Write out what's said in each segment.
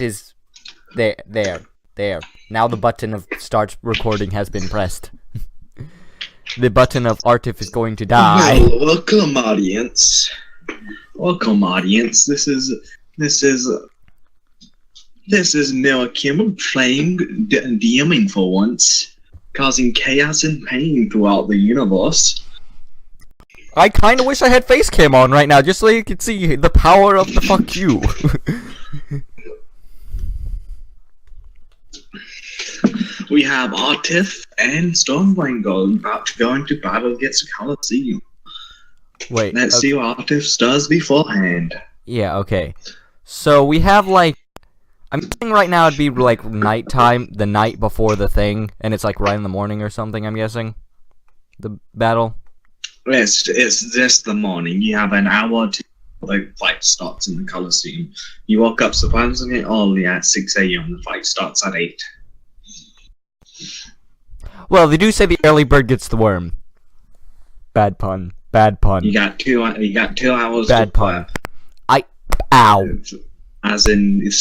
is there. Now the button of start recording has been pressed. The button of Artif is going to die. Well, welcome, audience. Welcome, audience. This is Noah Kimmel playing DMing for once, causing chaos and pain throughout the universe. I kind of wish I had face cam on right now, just so you could see the power of the fuck you. We have Artif and Stormbringer about to go into battle against Coliseum. Wait, Let's see what Artif does beforehand. Yeah, okay. So we have like, I'm guessing right now it'd be like nighttime, the night before the thing, and it's like right in the morning or something, I'm guessing. The battle. It's just the morning. You have an hour to the fight starts in the Coliseum. You woke up surprisingly early at 6 a.m. The fight starts at 8. Well, they do say the early bird gets the worm. Bad pun. Bad pun. You got 2 hours. Bad to pun. prep. Ow. As in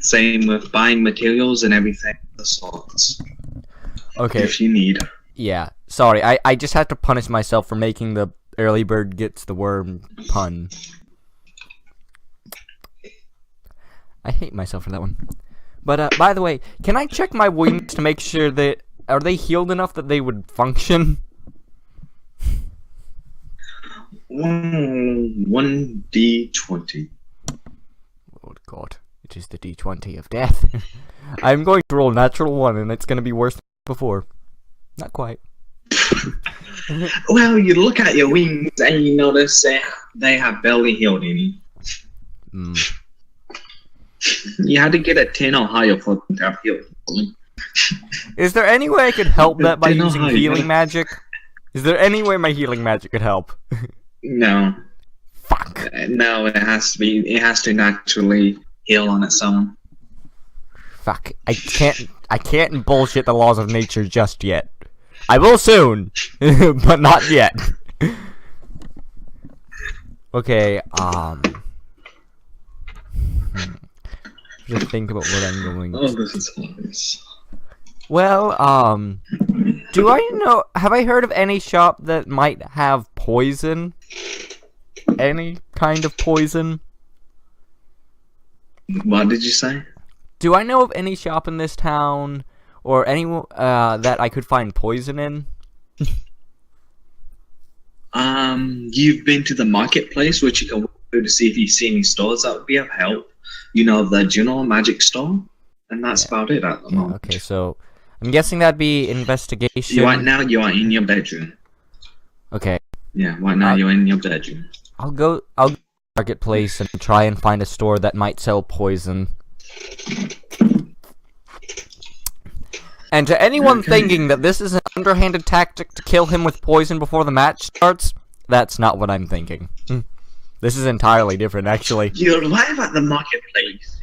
same with buying materials and everything. The sorts. Okay. If you need. Yeah. Sorry, I just had to punish myself for making the early bird gets the worm pun. I hate myself for that one. But, by the way, can I check my wounds to make sure that... Are they healed enough that they would function? 1d20. Oh, God. It is the d20 of death. I'm going to roll natural 1, and it's going to be worse than before. Not quite. Well, you look at your wings and you notice they have barely healed any. You had to get a 10 or higher for them to have healed. Is there any way I could help that by using healing magic? Is there any way my healing magic could help? No. Fuck. No, it has to naturally heal on its own. Fuck. I can't bullshit the laws of nature just yet. I will soon, but not yet. Okay, just think about what I'm going. Oh, this is hilarious. Well, do I know? Have I heard of any shop that might have poison? Any kind of poison? What did you say? Do I know of any shop in this town, or anyone that I could find poison in? You've been to the marketplace, which you can go to see if you see any stores that would be of help. You know, the general magic store, and that's about it at the moment. Okay, so I'm guessing that'd be investigation. Right now, you are in your bedroom. Okay. Yeah, right now you're in your bedroom. I'll go to the marketplace and try and find a store that might sell poison. And to anyone thinking that this is an underhanded tactic to kill him with poison before the match starts, that's not what I'm thinking. This is entirely different, actually. You arrive at the marketplace,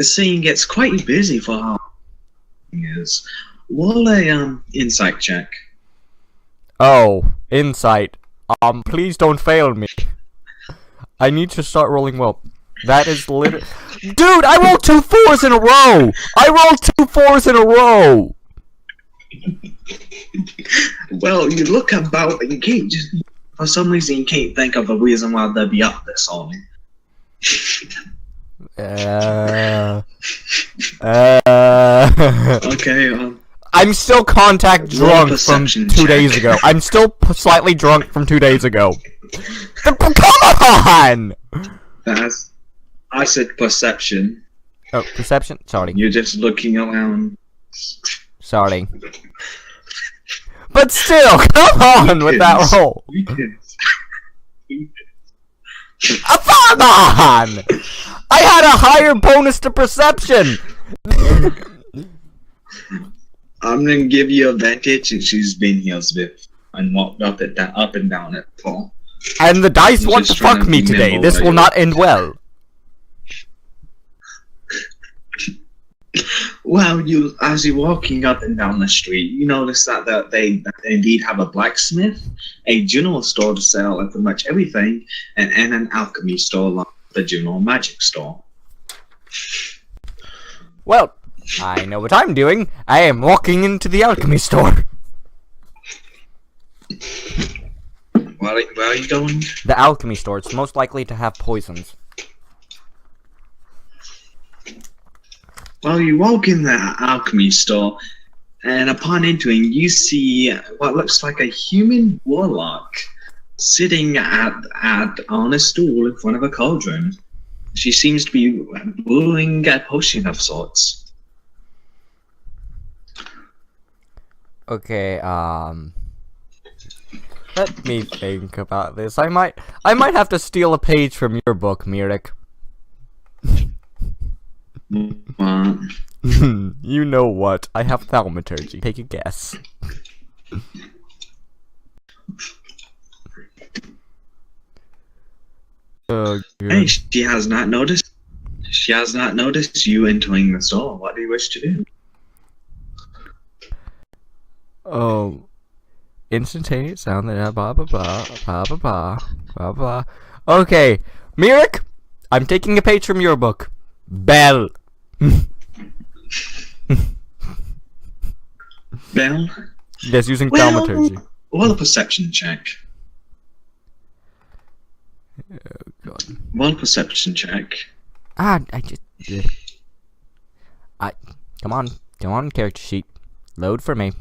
seeing it's quite busy for how it is. Roll a insight check. Oh, insight. Please don't fail me. I need to start rolling well. That is literally... Dude, I rolled 2 4s in a row! I rolled 2 4s in a row! Well, you look about and you can't just... For some reason, you can't think of a reason why they'd be up this early. Okay, I'm still contact drunk from 2 days ago. I'm still slightly drunk from 2 days ago. Come on! I said perception. Oh, perception? Sorry. You're just looking around. Sorry. But still, come on with that roll. Come on! I had a higher bonus to perception! I'm gonna give you advantage since she's been here and walked up and down it, Paul. And the dice want to fuck me today. This will not end well. Well, as you're walking up and down the street, you notice that they indeed have a blacksmith, a general store to sell pretty much everything, and an alchemy store like the general magic store. Well, I know what I'm doing. I am walking into the alchemy store. Where are you going? The alchemy store. It's most likely to have poisons. Well, you walk in the alchemy store, and upon entering, you see what looks like a human warlock sitting on a stool in front of a cauldron. She seems to be brewing a potion of sorts. Okay, let me think about this. I might have to steal a page from your book, Mirik. You know what? I have thaumaturgy. Take a guess. Hey, she has not noticed. She has not noticed you entering the store. What do you wish to do? Oh, instantaneous sound that blah blah blah blah blah blah blah blah. Okay, Mirik, I'm taking a page from your book. Bell. Bell? Yes, using thaumaturgy. Roll a perception check. Oh god. Roll a perception check. I come on, character sheet, load for me.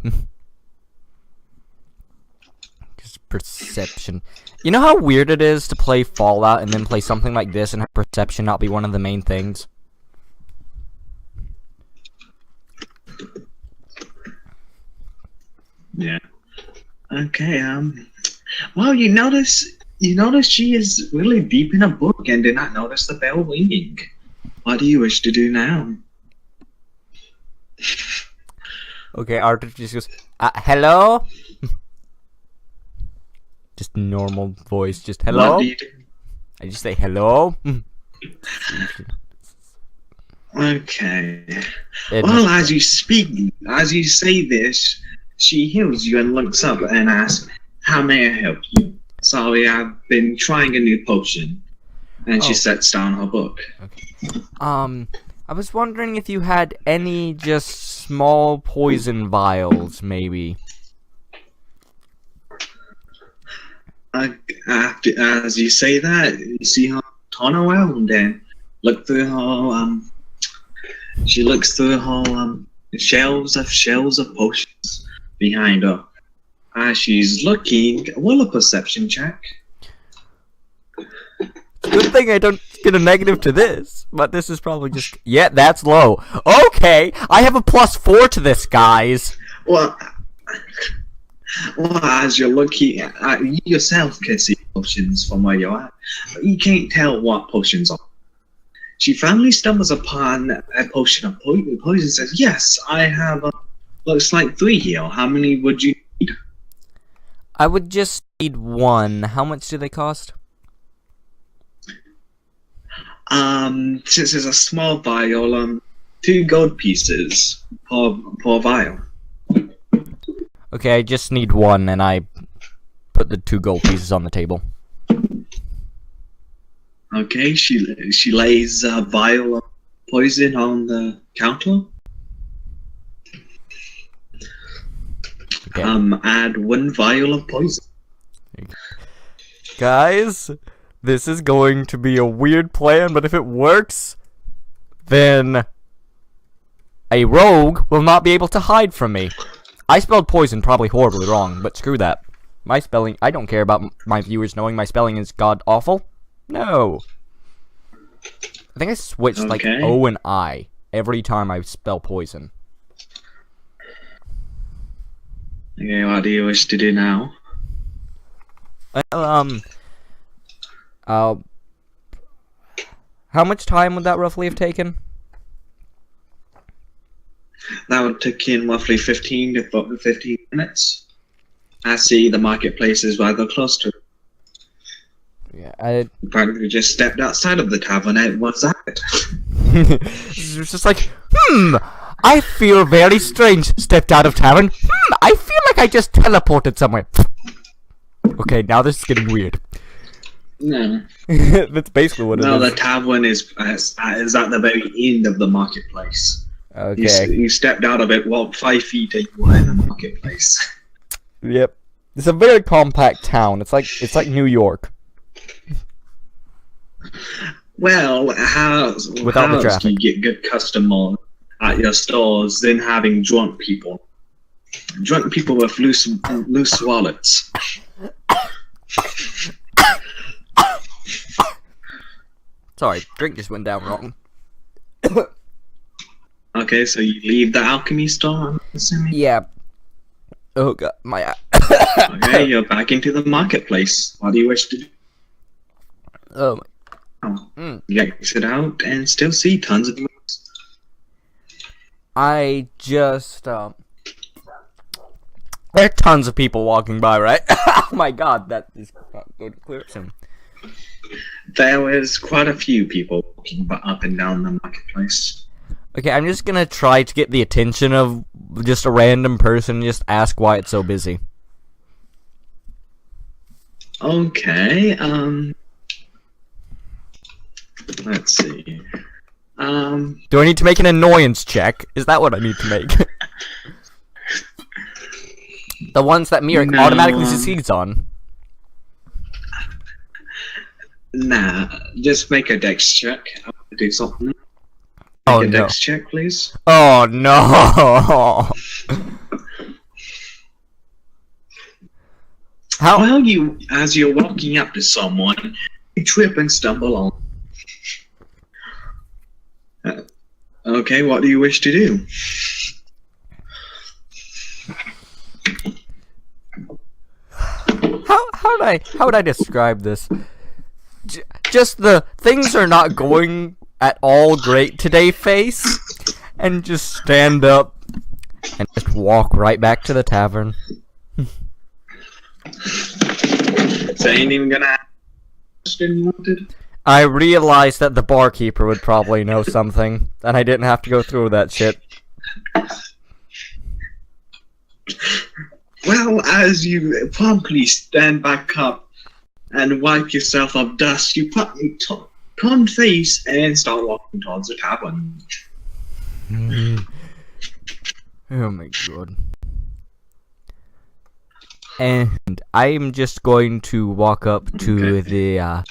Just perception. You know how weird it is to play Fallout and then play something like this and have perception not be one of the main things? Yeah. Okay, well, you notice she is really deep in a book and did not notice the bell ringing. What do you wish to do now? Okay, Arthur just goes, hello? Just normal voice, just hello? What do you do? I just say hello? Okay. Well, as you say this, she hears you and looks up and asks, "How may I help you?" "Sorry, I've been trying a new potion." And she sets down her book. Okay. I was wondering if you had any just small poison vials, maybe. As you say that, you see her turn around and look through her. She looks through her shelves of potions behind her. As she's looking, roll a perception check. Good thing I don't get a negative to this, but this is probably just... Yeah, that's low. Okay, I have a +4 to this, guys. Well, as you're looking, you yourself can see potions from where you're at, but you can't tell what potions are. She finally stumbles upon a potion of poison and says, "Yes, I have, looks like 3 here. How many would you need?" I would just need 1. How much do they cost? Since it's a small vial, 2 gold pieces per vial. Okay, I just need 1, and I put the 2 gold pieces on the table. Okay, she lays a vial of poison on the counter. Okay. Add 1 vial of poison. Guys, this is going to be a weird plan, but if it works, then a rogue will not be able to hide from me. I spelled poison probably horribly wrong, but screw that. My spelling, I don't care about my viewers knowing my spelling is god awful. No. I think I switched like O and I every time I spell poison. Okay, what do you wish to do now? Well, how much time would that roughly have taken? That would take in roughly 15 to 15 minutes. I see the marketplace is rather close to. Yeah, I practically just stepped outside of the tavern and was at it. It's just like, I feel very strange. Stepped out of tavern. I feel like I just teleported somewhere. Okay, now this is getting weird. No. That's basically what it is. No, the tavern is at the very end of the marketplace. Okay. You stepped out of it, walked 5 feet, and you were in the marketplace. Yep. It's a very compact town. It's like New York. Well, how Without the else traffic. do you get good customers at your stores than having drunk people? Drunk people with loose wallets. Sorry, drink just went down wrong. Okay, so you leave the alchemy store, I'm assuming? Yeah. Oh god, my Okay, you're back into the marketplace. What do you wish to do? Oh my. You exit out and still see tons of moves. I just there are tons of people walking by, right? Oh my god, that is not good. Clear soon. There was quite a few people walking up and down the marketplace. Okay, I'm just gonna try to get the attention of just a random person and just ask why it's so busy. Okay, let's see. Do I need to make an annoyance check? Is that what I need to make? The ones that Mirek No, automatically succeeds on. Nah, just make a dex check. I want to do something. Make Oh a no. dex check, please. Oh no. How? Well, as you're walking up to someone, you trip and stumble on. Okay, what do you wish to do? How would I describe this? Just the things are not going at all great today face, and just stand up and just walk right back to the tavern. So ain't even gonna ask the question you wanted? I realized that the barkeeper would probably know something, and I didn't have to go through that shit. Well, as you promptly stand back up and wipe yourself of dust, you turn face and start walking towards the tavern. Oh my god. And I'm just going to walk up to the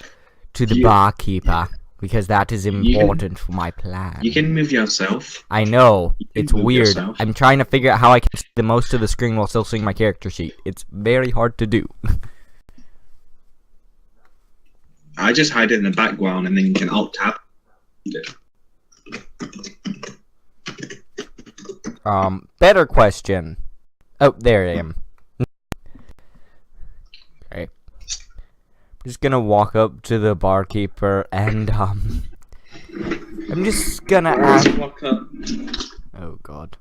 barkeeper, because that is important for my plan. You can move yourself. I know, it's move weird. yourself. I'm trying to figure out how I can see the most of the screen while still seeing my character sheet. It's very hard to do. I just hide it in the background and then you can alt-tab it. Better question. Oh, there I am. Okay. I'm just gonna walk up to the barkeeper and, I'm just gonna ask... Walk up. Oh god.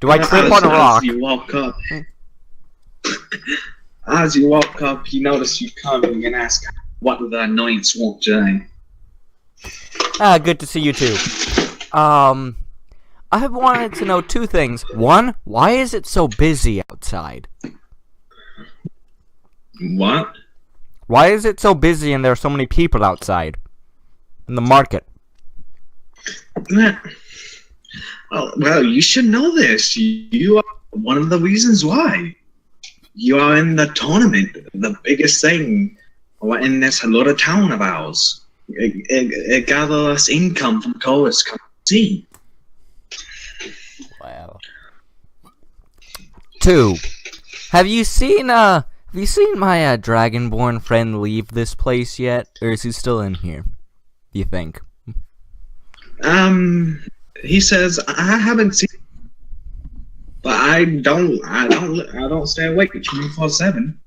Do I trip on a rock? As you walk up, you notice you coming and ask what the annoyance want today. Good to see you too. I have wanted to know two things. One, why is it so busy outside? What? Why is it so busy and there are so many people outside? In the market? Well, you should know this. You are one of the reasons why. You are in the tournament, the biggest thing in this little town of ours. It gathers us income from tourists coming to see. Wow. Two, have you seen my Dragonborn friend leave this place yet? Or is he still in here? Do you think? He says, I haven't seen, but I don't stay awake 24/7.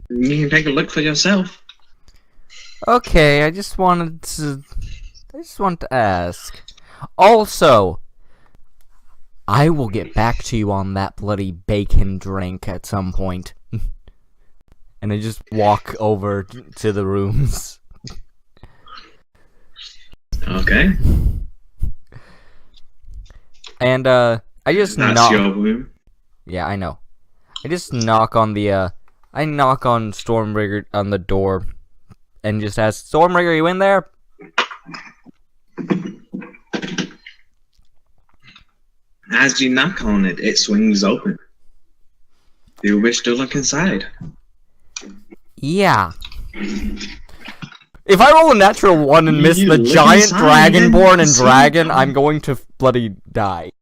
You can take a look for yourself. Okay, I just want to ask. Also, I will get back to you on that bloody bacon drink at some point. And I just walk over to the rooms. Okay. And, I just That's knock. your room. Yeah, I know. I just knock on the, I knock on Stormbringer on the door. And just ask, Stormbringer, are you in there? As you knock on it, it swings open. Do you wish to look inside? Yeah. If I roll a natural 1 and miss You the look giant inside dragonborn and see dragon, nothing. I'm going to bloody die.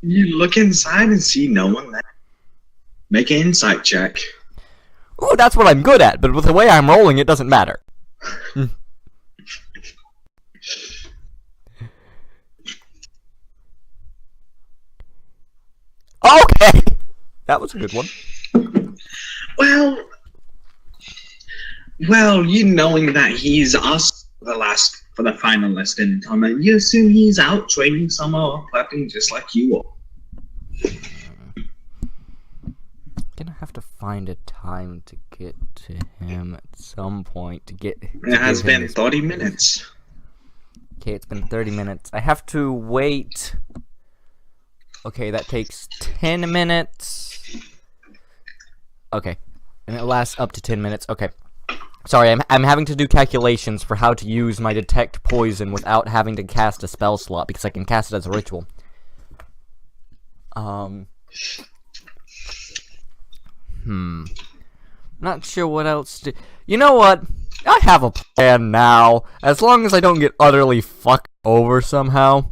You look inside and see no one there. Make an insight check. Ooh, that's what I'm good at, but with the way I'm rolling, it doesn't matter. Okay! That was a good one. Well, you knowing that he's us for the finalist in the tournament, you assume he's out training somewhere or prepping just like you are. Gonna have to find a time to get to him at some point to get. It has been 30 minutes. Okay, it's been 30 minutes. I have to wait. Okay, that takes 10 minutes. Okay, and it lasts up to 10 minutes. Okay. Sorry, I'm having to do calculations for how to use my detect poison without having to cast a spell slot because I can cast it as a ritual. Not sure what else to... You know what? I have a plan now. As long as I don't get utterly fucked over somehow.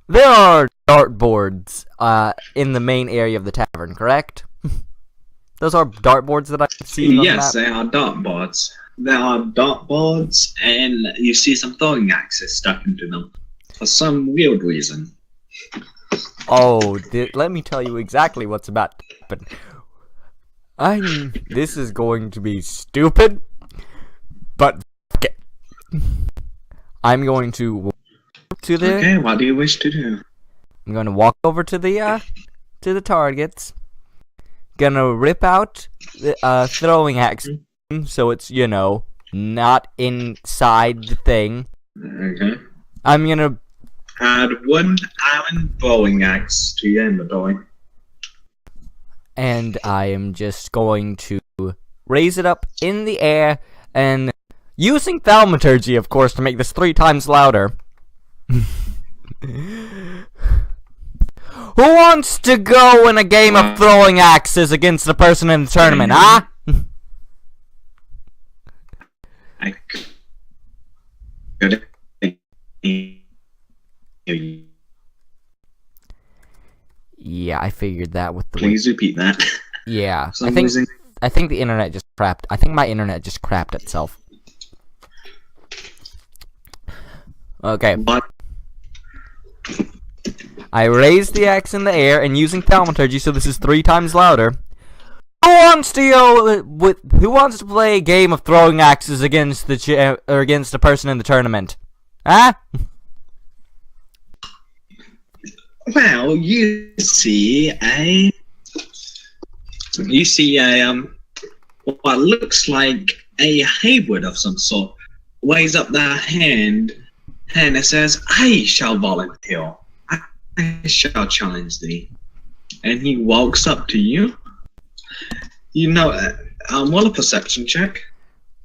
There are dartboards in the main area of the tavern, correct? Those are dartboards that I've seen on the map? Yes, they are dartboards. There are dartboards, and you see some throwing axes stuck into them. For some weird reason. Oh, let me tell you exactly what's about to happen. This is going to be stupid, but f*** it. I'm going to walk to the... Okay, what do you wish to do? I'm going to walk over to the targets. Gonna rip out the throwing axe, so it's, you know, not inside the thing. Okay. I'm gonna Add 1 iron throwing axe to your inventory. And I am just going to raise it up in the air, and using thaumaturgy, of course, to make this 3 times louder. Who wants to go in a game of throwing axes against the person in the tournament, huh? I could... Yeah, I figured that with the... Please repeat that. Yeah, I think the internet just crapped. I think my internet just crapped itself. Okay. What? I raised the axe in the air and using thaumaturgy, so this is 3 times louder. Who wants to play a game of throwing axes against the person in the tournament? Huh? Well, you see what looks like a Haywood of some sort weighs up their hand and it says, "I shall volunteer. I shall challenge thee." And he walks up to you. You know, roll a perception check.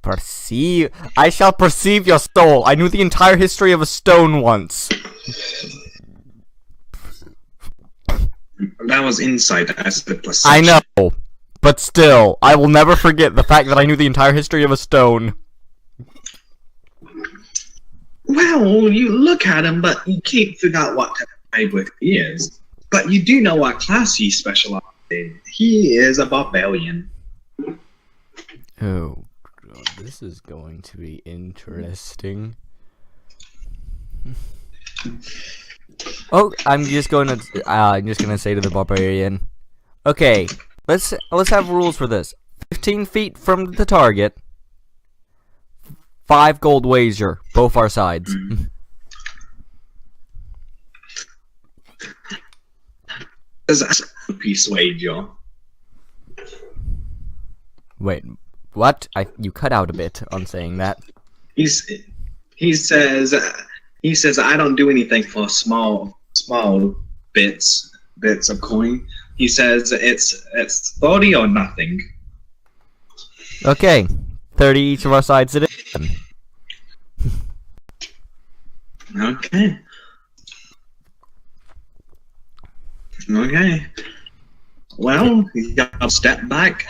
Perceive? I shall perceive your soul. I knew the entire history of a stone once. That was insight as the perception. I know, but still, I will never forget the fact that I knew the entire history of a stone. Well, you look at him, but you can't figure out what type of Haywood he is. But you do know what class he specializes in. He is a barbarian. Oh, God, this is going to be interesting. Oh, I'm just gonna say to the barbarian, okay, let's have rules for this. 15 feet from the target, 5 gold wager, both our sides. Does that persuade you? Wait, what? You cut out a bit on saying that. He says, "I don't do anything for small bits of coin." He says it's 30 or nothing. Okay, 30 each of our sides it is. Okay. Okay. Well, y'all step back.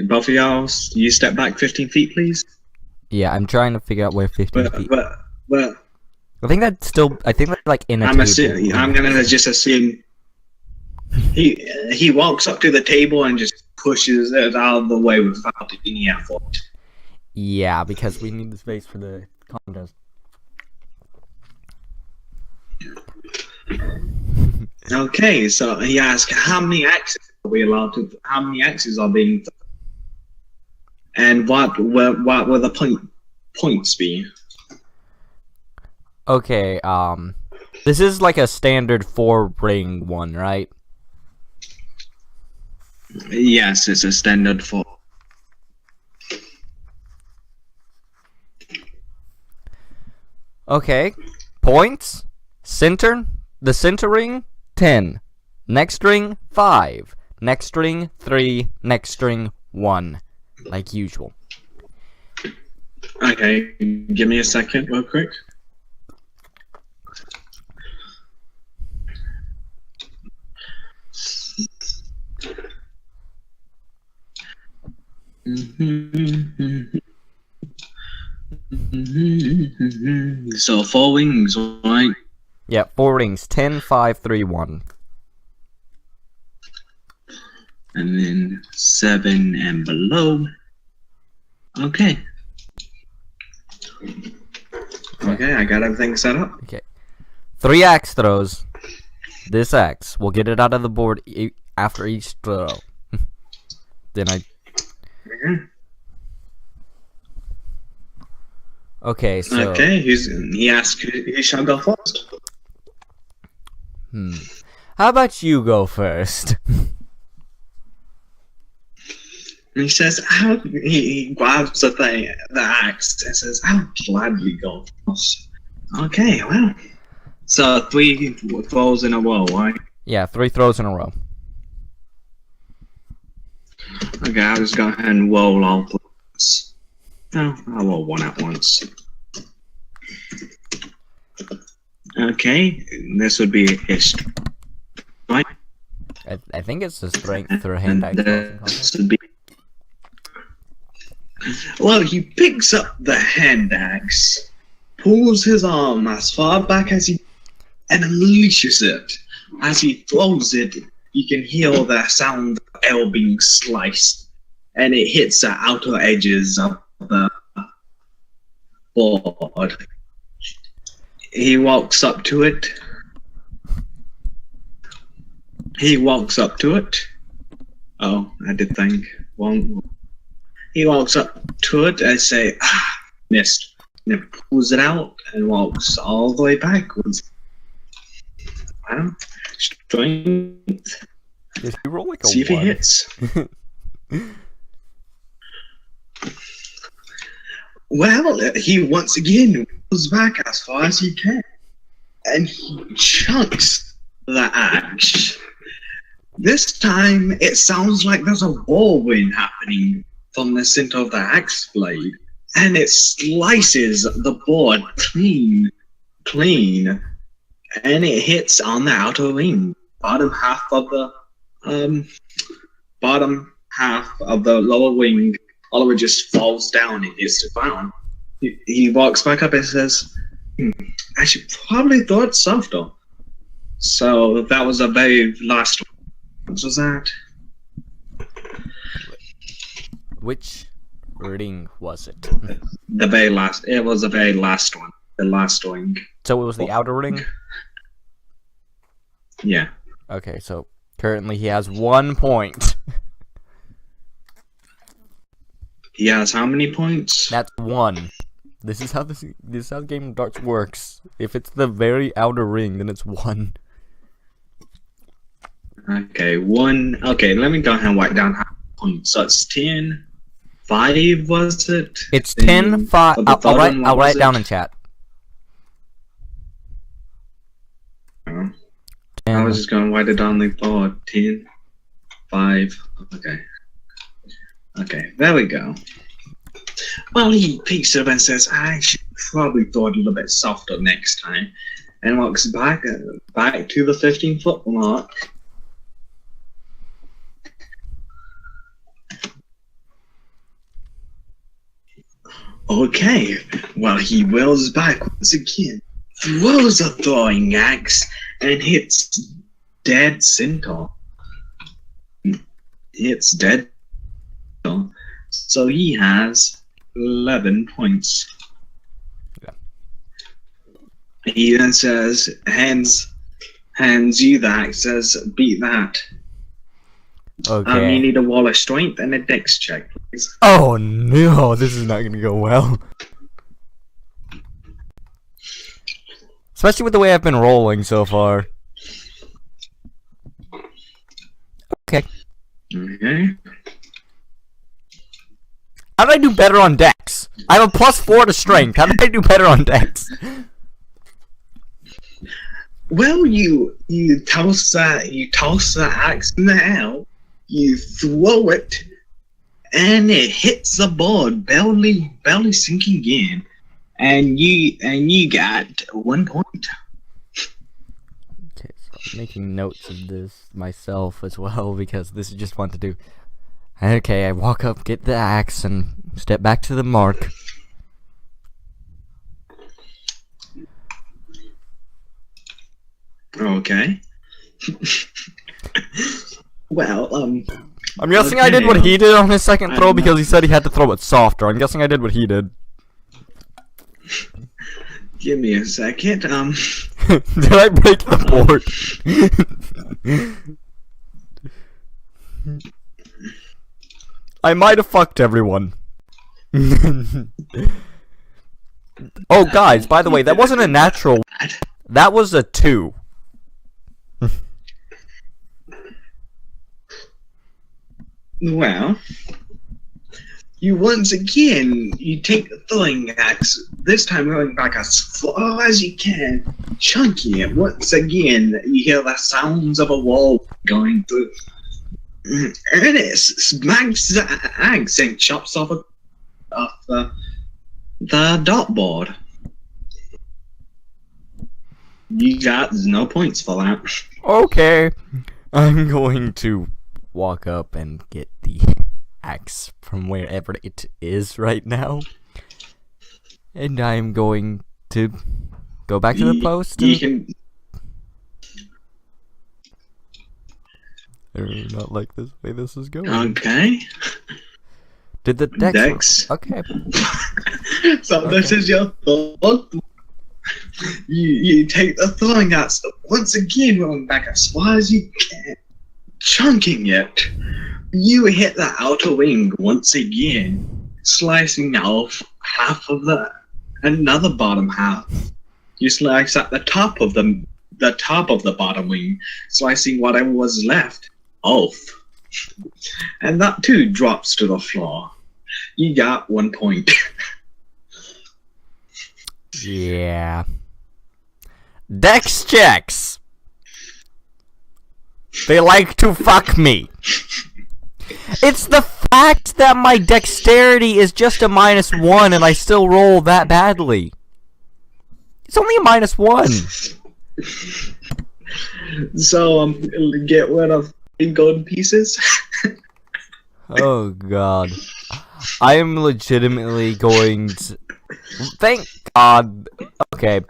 Both of y'all, you step back 15 feet, please. Yeah, I'm trying to figure out where 15 feet. But I think that's still. I think that's like in a I'm gonna just assume he walks up to the table and just pushes it out of the way without any effort. Yeah, because we need the space for the contest. Okay, so he asks, how many axes are we allowed to? How many axes are being? And what will the points be? Okay, this is like a standard 4-ring one, right? Yes, it's a standard 4. Okay, points. The center ring 10. Next ring 5. Next ring 3. Next ring 1. Like usual. Okay, give me a second, real quick. So 4 wings, right? Yeah, 4 rings. 10, 5, 3, 1. And then 7 and below. Okay. Okay, I got everything set up. Okay. 3 axe throws. This axe. We'll get it out of the board after each throw. Then I... Okay, so... Okay, he asked who shall go first. How about you go first? He says, he grabs the axe and says, I'll gladly go first. Okay, well. So 3 throws in a row, right? Yeah, 3 throws in a row. Okay, I'll just go ahead and roll all 3. No, I'll roll 1 at once. Okay, this would be his, right? I think it's the strength or hand axe. This would be. Well, he picks up the hand axe, pulls his arm as far back as he, and unleashes it. As he throws it, you can hear the sound of air being sliced, and it hits the outer edges of the board. He walks up to it. Oh, I did think. He walks up to it and say, missed. And then pulls it out and walks all the way backwards. Wow. Strength. Does he roll like a See if 1? he hits. Well, he once again goes back as far as he can. And he chunks the axe. This time, it sounds like there's a whirlwind happening from the center of the axe blade. And it slices the board clean. And it hits on the outer ring. Bottom half of the lower wing. Oliver just falls down and hits the ground. He walks back up and says, I should probably throw it softer. So that was the very last one. What was that? Which ring was it? The very last. It was the very last one. The last ring. So it was the outer ring? Yeah. Okay, so currently he has 1 point. He has how many points? That's 1. This is how Game of Darts works. If it's the very outer ring, then it's 1. Okay, 1. Okay, let me go ahead and write down how many points. So it's 10. 5 was it? It's 10, 5. I'll write it down in chat. I was just going to write it down like 10, 5. Okay. Okay, there we go. Well, he picks it up and says, I should probably throw it a little bit softer next time. and walks back to the 15-foot mark. Okay, well, he wheels back once again, throws a throwing axe, and hits dead centaur. Hits dead centaur. So he has 11 points. Yeah. He then says, hands you the axe, says, beat that. Okay. You need a wall of strength and a dex check, please. Oh no, this is not gonna go well. Especially with the way I've been rolling so far. Okay. Okay. How did I do better on dex? I have a +4 to strength. How did I do better on dex? Well, you toss the axe in the air, you throw it, and it hits the board, barely sinking in, and you got 1 point. Okay, so I'm making notes of this myself as well because this is just fun to do. Okay, I walk up, get the axe, and step back to the mark. Okay. Well, I'm guessing I did what he did on his second throw because he said he had to throw it softer. I'm guessing I did what he did. Give me a second. Did I break the board? I might have fucked everyone. Oh, guys, by the way, that wasn't a natural. That was a 2. Well, you once again, you take the throwing axe, this time going back as far as you can, chunking it. Once again, you hear the sounds of a wall going through. And it smacks the axe and chops off the dot board. You got no points for that. Okay. I'm going to walk up and get the axe from wherever it is right now. And I'm going to go back to the post. You can... I do not like this way this is going. Okay. Did the dex? Okay. So this is your thought. You take the throwing axe once again, rolling back as far as you can, chunking it. You hit the outer wing once again, slicing off half of another bottom half. You slice at the top of the bottom wing, slicing whatever was left off, and that too drops to the floor. You got 1 point. Yeah. Dex checks. They like to fuck me. It's the fact that my dexterity is just a -1 and I still roll that badly. It's only a -1. So get rid of gold pieces. Oh god. I am legitimately going to... Thank god. Okay.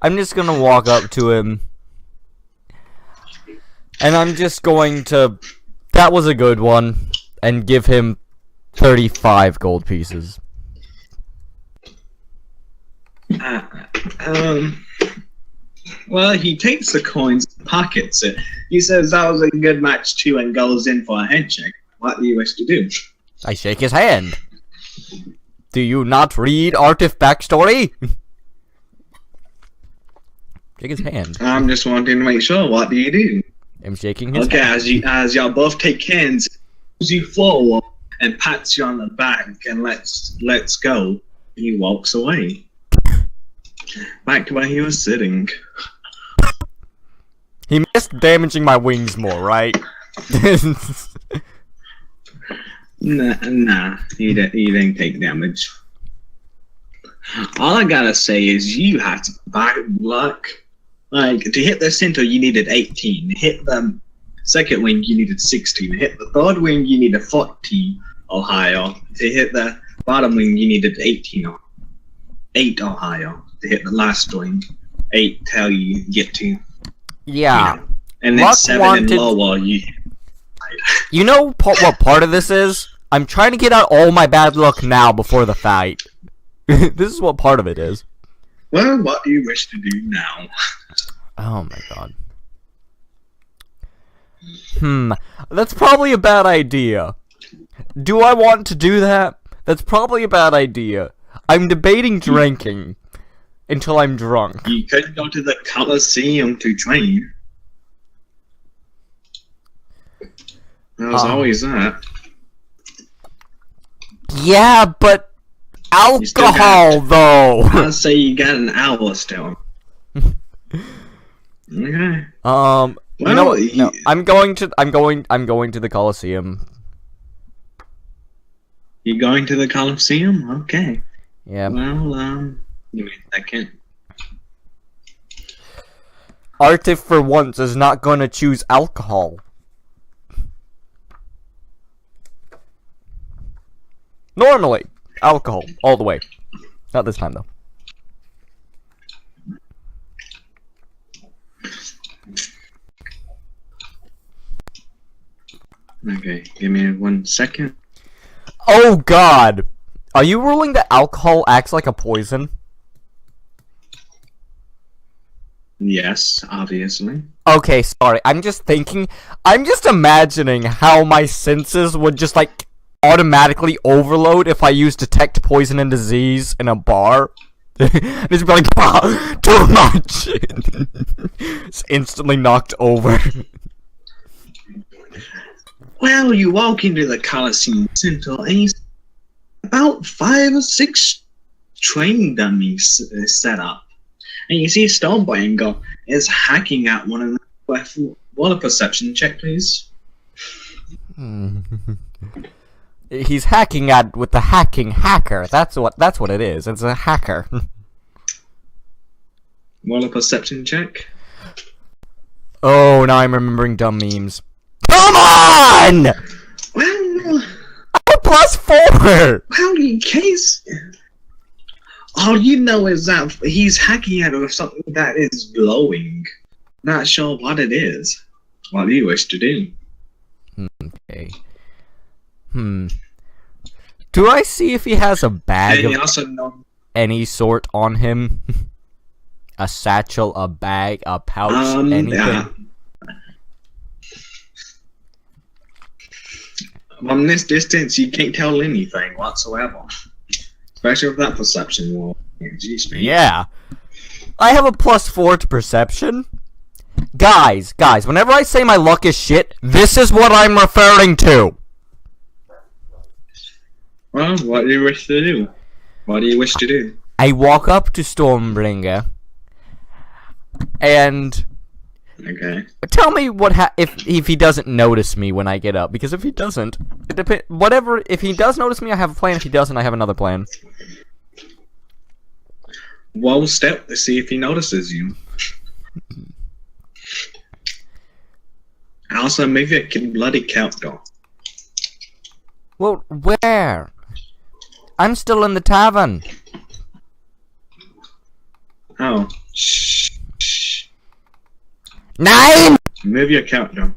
I'm just gonna walk up to him. And I'm just going to... That was a good one. And give him 35 gold pieces. Well, he takes the coins, pockets it. He says that was a good match too, and goes in for a head check. What do you wish to do? I shake his hand. Do you not read Artif backstory? Shake his hand. I'm just wanting to make sure. What do you do? I'm shaking his Okay, hand. as y'all both take hands, you forward and pats you on the back and let's go. He walks away. Back to where he was sitting. He missed damaging my wings more, right? Nah, he didn't take damage. All I gotta say is you had bad luck Like, to hit the center, you needed 18. To hit the second wing, you needed 16. To hit the third wing, you needed 14 or higher. To hit the bottom wing, you needed 18 or 8 or higher. To hit the last wing, 8 till you get to. Yeah. You know, and then Luck 7 wanted... and lower, you. You know what part of this is? I'm trying to get out all my bad luck now before the fight. This is what part of it is. Well, what do you wish to do now? Oh my god. That's probably a bad idea. Do I want to do that? That's probably a bad idea. I'm debating drinking until I'm drunk. You could go to the Coliseum to train. There's always that. Yeah, but alcohol though. I'd say you got an hour still. Okay. Well, you know what? No, I'm going to the Coliseum. You going to the Coliseum? Okay. Yeah. Well, give me a second. Artif for once is not going to choose alcohol. Normally, alcohol all the way. Not this time though. Okay, give me 1 second. Oh god! Are you ruling that alcohol acts like a poison? Yes, obviously. Okay, sorry. I'm just imagining how my senses would just like automatically overload if I use detect poison and disease in a bar. Just be like, too much! It's instantly knocked over. Well, you walk into the Coliseum Center and you see about 5 or 6 training dummies set up. And you see Stormbringer is hacking at one of them. Roll a perception check, please. He's hacking at with the hacking hacker. That's what it is. It's a hacker. Roll a perception check. Oh, now I'm remembering dumb memes. Come on! Well, I'm +4. well, in case. All you know is that he's hacking at something that is glowing. Not sure what it is. What do you wish to do? Okay. Do I see if he has a bag And of also know. any sort on him? A satchel, a bag, a pouch, anything? Yeah. From this distance, you can't tell anything whatsoever. Especially with that perception wall. Yeah. I have a +4 to perception. Guys, whenever I say my luck is shit, this is what I'm referring to. Well, what do you wish to do? What do you wish to do? I walk up to Stormbringer and Okay. tell me if he doesn't notice me when I get up, because if he doesn't, it depends. Whatever. If he does notice me, I have a plan. If he doesn't, I have another plan. Roll step to see if he notices you. Also, maybe it can bloody countdown. Well, where? I'm still in the tavern. Oh. 9! Move your countdown.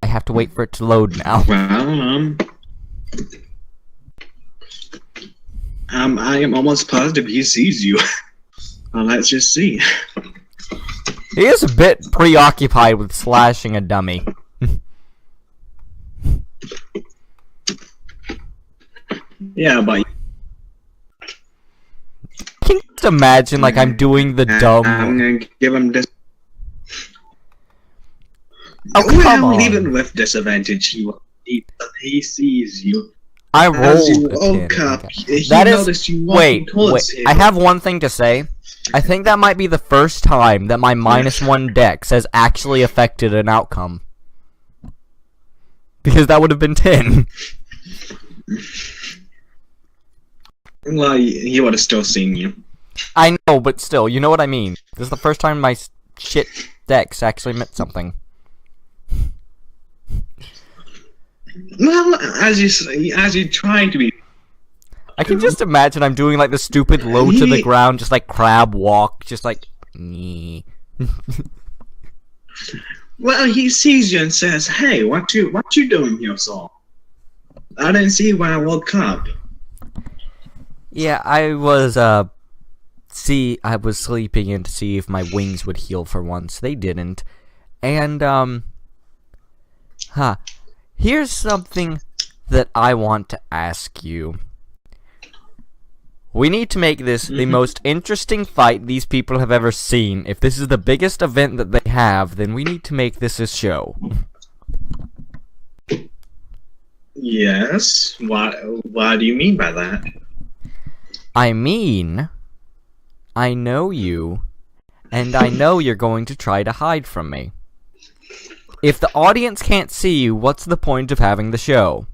I have to wait for it to load now. Well, I am almost positive he sees you. Well, let's just see. He is a bit preoccupied with slashing a dummy. Yeah, but Can you just imagine, like, I'm doing the dumb... I'm gonna give him this. Oh, come on. Even with disadvantage, he sees you. I As rolled you a woke 10, up, okay. he That is... noticed you walking Wait, towards him. I have one thing to say. I think that might be the first time that my -1 dex has actually affected an outcome. Because that would have been 10. Well, he would have still seen you. I know, but still, you know what I mean. This is the first time my shit decks actually meant something. Well, as you try to be. I can just imagine I'm doing like the stupid low to the ground, just like crab walk, just like. Nee. Well, he sees you and says, "Hey, what you doing here, Saul? I didn't see you when I woke up." Yeah, I was sleeping in to see if my wings would heal for once. They didn't. And here's something that I want to ask you. We need to make this the most interesting fight these people have ever seen. If this is the biggest event that they have, then we need to make this a show. Yes. What do you mean by that? I mean, I know you, and I know you're going to try to hide from me. If the audience can't see you, what's the point of having the show?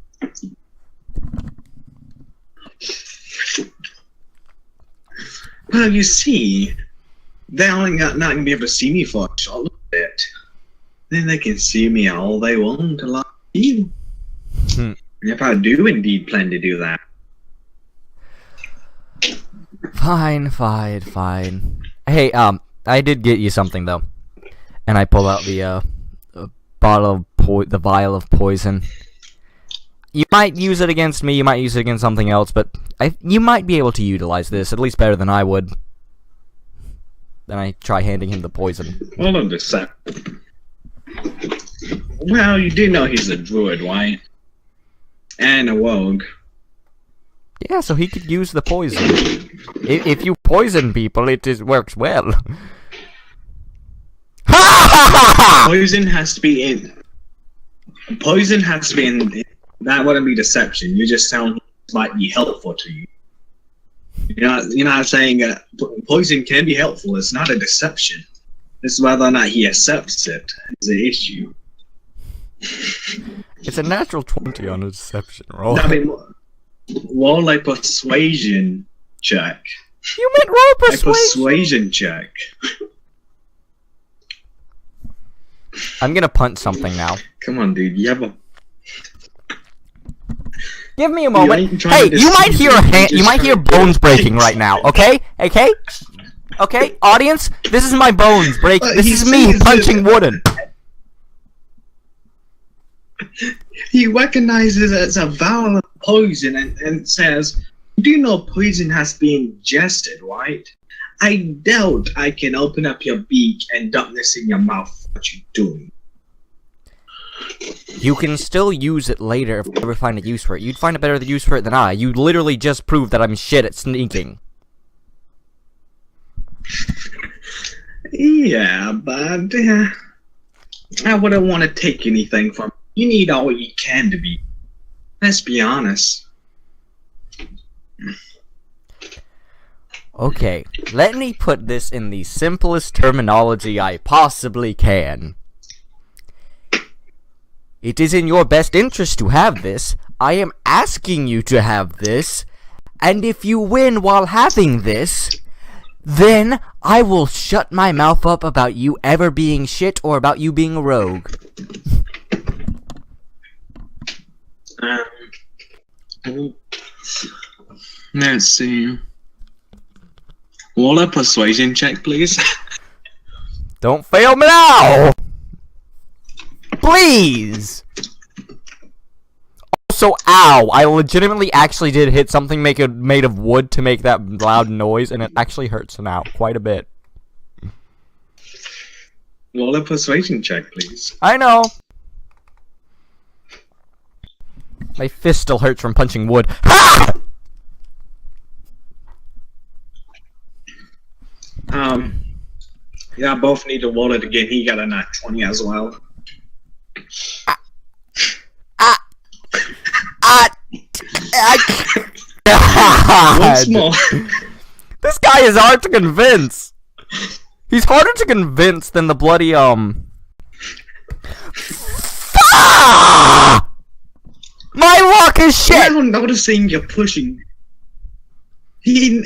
Well, you see, they're not going to be able to see me for a short little bit. Then they can see me all they want to like you. If I do indeed plan to do that. Fine. Hey, I did get you something though, and I pull out the the vial of poison. You might use it against me. You might use it against something else, but you might be able to utilize this at least better than I would. Then I try handing him the poison. Hold on a sec. Well, you do know he's a druid, right? And a rogue. Yeah, so he could use the poison. If you poison people, it works well. Poison has to be in. Poison has to be in. That wouldn't be deception. You just sound slightly helpful to you. You're not saying poison can be helpful. It's not a deception. It's whether or not he accepts it is the issue. It's a natural 20 on a deception roll. I mean, roll like persuasion check. You meant roll persuasion? A persuasion check. I'm gonna punch something now. Come on, dude. You have a. Give me a moment. Hey, you might hear you might hear bones breaking right now. Okay? Okay, audience. This is my bones break. This is me punching wooden. He recognizes it as a vial of poison and says, "Do you know poison has been ingested, right? I doubt I can open up your beak and dump this in your mouth. What you doing?" You can still use it later if you ever find a use for it. You'd find a better use for it than I. You literally just proved that I'm shit at sneaking. Yeah, but I wouldn't want to take anything from you. You need all you can to be. Let's be honest. Okay, let me put this in the simplest terminology I possibly can. It is in your best interest to have this. I am asking you to have this. And if you win while having this, then I will shut my mouth up about you ever being shit or about you being a rogue. Let's see. Roll a persuasion check, please. Don't fail me now! Please! Also, ow! I legitimately actually did hit something made of wood to make that loud noise, and it actually hurts now quite a bit. Roll a persuasion check, please. I know! My fist still hurts from punching wood. Ha! Yeah, both need to roll it again. He got a nat 20 as well. Once more. This guy is hard to convince. He's harder to convince than the bloody My luck is shit. I'm noticing you're pushing. he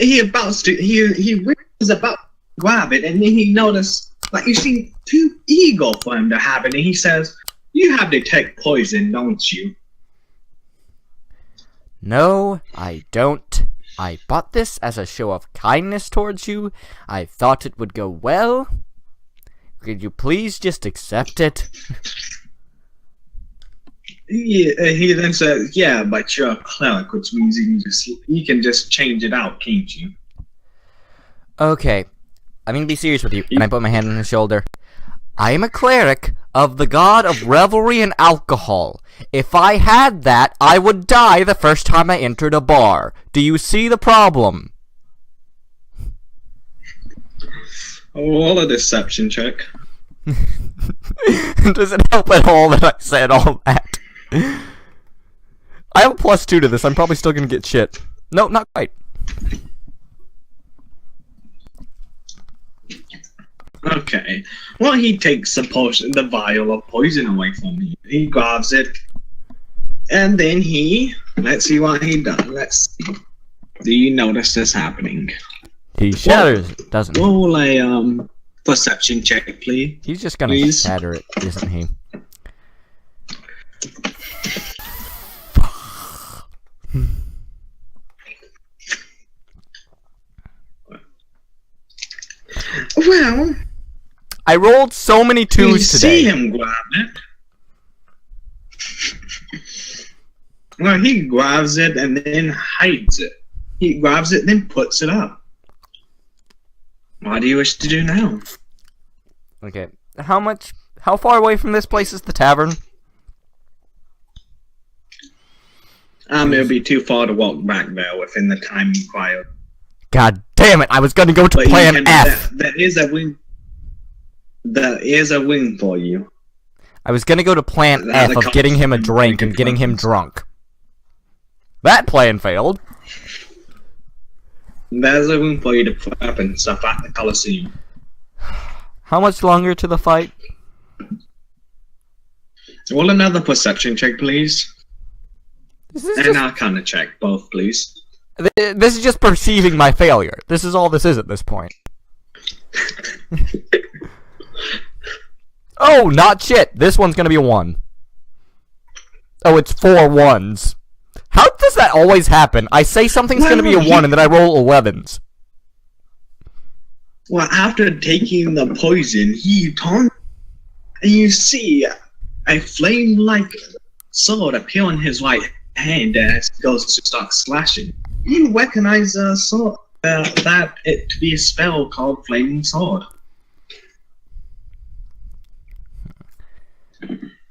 was about to grab it, and then he noticed, like, you see, too eager for him to have it, and he says, "You have detect poison, don't you?" No, I don't. I bought this as a show of kindness towards you. I thought it would go well. Could you please just accept it? He then says, "Yeah, but you're a cleric, which means you can just change it out, can't you?" Okay, I'm gonna be serious with you, and I put my hand on his shoulder. I am a cleric of the god of revelry and alcohol. If I had that, I would die the first time I entered a bar. Do you see the problem? Roll a deception check. Does it help at all that I said all that? I have a +2 to this. I'm probably still gonna get shit. No, not quite. Okay. Well, he takes the vial of poison away from you. He grabs it, and then let's see what he does. Let's see. Do you notice this happening? He shatters it, doesn't he? Roll a perception check, please. He's just gonna shatter it, isn't he? Well, I rolled so many 2s today. You see him grab it. Well, he grabs it and then hides it. He grabs it, then puts it up. What do you wish to do now? Okay. How far away from this place is the tavern? It'll be too far to walk back there within the time required. God damn it, I was gonna go to plan F. There is a win. There is a win for you. I was gonna go to plan F of getting him a drink and getting him drunk. That plan failed. There's a win for you to put up and stuff at the Coliseum. How much longer to the fight? Roll another perception check, please. And Arcana check, both, please. This is just perceiving my failure. This is all this is at this point. Oh, not shit. This one's gonna be a 1. Oh, it's 4 1s. How does that always happen? I say something's gonna be a 1 and then I roll 11s. Well, after taking the poison, he turns and you see a flame-like sword appear on his right hand as he goes to start slashing. You recognize that it to be a spell called Flaming Sword.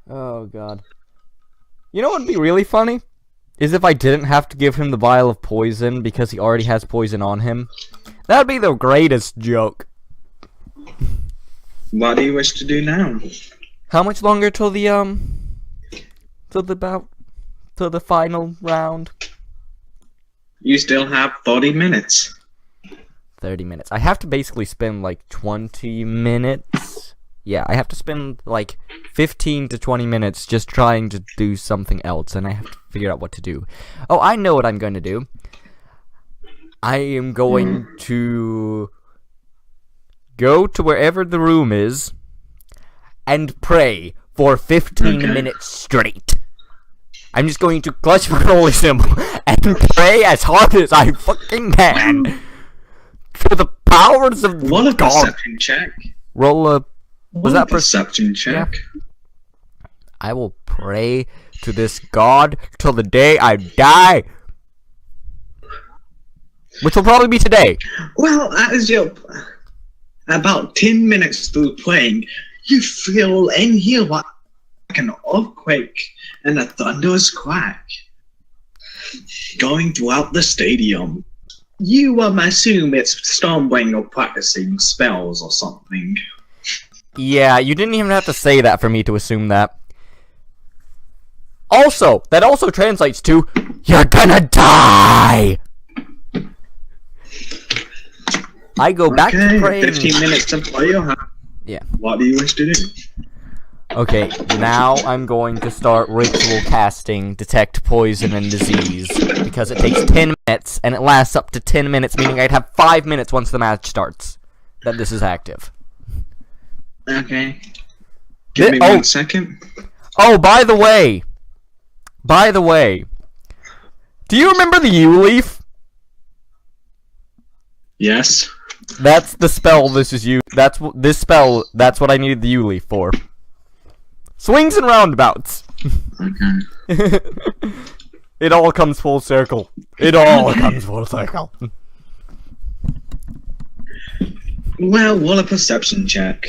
Oh, God. You know what would be really funny? Is if I didn't have to give him the Vial of Poison because he already has poison on him. That would be the greatest joke. What do you wish to do now? How much longer till the final round? You still have 30 minutes. 30 minutes. I have to basically spend like 20 minutes. Yeah, I have to spend like 15 to 20 minutes just trying to do something else, and I have to figure out what to do. Oh, I know what I'm going to do. I am going to go to wherever the room is and pray for 15 minutes straight. I'm just going to clutch my holy symbol and pray as hard as I fucking can for the powers of Roll a God. perception check. Roll a... Was that perception check? Yeah. I will pray to this God till the day I die. Which will probably be today. Well, as you're about 10 minutes through playing, you feel and hear like an earthquake and a thunderous crack going throughout the stadium. You assume it's Stormbringer practicing spells or something. Yeah, you didn't even have to say that for me to assume that. Also, that also translates to, you're gonna die! I go back to praying. 15 minutes to play, huh? Yeah. What do you wish to do? Okay, now I'm going to start ritual casting Detect Poison and Disease, because it takes 10 minutes, and it lasts up to 10 minutes, meaning I'd have 5 minutes once the match starts, that this is active. Okay. Give me 1 second. Oh, by the way, do you remember the U-Leaf? Yes. That's the spell this is used. That's what I needed the U-Leaf for. Swings and roundabouts. Okay. It all comes full circle. It all comes full circle. Well, what a perception check.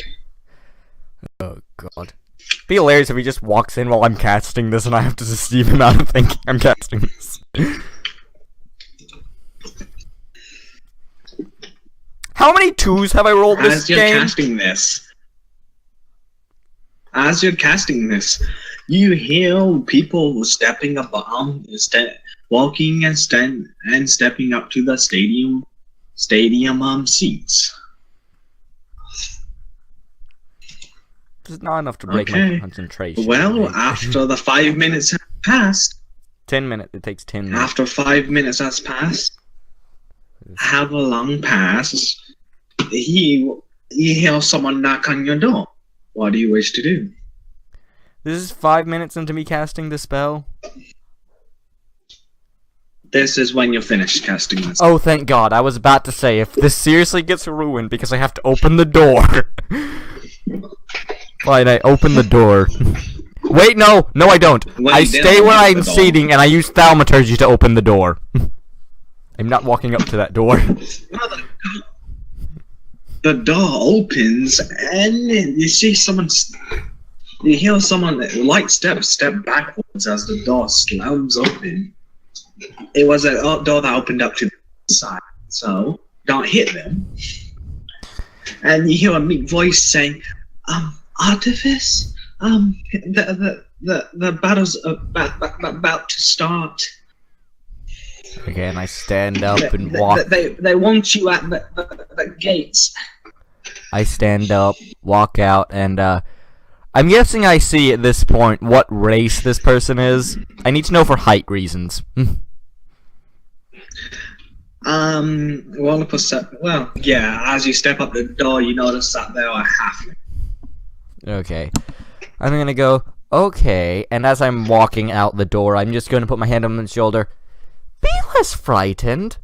Oh god. It'd be hilarious if he just walks in while I'm casting this and I have to deceive him out of thinking I'm casting this. How many 2s have I rolled this game? As you're casting this, you hear people stepping about, walking and stepping up to the stadium seats. This is not enough to break my concentration. Well, after the 5 minutes have passed, 10 minutes. It takes 10 minutes. After 5 minutes has passed, have a long pass. You hear someone knock on your door. What do you wish to do? This is 5 minutes into me casting the spell. This is when you're finished casting this. Oh, thank God. I was about to say, if this seriously gets ruined because I have to open the door. Fine, I open the door. Wait, no, I don't. I stay where I'm seating and I use thaumaturgy to open the door. I'm not walking up to that door. The door opens and you see you hear someone light step backwards as the door slams open. It was a door that opened up to the side, so don't hit them. And you hear a meek voice saying, Artifice? The battle's about to start. Okay, and I stand up and walk. They want you at the gates. I stand up, walk out, and I'm guessing I see at this point what race this person is. I need to know for height reasons. Well, yeah, as you step up the door, you notice that there are halflings. Okay. I'm gonna go, okay, and as I'm walking out the door, I'm just gonna put my hand on the shoulder. Be less frightened.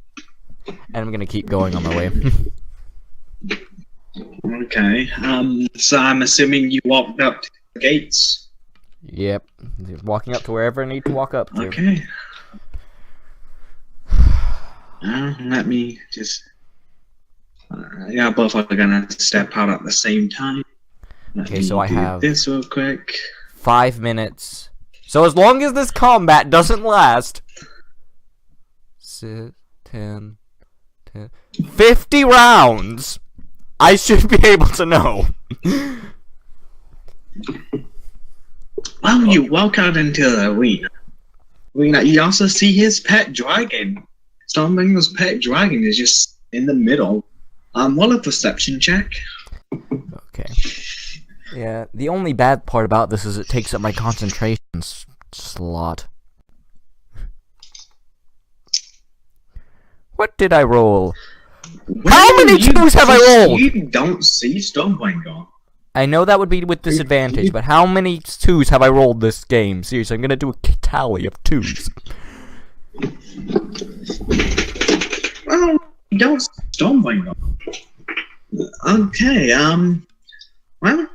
And I'm gonna keep going on my way. Okay, so I'm assuming you walked up to the gates? Yep. Walking up to wherever I need to walk up to. Okay. Let me just... yeah, both are gonna step out at the same time. Okay, so I have... this real quick. 5 minutes. So as long as this combat doesn't last... 6, 10, 50 rounds! I should be able to know. Well, you walk out into the arena. You also see his pet dragon. Stormbringer's pet dragon is just in the middle. Roll a perception check. Okay. Yeah, the only bad part about this is it takes up my concentration slot. What did I roll? How many 2s have I rolled? You don't see Stormbringer. I know that would be with disadvantage, but how many 2s have I rolled this game? Seriously, I'm gonna do a tally of 2s. Well, you don't see Stormbringer. Okay, well,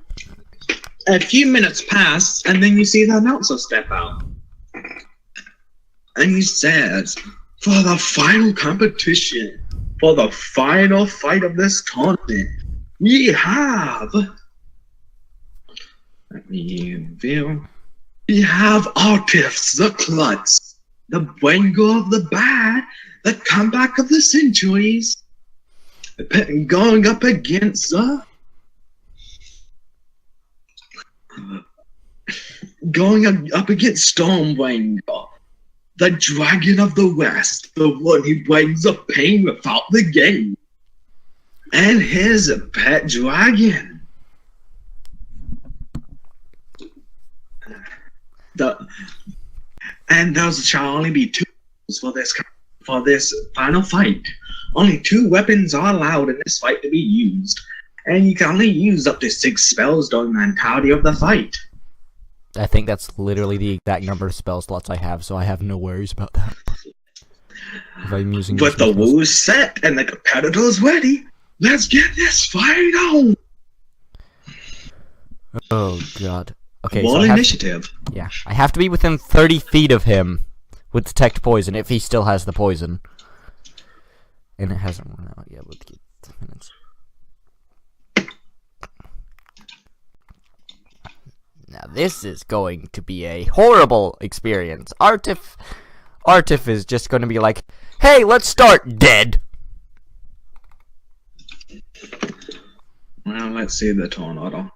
a few minutes pass, and then you see the announcer step out. And he says, for the final competition, for the final fight of this tournament, we have... Let me reveal. We have Artifs, the Klutz, the Bringer of the Bad, the Comeback of the Centuries, going up against the... Going up against Stormbringer, the Dragon of the West, the one who brings the pain without the gain, and his pet dragon. The and there shall only be two for this final fight. Only 2 weapons are allowed in this fight to be used, and you can only use up to 6 spells during the entirety of the fight. I think that's literally the exact number of spell slots I have, so I have no worries about that. If I'm using With the rules set and the competitors ready, let's get this fight on! Oh god. Okay, Roll so initiative. Yeah, I have to be within 30 feet of him with detect poison if he still has the poison. And it hasn't run out yet. Let's get 10 minutes. Now this is going to be a horrible experience. Artif is just going to be like, "Hey, let's start, dead." Well, let's see the tornado.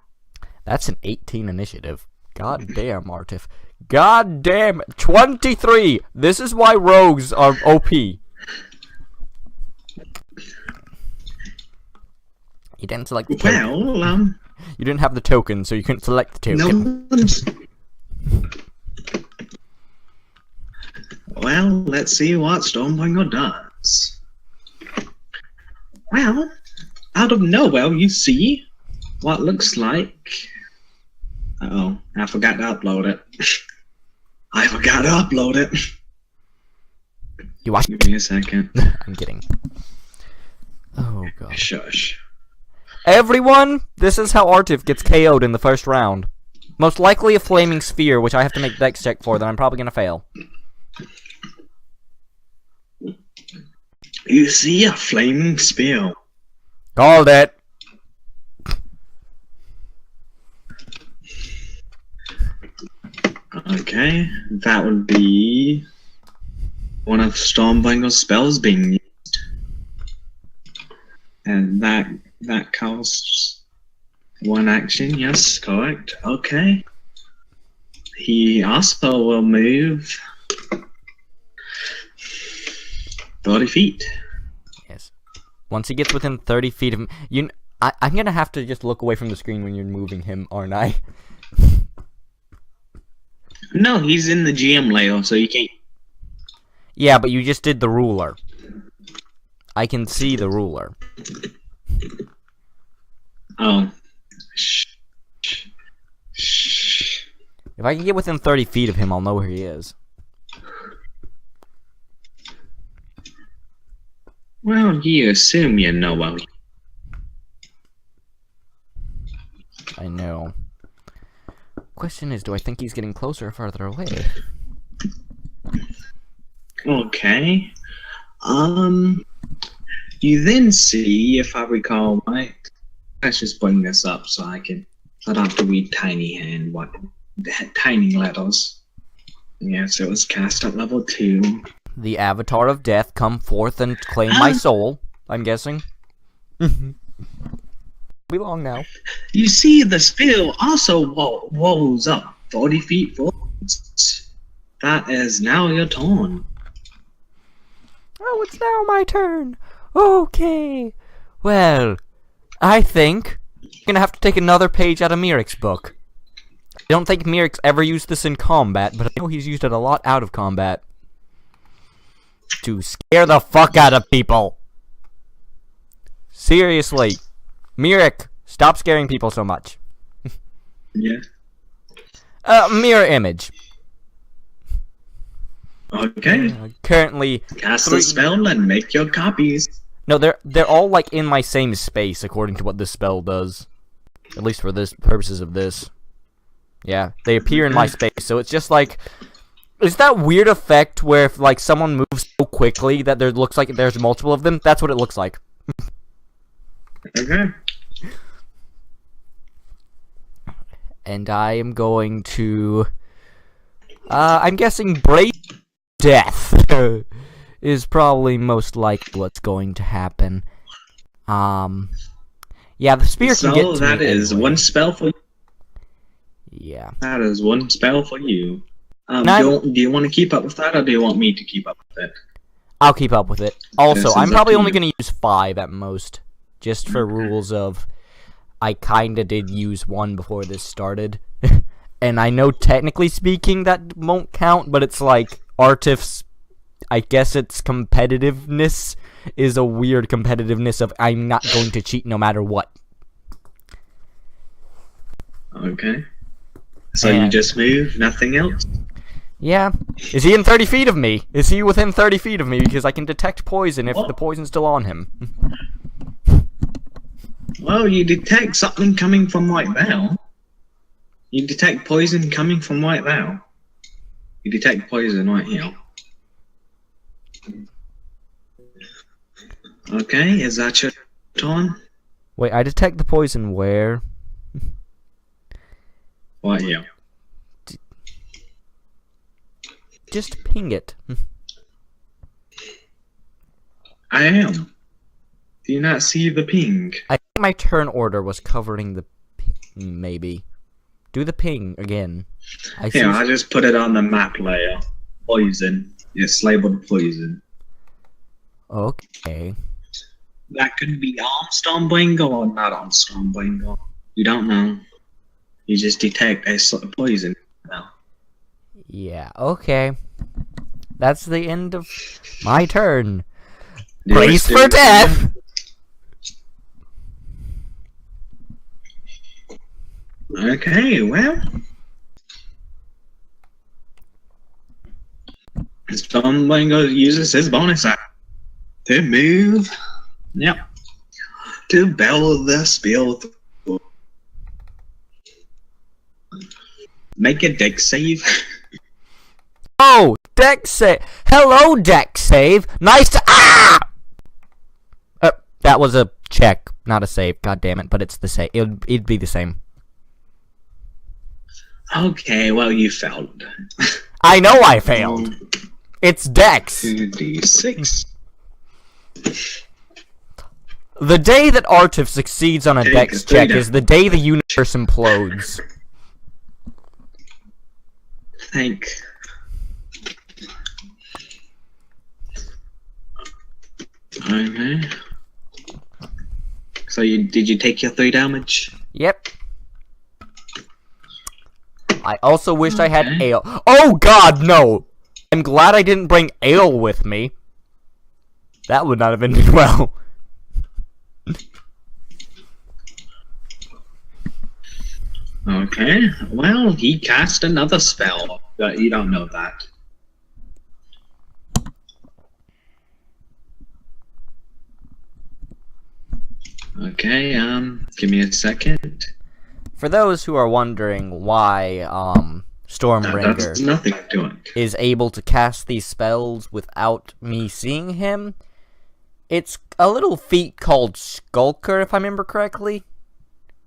That's an 18 initiative. God damn, Artif. God damn, 23. This is why rogues are OP. You didn't select the token. Well, You didn't have the token, so you couldn't select the token. Well, let's see what Stormbringer does. Well, out of nowhere, you see what looks like... Uh-oh, I forgot to upload it. I forgot to upload it. You watch. Give me a second. I'm kidding. Oh god. Shush. Everyone, this is how Artif gets KO'd in the first round. Most likely a flaming sphere, which I have to make dex check for, that I'm probably gonna fail. You see a flaming spear. Called it. Okay, that would be one of Stormbringer's spells being used. And that costs 1 action, yes, correct. Okay. He also will move 30 feet. Yes. Once he gets within 30 feet of him, I'm gonna have to just look away from the screen when you're moving him, aren't I? No, he's in the GM layer, so you can't. Yeah, but you just did the ruler. I can see the ruler. Oh. If I can get within 30 feet of him, I'll know where he is. Well, you assume you know well. I know. Question is, do I think he's getting closer or farther away? Okay. You then see, if I recall right, let's just bring this up so I don't have to read tiny letters. Yes, it was cast at level 2. The Avatar of Death come forth and claim my soul, I'm guessing. Be long now. You see the spear also rolls up 40 feet forwards. That is now your turn. Oh, it's now my turn. Okay. Well, I think I'm gonna have to take another page out of Mirik's book. I don't think Mirik's ever used this in combat, but I know he's used it a lot out of combat. To scare the fuck out of people. Seriously. Mirik, stop scaring people so much. Yeah. Mirror image. Okay. Currently, Cast the spell and make your copies. no, they're all like in my same space according to what this spell does. At least for this purposes of this. Yeah, they appear in my space, so it's just like, is that weird effect where if like someone moves so quickly that there looks like there's multiple of them? That's what it looks like. Okay. And I am going to I'm guessing Brave Death is probably most likely what's going to happen. Yeah, the spear can get to So that me is anyway. one spell for you. Yeah. That is one spell for you. Now- Do you want to keep up with that, or do you want me to keep up with it? I'll keep up with it. Also, This I'm is probably up to only you. going to use 5 at most. Just for rules of, I kinda did use 1 before this started. And I know technically speaking that won't count, but it's like Artif's, I guess its competitiveness is a weird competitiveness of I'm not going to cheat no matter what. Okay. So you just move, nothing else? Yeah. Is he in 30 feet of me? Is he within 30 feet of me? Because I can detect poison if the poison's still on him. Well, you detect something coming from right there. You detect poison coming from right there. You detect poison right here. Okay, is that your turn? Wait, I detect the poison where? Right here. Just ping it. I am. Do you not see the ping? I think my turn order was covering the ping, maybe. Do the ping again. I just put it on the map layer. Poison. It's labeled poison. Okay. That could be on Stormbringer or not on Stormbringer. You don't know. You just detect a poison now. Yeah, okay. That's the end of my turn. Brace for death! Okay, well. Stormbringer uses his bonus action to move. Yep. To bell the spell. Make a deck save. Oh, deck save. Hello, deck save. Nice to. Ah! That was a check, not a save. God damn it! But it's the same. It'd be the same. Okay, well you failed. I know I failed. It's Dex. 2d6. The day that Artif succeeds on a Dex check is the day the universe implodes. Thank. Okay. So did you take your 3 damage? Yep. I also wish I had ale. Oh God, no! I'm glad I didn't bring ale with me. That would not have ended well. Okay. Well, he cast another spell, but you don't know that. Okay. Give me a second. For those who are wondering why That's nothing to it. is able to cast these spells without me seeing him, it's a little feat called Skulker, if I remember correctly.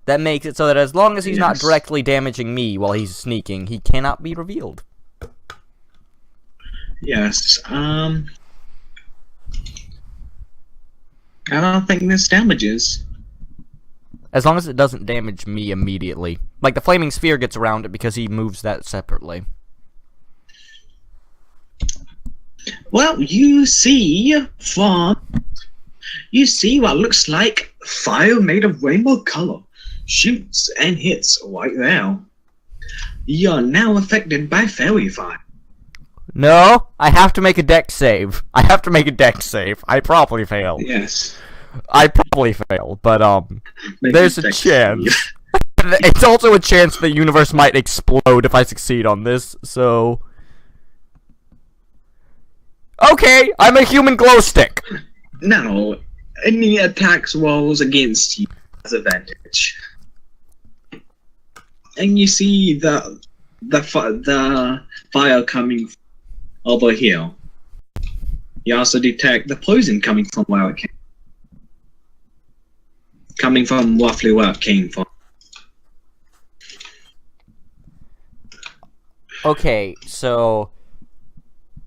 That makes it so that as long as he's not directly damaging me while he's sneaking, he cannot be revealed. Yes. I don't think this damages. As long as it doesn't damage me immediately. Like, the flaming sphere gets around it because he moves that separately. Well, you see what looks like fire made of rainbow color shoots and hits right there. You're now affected by fairy fire. No, I have to make a deck save. I probably failed. Yes. I probably failed, but there's a chance. It's also a chance the universe might explode if I succeed on this, so... Okay, I'm a human glow stick! Now, any attacks rolls against you as advantage. And you see the fire coming over here. You also detect the poison coming from where it came. Coming from roughly where it came from. Okay, so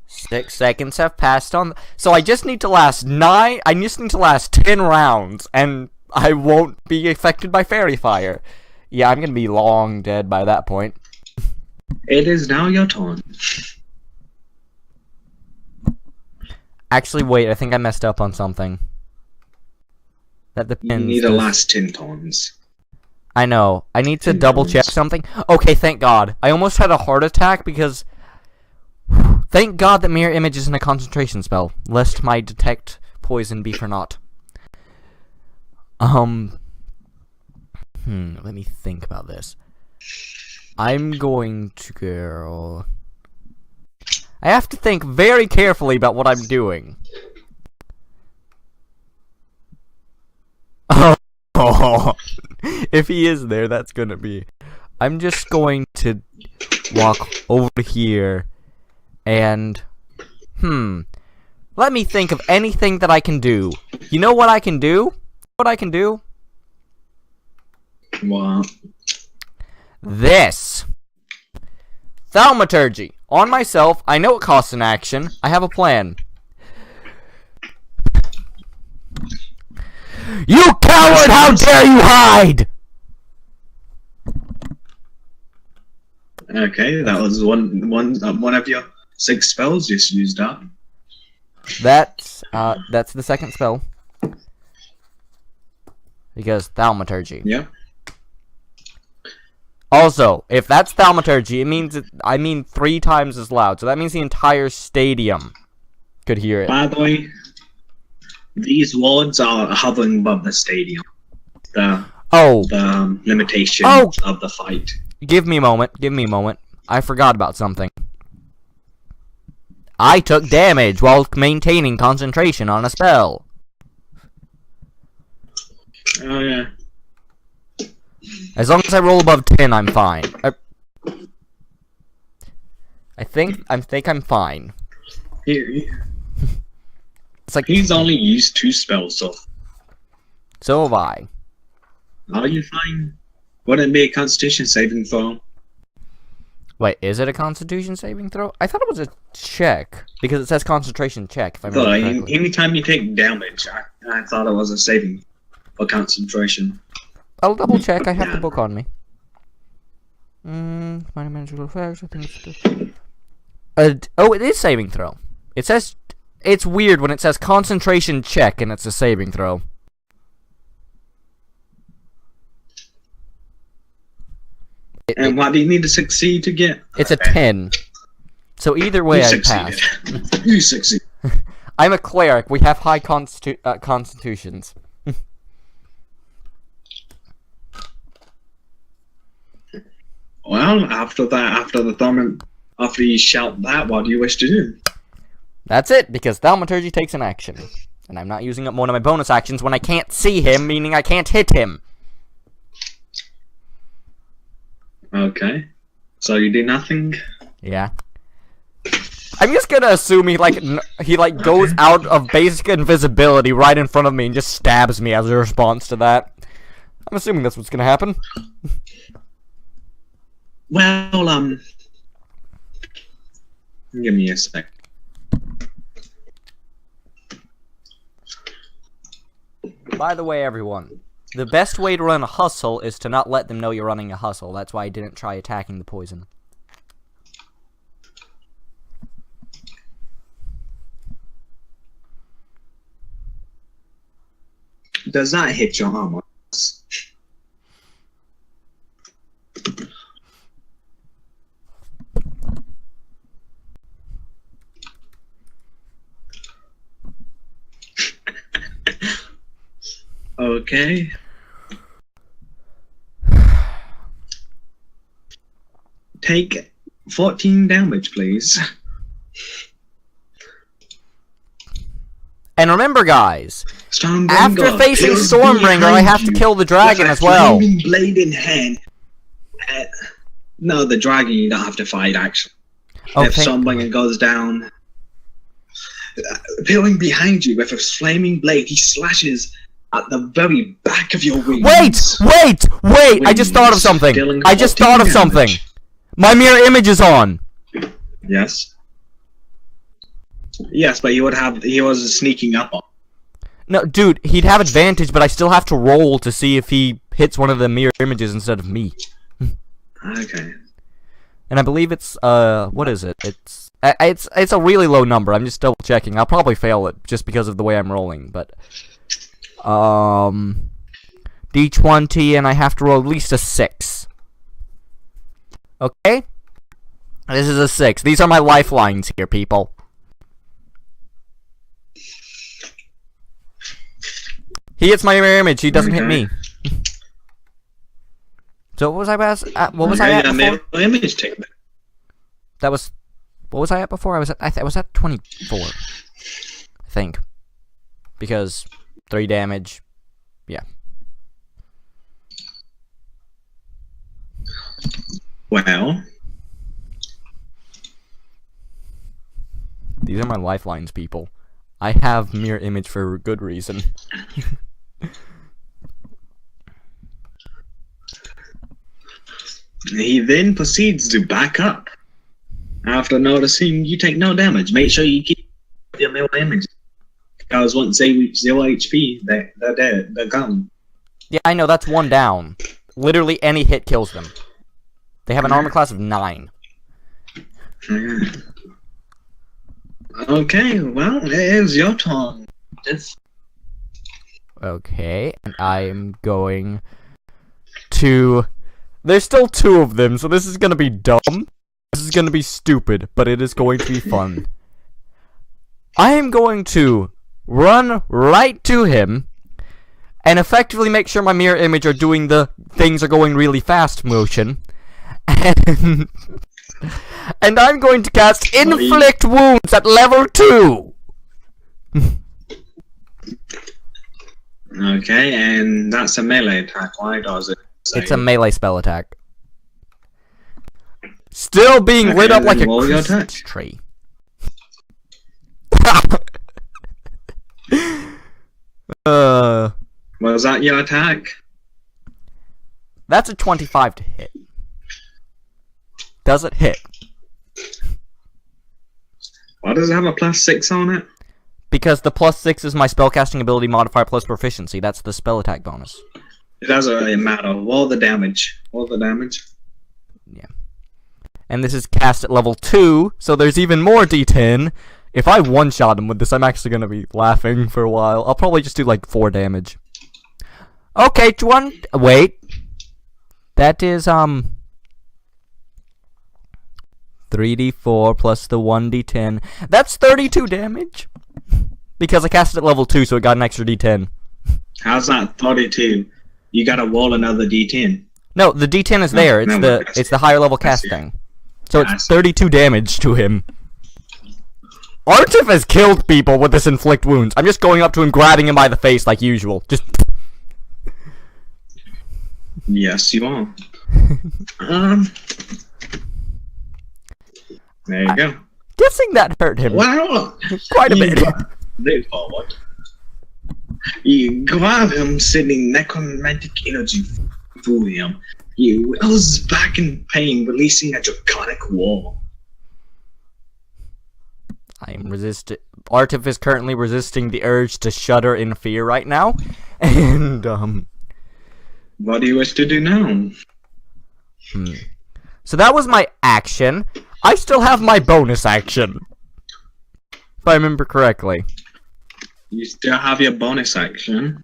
6 seconds have passed on. So I just need to last 10 rounds, and I won't be affected by fairy fire. Yeah, I'm gonna be long dead by that point. It is now your turn. Actually, wait, I think I messed up on something. That depends. You need to last 10 turns. I know. I need to double check something. Okay, thank God. I almost had a heart attack because... Thank God that mirror image isn't a concentration spell, lest my detect poison be for naught. Let me think about this. I'm going to go... I have to think very carefully about what I'm doing. Oh, if he is there, that's gonna be... I'm just going to walk over here and... Let me think of anything that I can do. You know what I can do? What I can do? What? This. Thaumaturgy. On myself. I know it costs an action. I have a plan. You coward! How dare you hide! Okay, that was one of your 6 spells just used up. That's the second spell. Because thaumaturgy. Yeah. Also, if that's thaumaturgy, it means 3 times as loud. So that means the entire stadium could hear it. By the way, these wards are hovering above the stadium. The limitation of the fight. Give me a moment. I forgot about something. I took damage while maintaining concentration on a spell. Oh yeah. As long as I roll above 10, I'm fine. I think I'm fine. Here. It's like He's only used 2 spells, so have I. Are you fine? Wouldn't it be a Constitution saving throw? Wait, is it a Constitution saving throw? I thought it was a check because it says concentration check. If I remember correctly. Anytime you take damage, I thought it was a saving for concentration. I'll double check. I have the book on me. Minor magical effects. I think it's oh, it is saving throw. It says it's weird when it says concentration check and it's a saving throw. And what do you need to succeed to get? It's a 10. So either way, I pass. You succeed. I'm a cleric. We have high constitutions. Well, after you shout that, what do you wish to do? That's it, because thaumaturgy takes an action. And I'm not using up one of my bonus actions when I can't see him, meaning I can't hit him. Okay. So you do nothing? Yeah. I'm just gonna assume he goes out of basic invisibility right in front of me and just stabs me as a response to that. I'm assuming that's what's gonna happen. Well, give me a sec. By the way, everyone, the best way to run a hustle is to not let them know you're running a hustle. That's why I didn't try attacking the poison. Does not hit your armor. Okay. Take 14 damage, please. And remember, guys, Stormbringer, after facing Stormbringer, I have to kill the dragon as well. Flaming blade in hand. No, the dragon you don't have to fight, actually. Okay. If Stormbringer goes down, appearing behind you with a flaming blade, he slashes at the very back of your wings. Wait! I just thought of something. My mirror image is on. Yes. Yes, but he was sneaking up on. No, dude, he'd have advantage, but I still have to roll to see if he hits one of the mirror images instead of me. Okay. And I believe it's, what is it? It's a really low number. I'm just double checking. I'll probably fail it just because of the way I'm rolling, but, D20, and I have to roll at least a 6. Okay? This is a 6. These are my lifelines here, people. He hits my mirror image. He doesn't hit me. So what was I at? What was I at before? Image take that. That was. What was I at before? I was at 24. I think. Because 3 damage. Yeah. Well. These are my lifelines, people. I have mirror image for a good reason. He then proceeds to back up. After noticing you take no damage, make sure you keep your mirror image. Because once they reach 0 HP, they're dead. They're gone. Yeah, I know, that's 1 down. Literally any hit kills them. They have an armor class of 9. Okay, well, it is your turn. Okay, and I'm going to... There's still 2 of them, so this is gonna be dumb. This is gonna be stupid, but it is going to be fun. I am going to run right to him and effectively make sure my mirror image are doing the things are going really fast motion. And I'm going to cast Inflict Wounds at level 2! Okay, and that's a melee attack. Why does it say? It's a melee spell attack. Still being lit up like a Christmas tree. Was that your attack? That's a 25 to hit. Does it hit? Why does it have a +6 on it? Because the +6 is my spellcasting ability modifier plus proficiency. That's the spell attack bonus. It doesn't really matter. Roll the damage. Roll the damage. Yeah. And this is cast at level 2, so there's even more D10. If I one-shot him with this, I'm actually gonna be laughing for a while. I'll probably just do like 4 damage. Okay, wait. That is, 3d4 plus the 1d10. That's 32 damage. Because I cast it at level 2, so it got an extra d10. How's that 32? You gotta roll another d10. No, the d10 is there. It's the higher level cast thing. So it's 32 damage to him. Artif has killed people with this inflict wounds. I'm just going up to him, grabbing him by the face like usual. Just. Yes, you are. There you go. Guessing that hurt him. Wow. Quite a bit. Move forward. You grab him, sending necromantic energy through him. He wills back in pain, releasing a draconic wall. I'm resisting. Artif is currently resisting the urge to shudder in fear right now, and What do you wish to do now? So that was my action. I still have my bonus action, if I remember correctly. You still have your bonus action.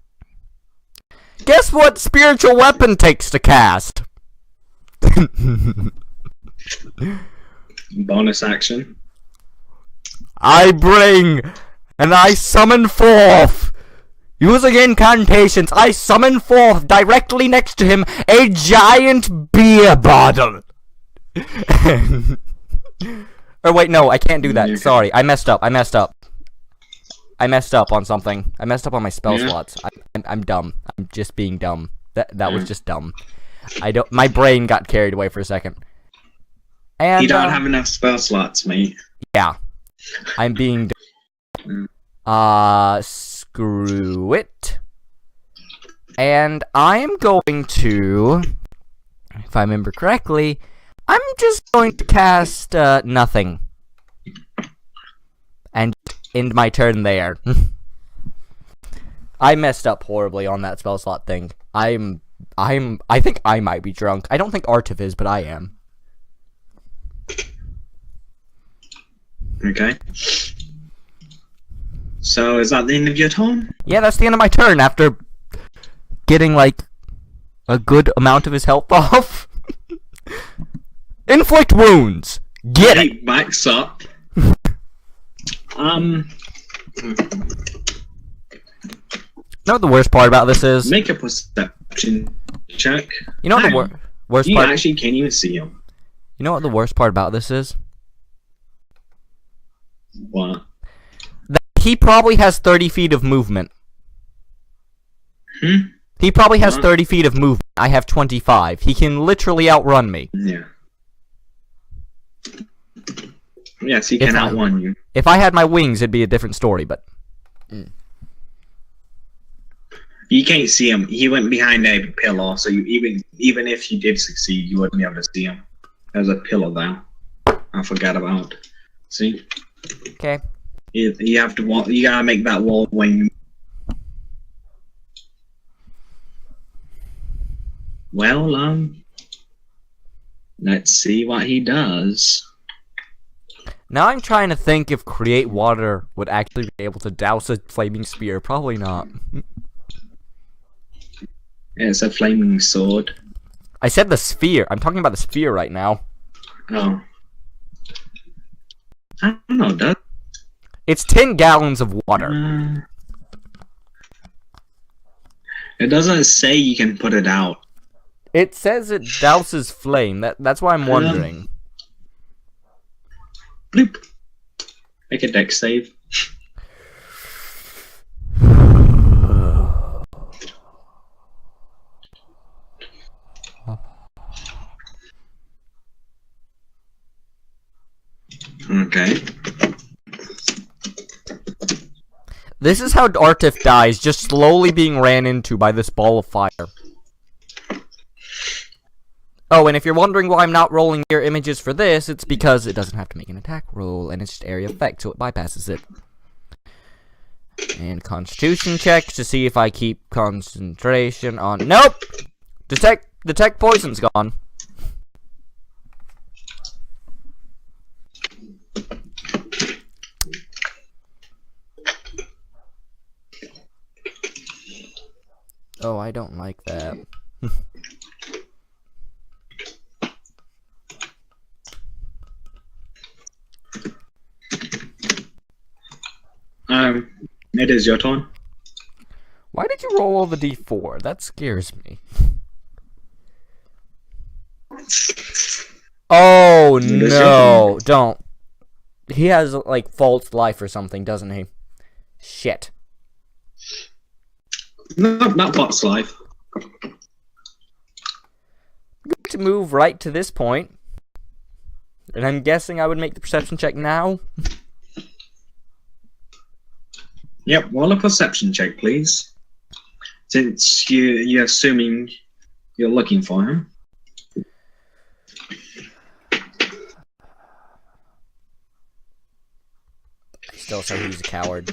Guess what spiritual weapon takes to cast? Bonus action. I bring, and I summon forth. Using incantations, I summon forth directly next to him a giant beer bottle. Or wait, no, I can't do that. Sorry, I messed up. I messed up on something. I messed up on my spell slots. I'm dumb. I'm just being dumb. That was just dumb. My brain got carried away for a second. And you don't have enough spell slots, mate. Yeah. I'm being dumb. Screw it. And I'm going to, if I remember correctly, I'm just going to cast nothing. And end my turn there. I messed up horribly on that spell slot thing. I think I might be drunk. I don't think Artif is, but I am. Okay. So is that the end of your turn? Yeah, that's the end of my turn after getting like a good amount of his health off. Inflict wounds. Get it. He backs up. You know what the worst part about this is? Make a perception check. You know what the worst You part? actually can't even see him. You know what the worst part about this is? What? That he probably has 30 feet of movement. Hmm? He probably has What? 30 feet of movement. I have 25. He can literally outrun me. Yeah. Yes, he can outrun you. If I had my wings, it'd be a different story, but... You can't see him. He went behind a pillar, so even if you did succeed, you wouldn't be able to see him. There's a pillar there. I forgot about. See? Okay. You have to walk. You gotta make that wall when you. Well, let's see what he does. Now I'm trying to think if Create Water would actually be able to douse a flaming spear. Probably not. It's a flaming sword. I said the sphere. I'm talking about the sphere right now. Oh. I don't know, does It's 10 gallons of water. it doesn't say you can put it out. It says it douses flame. That's why I'm wondering. Bloop. Make a dex save. Okay. This is how Artif dies, just slowly being ran into by this ball of fire. Oh, and if you're wondering why I'm not rolling mirror images for this, it's because it doesn't have to make an attack roll, and it's just area effect, so it bypasses it. And Constitution check to see if I keep concentration on... Nope! Detect poison's gone. Oh, I don't like that. It is your turn. Why did you roll all the d4? That scares me. Oh, no. Don't. He has, like, false life or something, doesn't he? Shit. No, not Bot's life. I'm going to move right to this point. And I'm guessing I would make the perception check now. Yep, roll a perception check, please. Since you're assuming you're looking for him. I still say he's a coward.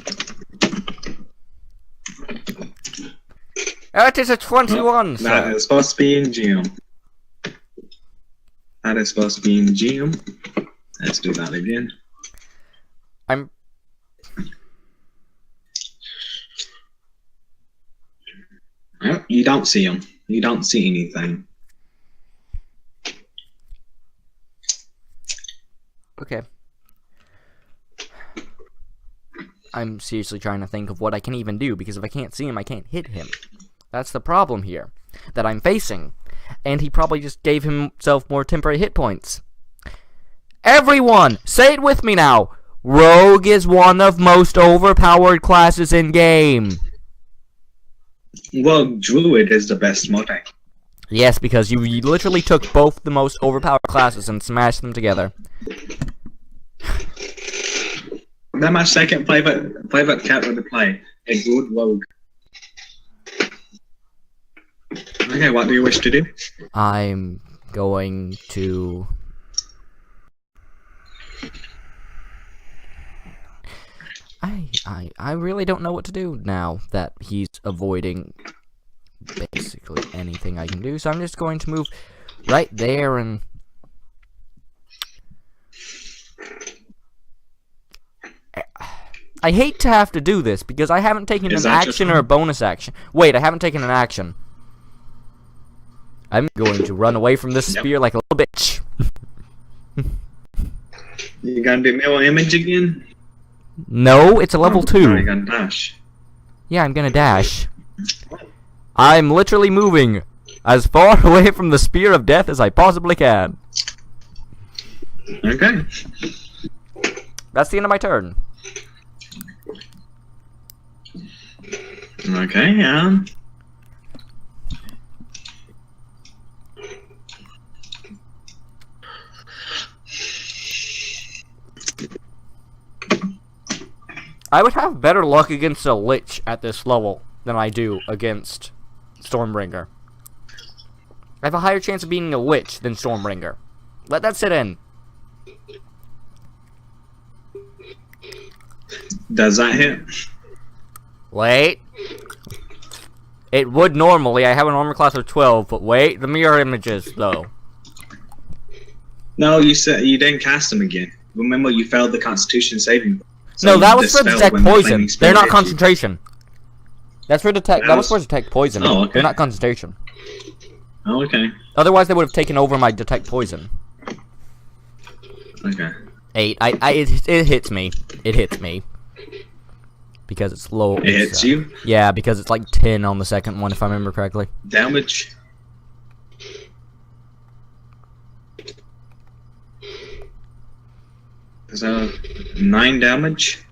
That is a 21, That sir. is supposed to be in gym. That is supposed to be in gym. Let's do that again. I'm... Oh, you don't see him. You don't see anything. Okay. I'm seriously trying to think of what I can even do, because if I can't see him, I can't hit him. That's the problem here that I'm facing. And he probably just gave himself more temporary hit points. Everyone, say it with me now. Rogue is one of most overpowered classes in game. Well, Druid is the best model. Yes, because you literally took both the most overpowered classes and smashed them together. Then my second favorite cat would play a good rogue. Okay, what do you wish to do? I'm going to... I really don't know what to do now that he's avoiding basically anything I can do, so I'm just going to move right there and... I hate to have to do this, because I haven't taken an action or a bonus action. Wait, I haven't taken an action. I'm going to run away from this Yep. spear like a little bitch. You gonna do mirror image again? No, it's a level 2. No, you gonna dash. Yeah, I'm gonna dash. I'm literally moving as far away from the spear of death as I possibly can. Okay. That's the end of my turn. Okay, I would have better luck against a Lich at this level than I do against Stormbringer. I have a higher chance of beating a Lich than Stormbringer. Let that sit in. does that hit? Wait. It would normally. I have an armor class of 12, but wait. The mirror images, though. No, you said you didn't cast them again. Remember, you failed the Constitution saving. So No, you that was for dispelled detect when the poison. flaming spell They're not hit you. concentration. That's for detect. That was for detect poison. Oh, okay. They're not concentration. Oh, okay. Otherwise, they would have taken over my detect poison. Okay. 8. It hits me. It hits me. Because it's low. It hits you. Yeah, because it's like 10 on the second one, if I remember correctly. Damage. Is that 9 damage?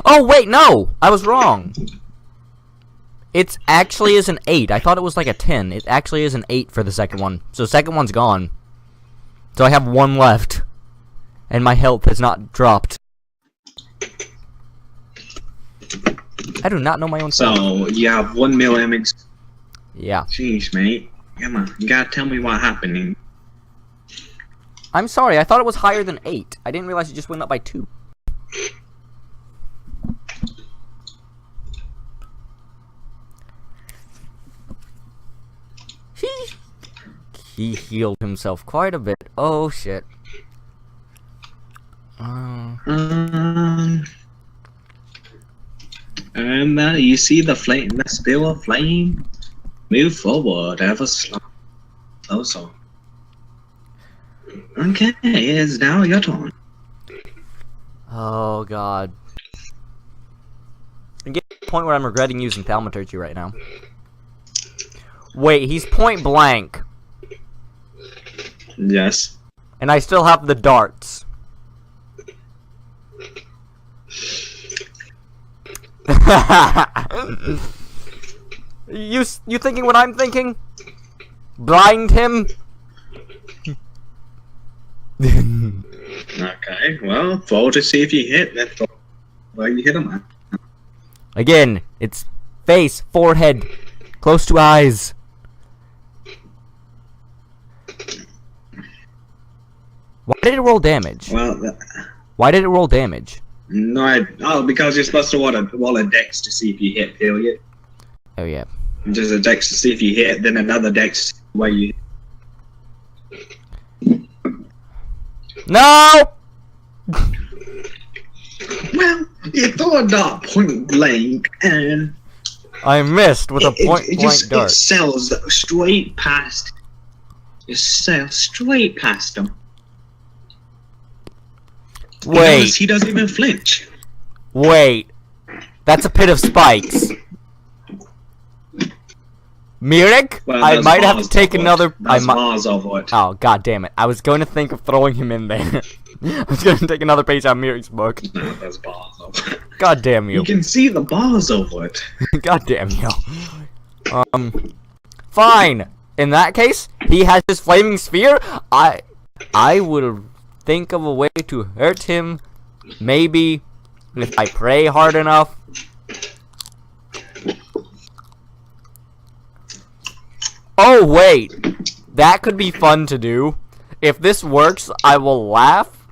Oh, wait, no! I was wrong. It actually is an 8. I thought it was like a 10. It actually is an 8 for the second one. So the second one's gone. So I have 1 left. And my health has not dropped. I do not know my own spell. So you have 1 mil damage. Yeah. Jeez, mate. Come on, you gotta tell me what happened. I'm sorry, I thought it was higher than 8. I didn't realize it just went up by 2. He healed himself quite a bit. Oh, shit. And you see the flame, the spill of flame. Move forward, ever slow. So. Okay, it's now your turn. Oh, God. I'm getting to the point where I'm regretting using Thaumaturgy right now. Wait, he's point blank. Yes. And I still have the darts. You thinking what I'm thinking? Blind him? Okay, well, roll to see if you hit. That's where you hit him at. Again, it's face, forehead, close to eyes. Why did it roll damage? Well, Why did it roll damage? no, because you're supposed to roll a dex to see if you hit, period. Oh, yeah. Just a dex to see if you hit, then another dex where you. No! Well, you throw a dart point blank, and I missed with a point blank it dart. sails straight past. It sails straight past him. Wait, He doesn't even flinch. wait. That's a pit of spikes. Mirik? Well, I there's might have bars to take over it. another. There's bars over it. Oh, god damn it. I was going to think of throwing him in there. I was going to take another page out of Mirik's book. No, there's bars over it. God damn you. You can see the bars over it. God damn you. Fine. In that case, he has his flaming sphere. I would think of a way to hurt him. Maybe if I pray hard enough. Oh, wait. That could be fun to do. If this works, I will laugh.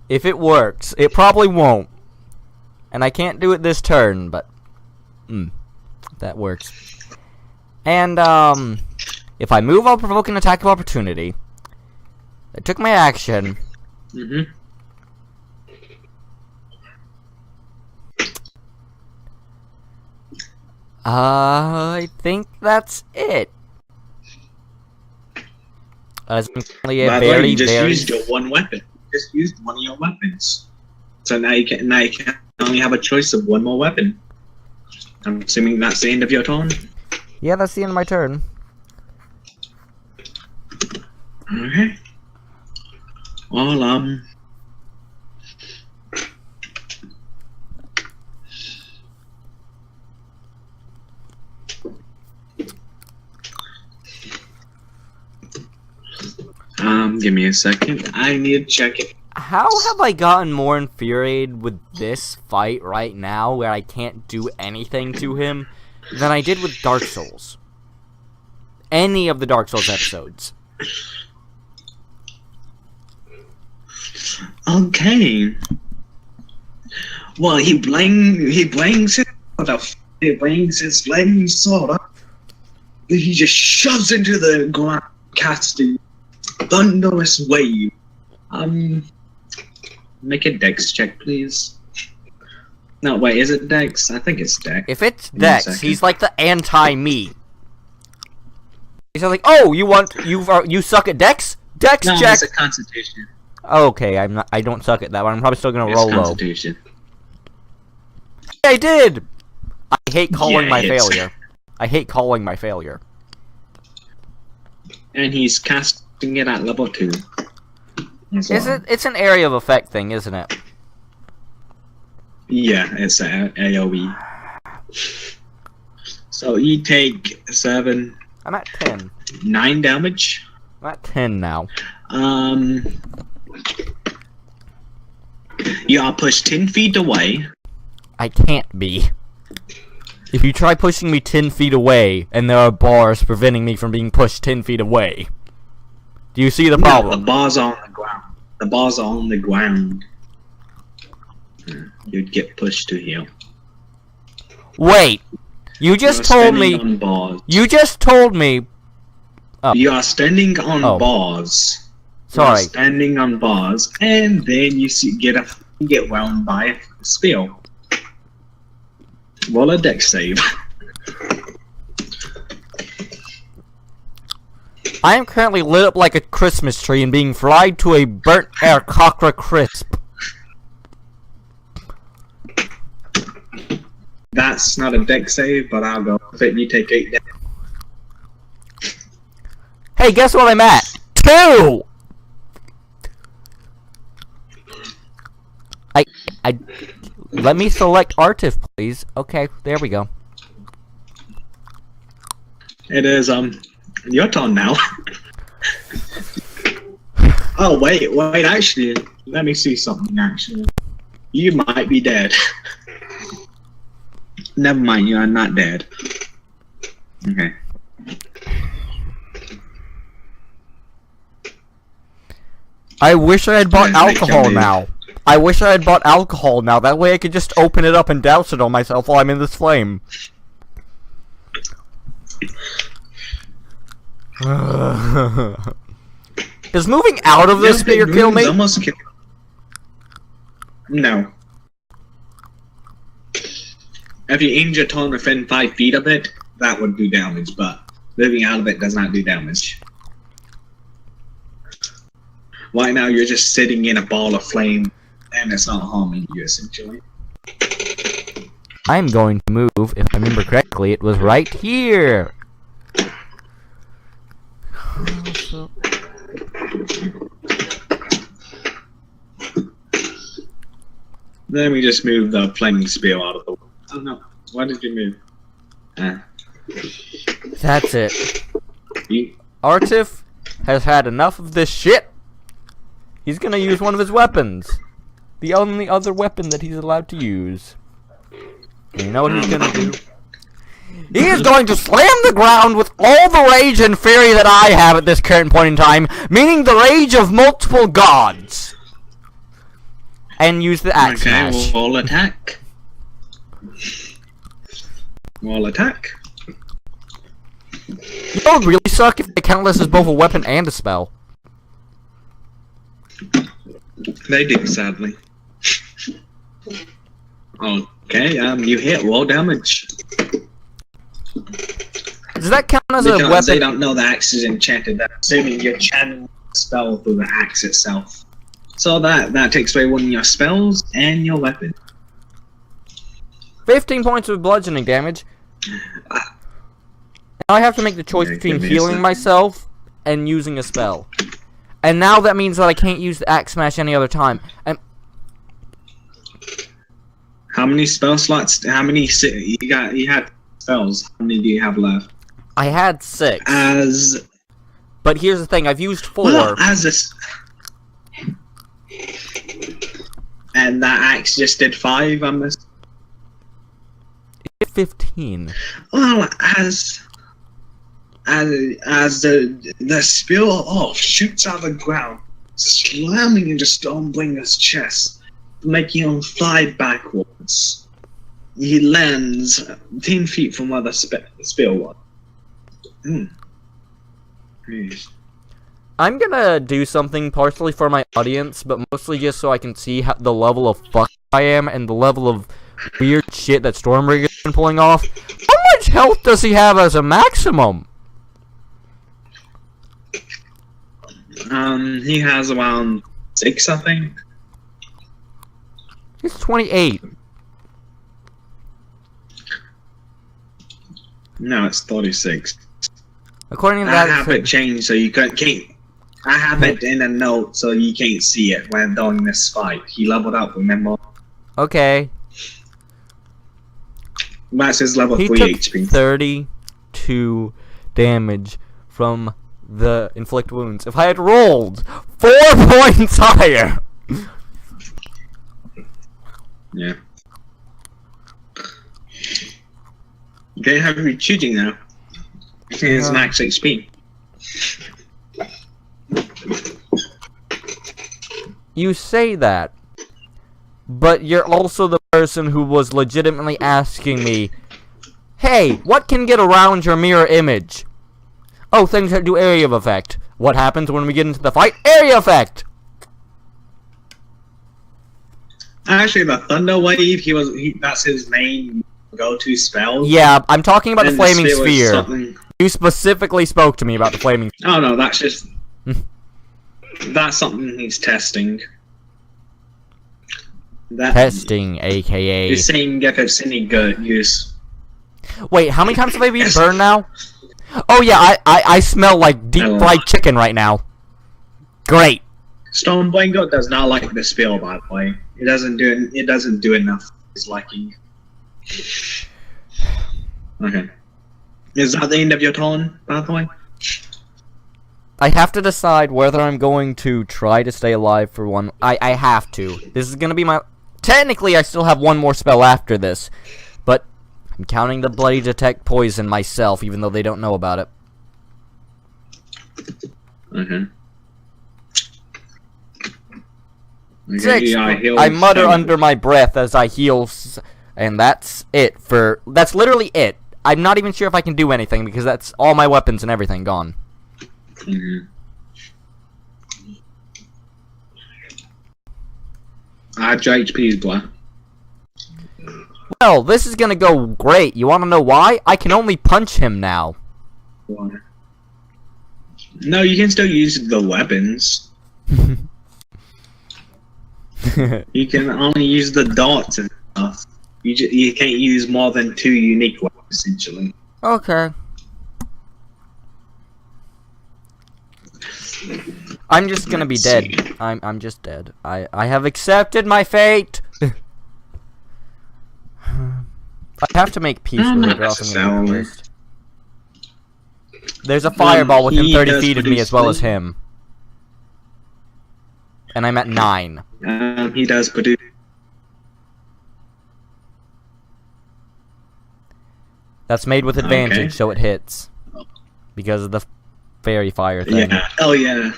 If it works. It probably won't. And I can't do it this turn, but... that works. And, if I move, I'll provoke an attack of opportunity. I took my action. Mm-hmm. I think that's it. As currently a By the way, very, you just very... used your one weapon. You just used one of your weapons. So now you can only have a choice of one more weapon. I'm assuming that's the end of your turn. Yeah, that's the end of my turn. Okay. Well, give me a second. I need to check it. How have I gotten more infuriated with this fight right now, where I can't do anything to him, than I did with Dark Souls? Any of the Dark Souls episodes. Okay. Well, he brings his flaming sword up. He just shoves into the ground, casting thunderous wave. Make a dex check, please. No, wait, is it dex? I think it's dex. If it's dex, he's like the anti-me. He's like, oh, you suck at dex? Dex No, check. it's a constitution. Okay, I don't suck at that one. I'm probably still gonna roll low. Constitution. I did. I hate calling Yeah, my it's- failure. I hate calling my failure. And he's casting it at level 2. Is it? It's an area of effect thing, isn't it? Yeah, it's a AoE. So you take 7, I'm at 10. 9 damage. I'm at 10 now. You are pushed 10 feet away. I can't be. If you try pushing me 10 feet away, and there are bars preventing me from being pushed 10 feet away, do you see the problem? No, the bars are on the ground. The bars are on the ground. You'd get pushed to here. Wait! You just told me... On bars. You just told me... Oh. You are standing on Oh. bars. Sorry. You are standing on bars, and then you get wound by a spell. Roll a dex save. I am currently lit up like a Christmas tree and being fried to a burnt air cockra crisp. That's not a dex save, but I'll go with it. You take 8 damage. Hey, guess what I'm at? 2! Let me select Artif, please. Okay, there we go. It is, your turn now. Oh, wait, actually, let me see something, actually. You might be dead. Never mind, you are not dead. Okay. I wish I had bought Let's make alcohol your now. I wish I had bought alcohol now. That way I could just open it up and douse it on myself while I'm in this flame. Does moving out of this spear kill me? Almost kill. No. If you aimed your turn within 5 feet of it, that would do damage, but moving out of it does not do damage. Right now, you're just sitting in a ball of flame, and it's not harming you, essentially. I'm going to move, if I remember correctly, it was right here. Let me just move the flaming spear out of the way. Oh no, why did you move? That's it. You, Artif has had enough of this shit. He's gonna use one of his weapons. The only other weapon that he's allowed to use. And you know what he's gonna do? He is going to slam the ground with all the rage and fury that I have at this current point in time, meaning the rage of multiple gods. And use the axe smash. okay, we'll attack. We'll attack. You know what would really suck if they count this as both a weapon and a spell? They do, sadly. Okay, you hit, roll damage. Does that count as a Because weapon? they don't know the axe is enchanted. They're assuming you're channeling the spell through the axe itself. So that takes away one of your spells and your weapon. 15 points of bludgeoning damage. Now I have to make the choice between healing myself and using a spell. And now that means that I can't use the axe smash any other time. And how many spell slots? How many you got? You had spells. How many do you have left? I had 6. But here's the thing: I've used 4. Well, and that axe just did 5. I missed. 15. Well, as the spear shoots out of the ground, slamming into Stormbringer's chest, making him fly backwards. He lands 10 feet from where the spear was. I'm gonna do something partially for my audience, but mostly just so I can see the level of fuck I am and the level of weird shit that Stormbringer's been pulling off. How much health does he have as a maximum? He has around 6, I think. He's 28. No, it's 36. According to I that, have it changed so you can't. I have it in a note so you can't see it when during this fight. He leveled up, remember? okay. That's his level He 3 took HP. 32 damage from the inflict wounds. If I had rolled 4 points higher. Yeah. You can't have you cheating now. It's max HP. You say that, but you're also the person who was legitimately asking me, hey, what can get around your mirror image? Oh, things that do area of effect. What happens when we get into the fight? Area effect! Actually, the Thunder Wave, that's his main go-to spell. Yeah, I'm talking about the And flaming was sphere. something- You specifically spoke to me about the flaming. Oh no, that's just that's something he's testing. Testing, aka. He's seeing if it's any good use. Wait, how many times have I been burned now? Oh yeah, I smell like deep fried chicken right now. Great. Stormbringer does not like the spell, by the way. It doesn't do enough for his liking. Okay. Is that the end of your turn, by the way? I have to decide whether I'm going to try to stay alive for one. I have to. This is gonna be my. Technically, I still have one more spell after this, but I'm counting the bloody detect poison myself, even though they don't know about it. Okay. 6. Yeah, I mutter under my breath as I heal, and that's it for. That's literally it. I'm not even sure if I can do anything because that's all my weapons and everything gone. I have your HP's black. Well, this is gonna go great. You wanna know why? I can only punch him now. No, you can still use the weapons. You can only use the darts and stuff. You can't use more than 2 unique weapons, essentially. Okay. I'm just gonna be dead. I'm just dead. I have accepted my fate. I have to make peace with it, or else I'm gonna get pissed. There's a fireball within 30 feet of me as well as him. And I'm at 9. He does produce. That's made with advantage, so it hits. Because of the fairy fire thing. Yeah. Oh yeah.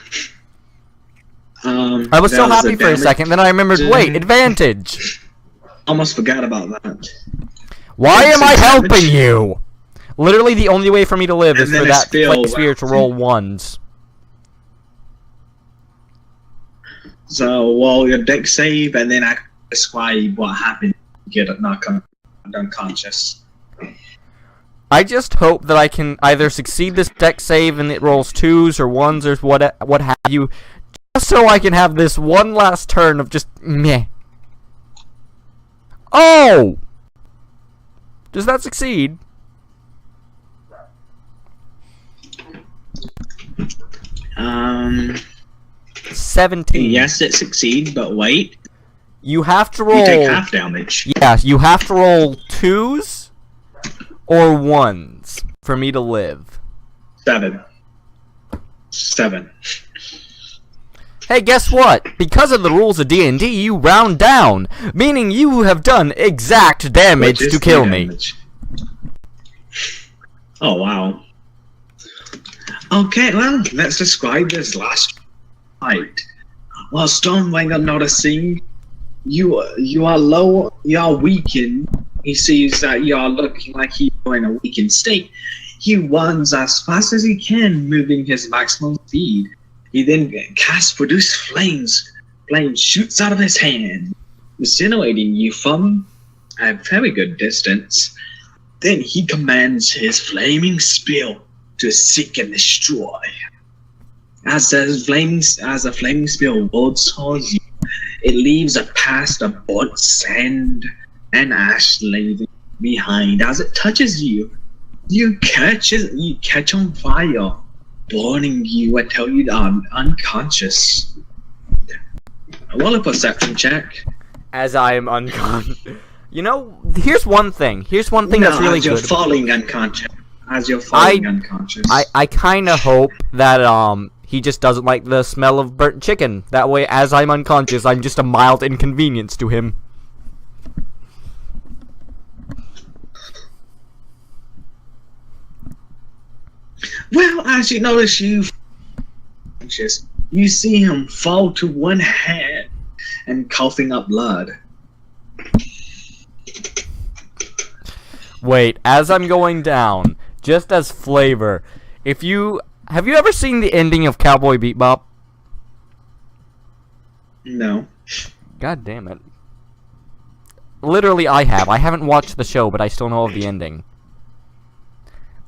I was so happy for a second, then I remembered, wait, advantage! Almost forgot about that. Why am I helping you? Literally the only way for me to live is for that flame sphere to roll 1s. So, well, your deck save, and then I describe what happened. Get knocked unconscious. I just hope that I can either succeed this deck save and it rolls 2s or 1s or what have you, just so I can have this one last turn of just meh. Oh! Does that succeed? Um. 17. Yes, it succeeds, but wait. You have to roll. You take half damage. Yeah, you have to roll 2s or 1s for me to live. 7. Hey, guess what? Because of the rules of D&D, you round down, meaning you have done exact damage to kill me. Oh, wow. Okay, well, let's describe this last fight. While Stormbringer noticing you are weakened, he sees that you are looking like you're in a weakened state. He runs as fast as he can, moving his maximum speed. He then casts Produce Flames. Flame shoots out of his hand, incinerating you from a very good distance. Then he commands his Flaming Spear to seek and destroy. As the Flaming Spear rolls towards you, it leaves a path of burnt sand and ash leaving behind. As it touches you, you catch on fire, burning you until you are unconscious. Roll a perception check. As I am unconscious. You know, here's one thing. That's really good. As you're falling unconscious. I kind of hope that he just doesn't like the smell of burnt chicken. That way, as I'm unconscious, I'm just a mild inconvenience to him. Well, as you notice, you see him fall to one hand and coughing up blood. Wait, as I'm going down, just as flavor, have you ever seen the ending of Cowboy Bebop? No. God damn it. Literally, I have. I haven't watched the show, but I still know of the ending.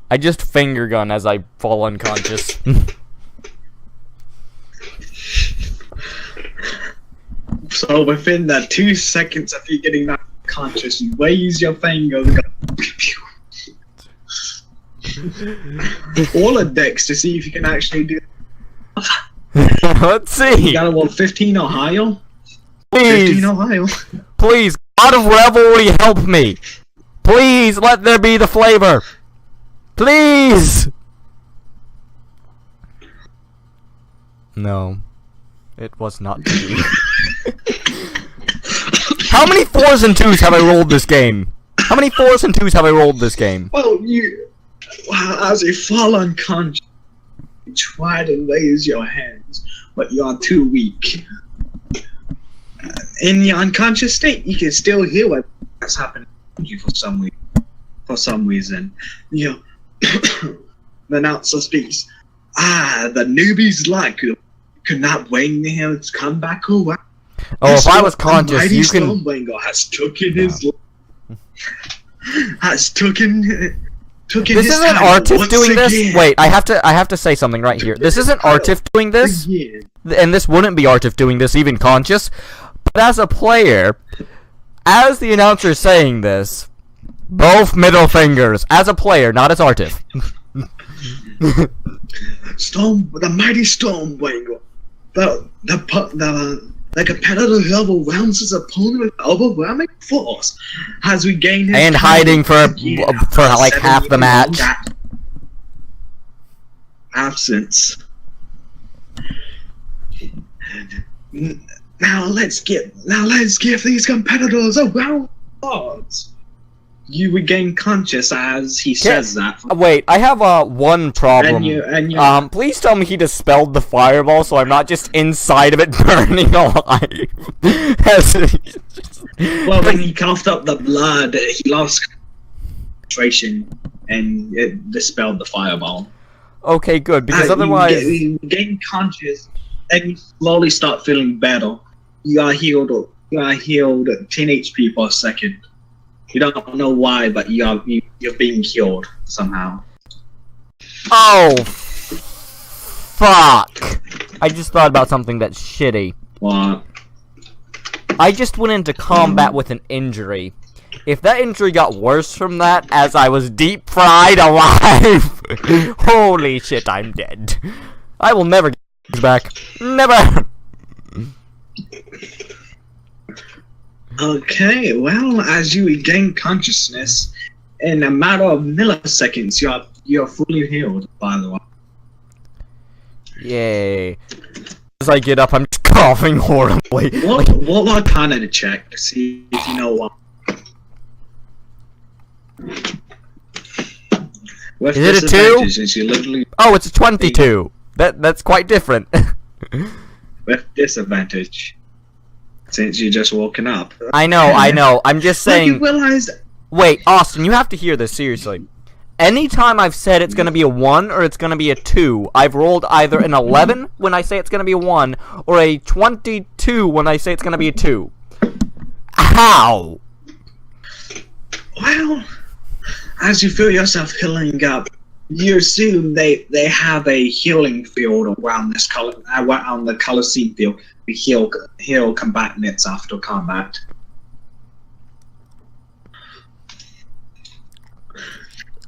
I just finger gun as I fall unconscious. So within the 2 seconds of you getting unconscious, you raise your finger and go all the decks to see if you can actually do it. Let's see. You gotta roll 15 or higher. Please. 15 or higher. Please, God of Revelry, help me. Please, let there be the flavor. Please! No. It was not to be. How many 4s and 2s have I rolled this game? Well, as you fall unconscious, you try to raise your hands, but you are too weak. In your unconscious state, you can still hear what's happening to you for some reason. You know, the announcer speaks. The newbies could not bring him to come back around. Oh, if I was conscious, you can. Stormbringer has taken his. Has taken. This isn't Artif doing this. Wait, I have to say something right here. This isn't Artif doing this, and this wouldn't be Artif doing this, even conscious. But as a player, as the announcer is saying this, both middle fingers. As a player, not as Artif. The mighty Stormbringer. The competitor who overwhelms his opponent with overwhelming force has regained his and hiding for like half the match. Absence. Now let's give these competitors a round of applause. You regain conscious as he says that. Wait, I have one problem. And you, please tell me he dispelled the fireball, so I'm not just inside of it burning alive. Well, when he coughed up the blood, he lost concentration, and it dispelled the fireball. Okay, good, because otherwise you gain conscious, and you slowly start feeling better. You are healed 10 HP per second. You don't know why, but you're being healed. somehow. Oh, fuck. I just thought about something that's shitty. What? I just went into combat with an injury. If that injury got worse from that, as I was deep fried alive, holy shit, I'm dead. I will never get this back. Never! Okay, well, as you regain consciousness, in a matter of milliseconds, you're fully healed, by the way. Yay. As I get up, I'm just coughing horribly. What Arcana to check to see if you know what? With Is it a 2? disadvantage, you literally Oh, it's a 22. That's quite different. with disadvantage, since you're just woken up. I know. I'm just Like, you saying. realize. Wait, Austin, you have to hear this seriously. Anytime I've said it's gonna be a 1 or it's gonna be a 2, I've rolled either an 11 when I say it's gonna be a 1 or a 22 when I say it's gonna be a 2. How? Well, as you feel yourself healing up, you assume they have a healing field around this around the Colosseum field to heal combatants after combat.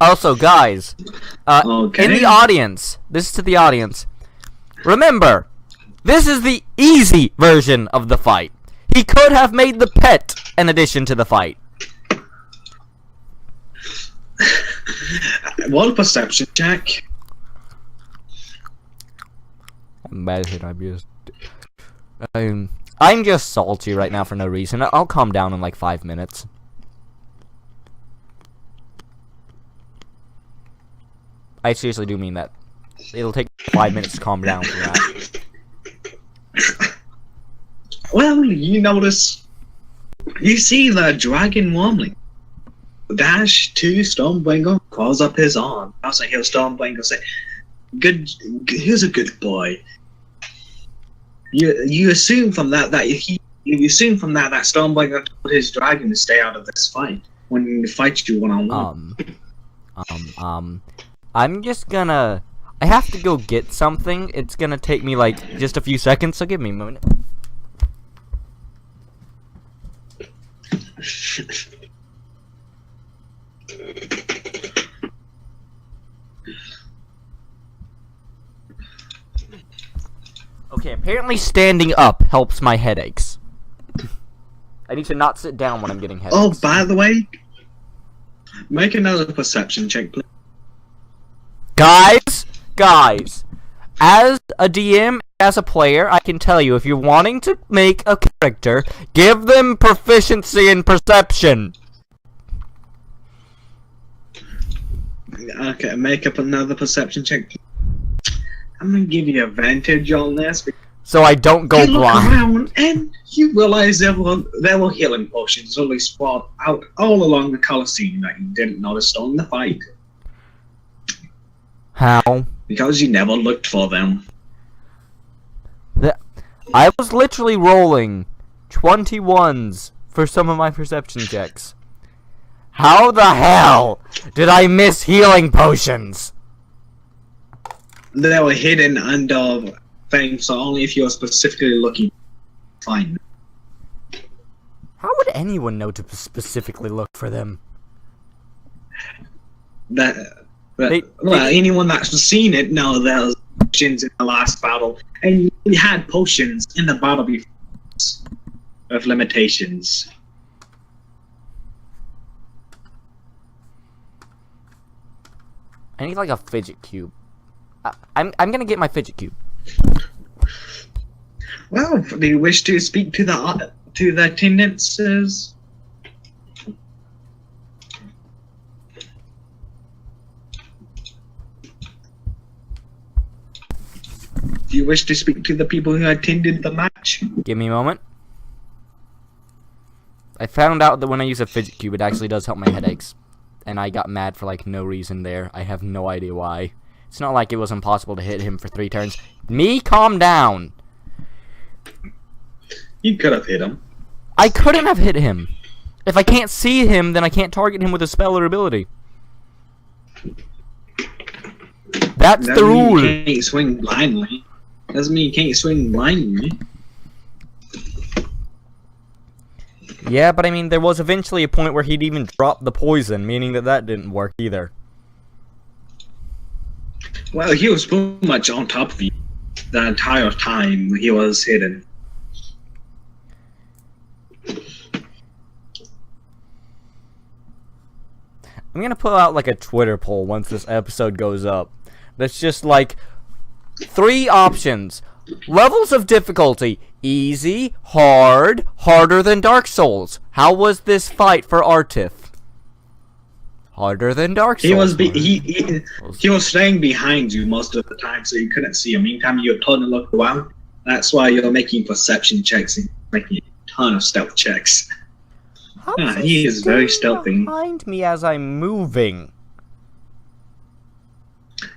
Also, guys, Okay. in the audience, this is to the audience. Remember, this is the easy version of the fight. He could have made the pet an addition to the fight. Roll perception check. I'm just salty right now for no reason. I'll calm down in like 5 minutes. I seriously do mean that. It'll take 5 minutes to calm down for that. Well, you notice, you see the dragon wormling dash to Stormbringer, calls up his arm. I also hear Stormbringer say, "Good, he's a good boy." You assume from that Stormbringer told his dragon to stay out of this fight when he fights you one-on-one. I'm just gonna... I have to go get something. It's gonna take me, like, just a few seconds, so give me a minute. Okay, apparently standing up helps my headaches. I need to not sit down when I'm getting headaches. Oh, by the way, make another perception check, please. Guys, as a DM, as a player, I can tell you, if you're wanting to make a character, give them proficiency in perception. Okay, make up another perception check. I'm gonna give you advantage on this. So I don't go You look blind. around and you realize there were healing potions only sprawled out all along the Colosseum that you didn't notice during the fight. How? Because you never looked for them. I was literally rolling 21s for some of my perception checks. How the hell did I miss healing potions? They were hidden under things, so only if you're specifically looking to find them. How would anyone know to specifically look for them? Anyone that's seen it know there's potions in the last battle, and we had potions in the battle before of limitations. I need like a fidget cube. I'm gonna get my fidget cube. Well, do you wish to speak to the attendances? Do you wish to speak to the people who attended the match? Give me a moment. I found out that when I use a fidget cube, it actually does help my headaches. And I got mad for like no reason there. I have no idea why. It's not like it was impossible to hit him for 3 turns. Me, calm down. You could have hit him. I couldn't have hit him. If I can't see him, then I can't target him with a spell or ability. That's the rule. You can't swing blindly. Doesn't mean you can't swing blindly. Yeah, but I mean, there was eventually a point where he'd even drop the poison, meaning that didn't work either. Well, he was pretty much on top of you the entire time he was hidden. I'm gonna put out like a Twitter poll once this episode goes up. That's just like 3 options. Levels of difficulty: easy, hard, harder than Dark Souls. How was this fight for Artif? Harder than Dark Souls. He was staying behind you most of the time, so you couldn't see him. Anytime you turn and look around, that's why you're making perception checks and making a ton of stealth checks. He is very stealthy. Behind me as I'm moving.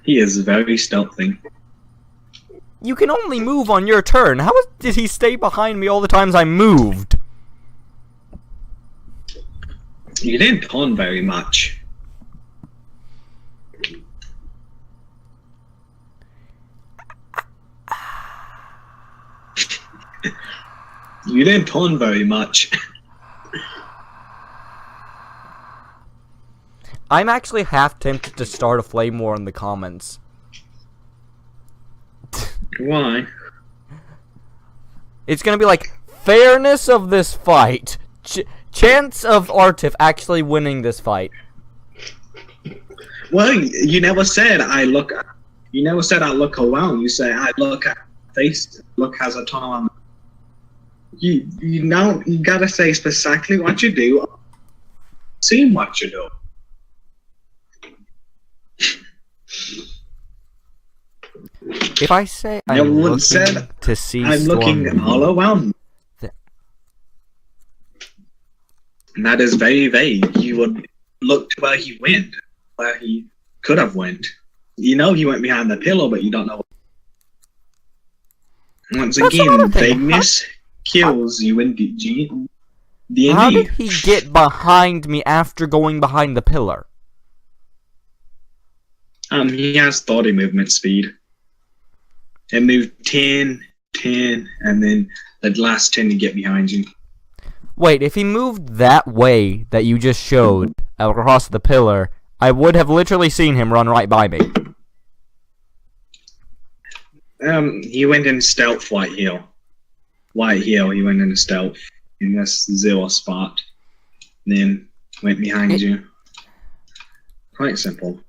He is very stealthy. You can only move on your turn. How did he stay behind me all the times I moved? You didn't turn very much. You didn't turn very much. I'm actually half tempted to start a flame war in the comments. Why? It's gonna be like, fairness of this fight. Chance of Artif actually winning this fight. Well, you never said I look. You never said I look around. You say I look at face. Look has a ton on. You know you gotta say specifically what you do. See what you do. If I say I'm looking to see I'm looking all around. And that is very vague. You would look to where he went, where he could have went. You know he went behind the pillow, but you don't know. Once again, vagueness kills you in D&D. How did he get behind me after going behind the pillar? He has 30 movement speed. It moved 10, 10, and then the last 10 to get behind you. Wait, if he moved that way that you just showed across the pillar, I would have literally seen him run right by me. He went in stealth White Hill. White Hill, he went into stealth in this 0 spot. Then went behind you. Quite simple.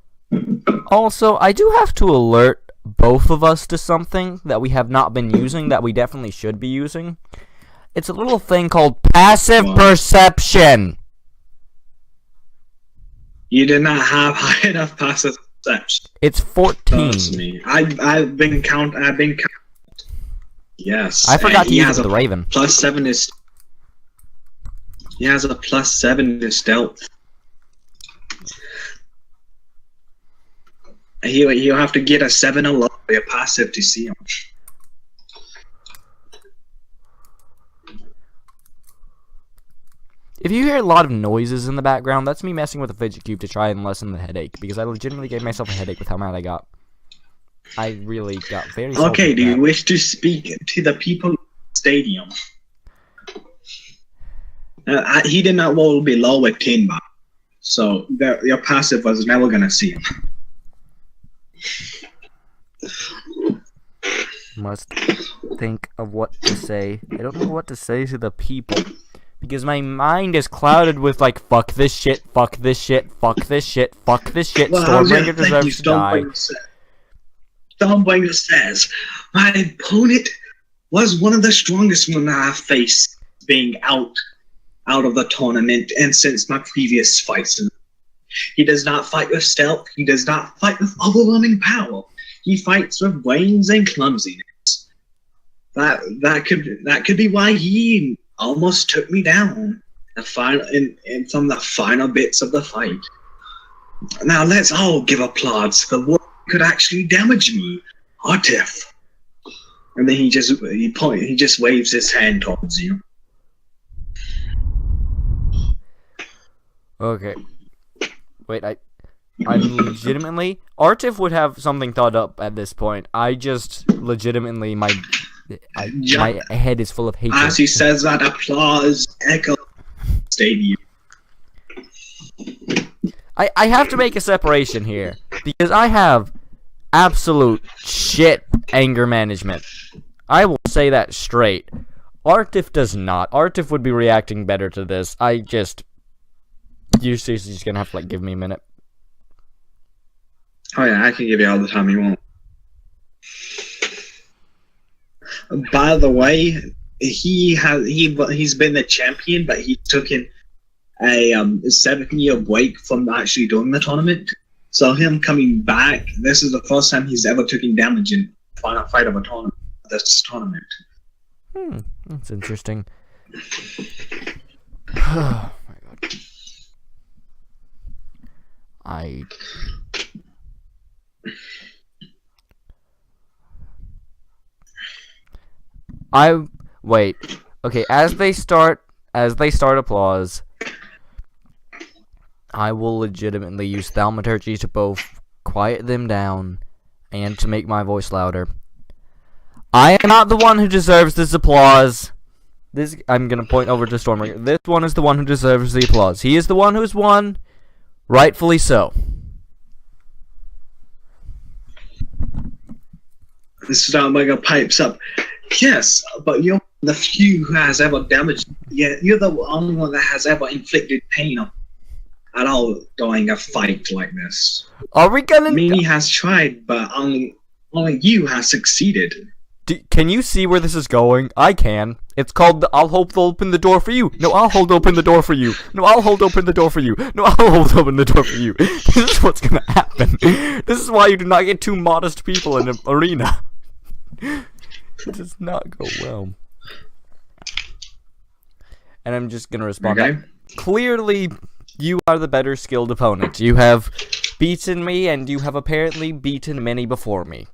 Also, I do have to alert both of us to something that we have not been using that we definitely should be using. It's a little thing called passive perception. You did not have high enough passive perception. It's 14. Trust me. I've been count. Yes. I forgot to use it with the Raven. +7 is. He has a +7 to stealth. He'll have to get a 7 or lower for your passive to see him. If you hear a lot of noises in the background, that's me messing with a fidget cube to try and lessen the headache, because I legitimately gave myself a headache with how mad I got. I really got very salty. Okay, do you wish to speak to the people in the stadium? He did not roll below a 10 bar, so your passive was never going to see him. Must think of what to say. I don't know what to say to the people. Because my mind is clouded with like, fuck this shit, fuck this shit, fuck this shit, fuck this shit, Stormbringer deserves to die. Stormbringer says, my opponent was one of the strongest men I have faced being out of the tournament and since my previous fights. He does not fight with stealth, he does not fight with overwhelming power. He fights with brains and clumsiness. That could be why he almost took me down in from the final bits of the fight. Now let's all give applause for what could actually damage me, Artif. And then he just waves his hand towards you. Okay. Wait, I'm legitimately... Artif would have something thought up at this point. I just legitimately... My head is full of hatred. As he says that, applause echoes the stadium. I have to make a separation here. Because I have absolute shit anger management. I will say that straight. Artif does not. Artif would be reacting better to this. You're seriously just gonna have to, give me a minute. Oh yeah, I can give you all the time you want. By the way, he's been the champion, but he took in a 7-year break from actually doing the tournament. So him coming back, this is the first time he's ever taken damage in final fight of a tournament. This tournament. That's interesting. Oh my god. Wait. Okay, as they start applause, I will legitimately use thaumaturgy to both quiet them down and to make my voice louder. I am not the one who deserves this applause. I'm gonna point over to Stormbringer. This one is the one who deserves the applause. He is the one who's won, rightfully so. Stormbringer pipes up. Yes, but you're the few who has ever damaged. Yeah, you're the only one that has ever inflicted pain at all during a fight like this. Are we gonna? Many has tried, but only you has succeeded. Can you see where this is going? I can. It's called the I'll hold open the door for you. No, I'll hold open the door for you. No, I'll hold open the door for you. No, I'll hold open the door for you. This is what's gonna happen. This is why you do not get two modest people in an arena. It does not go well. And I'm just gonna respond. Okay. Clearly, you are the better skilled opponent. You have beaten me, and you have apparently beaten many before me.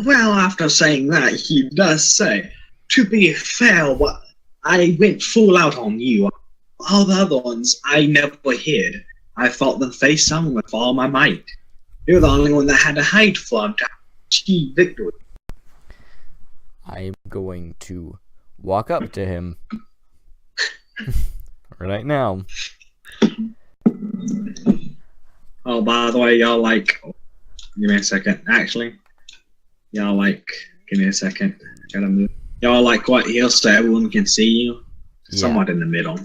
Well, after saying that, he does say, to be fair, I went full out on you. All the other ones, I never hid. I fought them face on with all my might. You're the only one that had to hide from to achieve victory. I'm going to walk up to him right now. Oh, by the way, y'all give me a second. Actually, y'all give me a second. Gotta move. Y'all what here so everyone can see you? Yeah. Somewhat in the middle.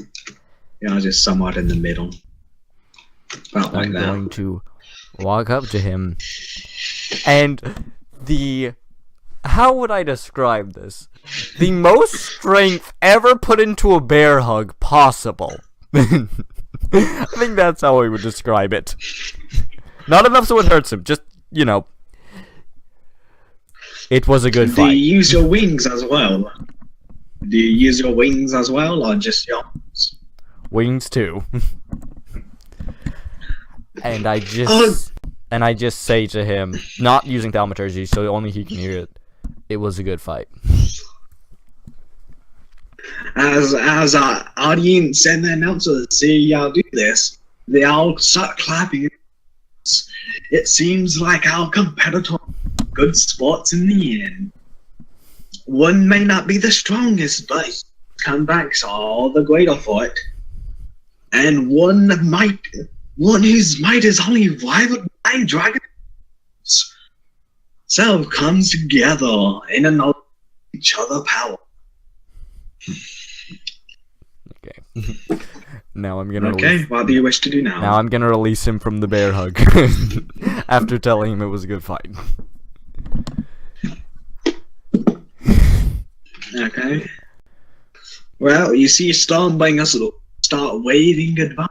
Y'all just somewhat in the middle. About like I'm that. going to walk up to him, and how would I describe this? The most strength ever put into a bear hug possible. I think that's how I would describe it. Not enough so it hurts him, just, it was a good fight. Do you use your wings as well? Do you use your wings as well, or just your arms? Wings too. And I just say to him, not using thaumaturgy, so only he can hear it. It was a good fight. As our audience and the announcers see y'all do this, they all start clapping. It seems like our competitor good sports in the end. One may not be the strongest, but comebacks are all the greater for it. And one whose might is only rivaled by dragons. So comes together in another each other power. Okay. Now I'm gonna. Okay, what do you wish to do now? Now I'm gonna release him from the bear hug. After telling him it was a good fight. Okay. Well, you see Stormbringer start waving goodbye.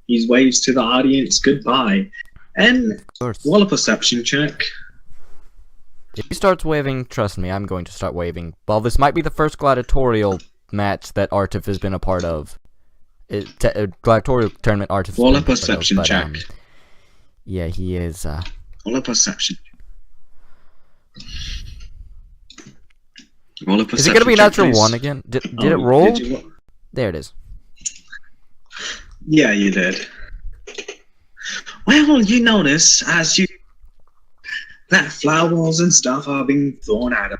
He waves to the audience goodbye. And roll a perception check. If he starts waving, trust me, I'm going to start waving. While this might be the first gladiatorial match that Artif has been a part of, gladiatorial tournament Artif. Roll a perception check. Yeah, he is. Roll a perception. Roll a perception. Is it gonna be check, natural please. one again? Did it roll? There it is. Yeah, you did. Well, you notice that flowers and stuff are being thrown at him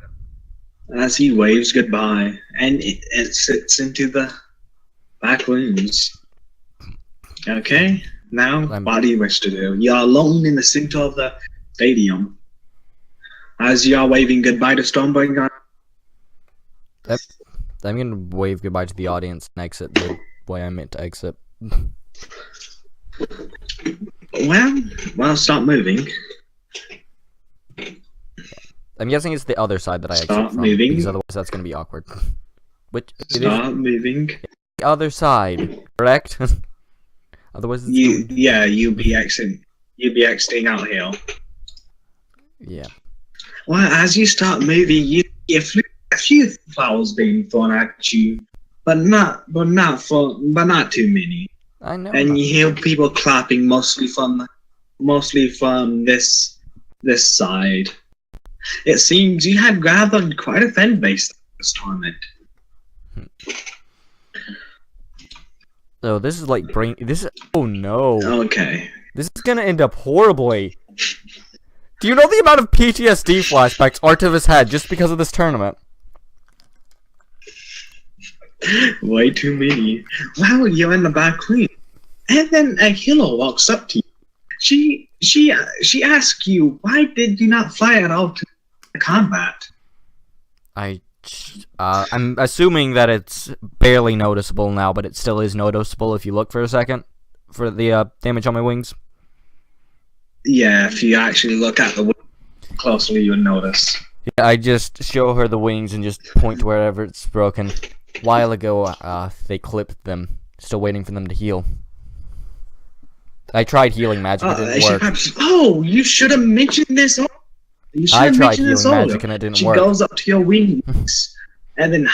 as he waves goodbye, and it sits into the back rooms. Okay, now what do you wish to do? You're alone in the center of the stadium as you are waving goodbye to Stormbringer. Yep. I'm gonna wave goodbye to the audience and exit the way I meant to exit. Well, stop moving. I'm guessing it's the other side that I exit Stop from, moving. because otherwise that's gonna be awkward. Which Stop moving. The other side, correct? Otherwise, it's you'll be exiting out here. Yeah. Well, as you start moving, you see a few flowers being thrown at you, but not too many. I know. And you hear people clapping, mostly from this side. It seems you had gathered quite a fan base this tournament. So this is like oh no. Okay. This is gonna end up horribly. Do you know the amount of PTSD flashbacks Artemis had just because of this tournament? Way too many. Wow, you're in the back room. And then a healer walks up to you. She asks you, why did you not fly at all to combat? I'm assuming that it's barely noticeable now, but it still is noticeable if you look for a second for the damage on my wings. Yeah, if you actually look at the wings closely, you'll notice. Yeah, I just show her the wings and just point to wherever it's broken. A while ago, they clipped them. Still waiting for them to heal. I tried healing magic, it didn't work. Oh, you should have mentioned this. I tried healing magic and it didn't work. She goes up to your wings, and then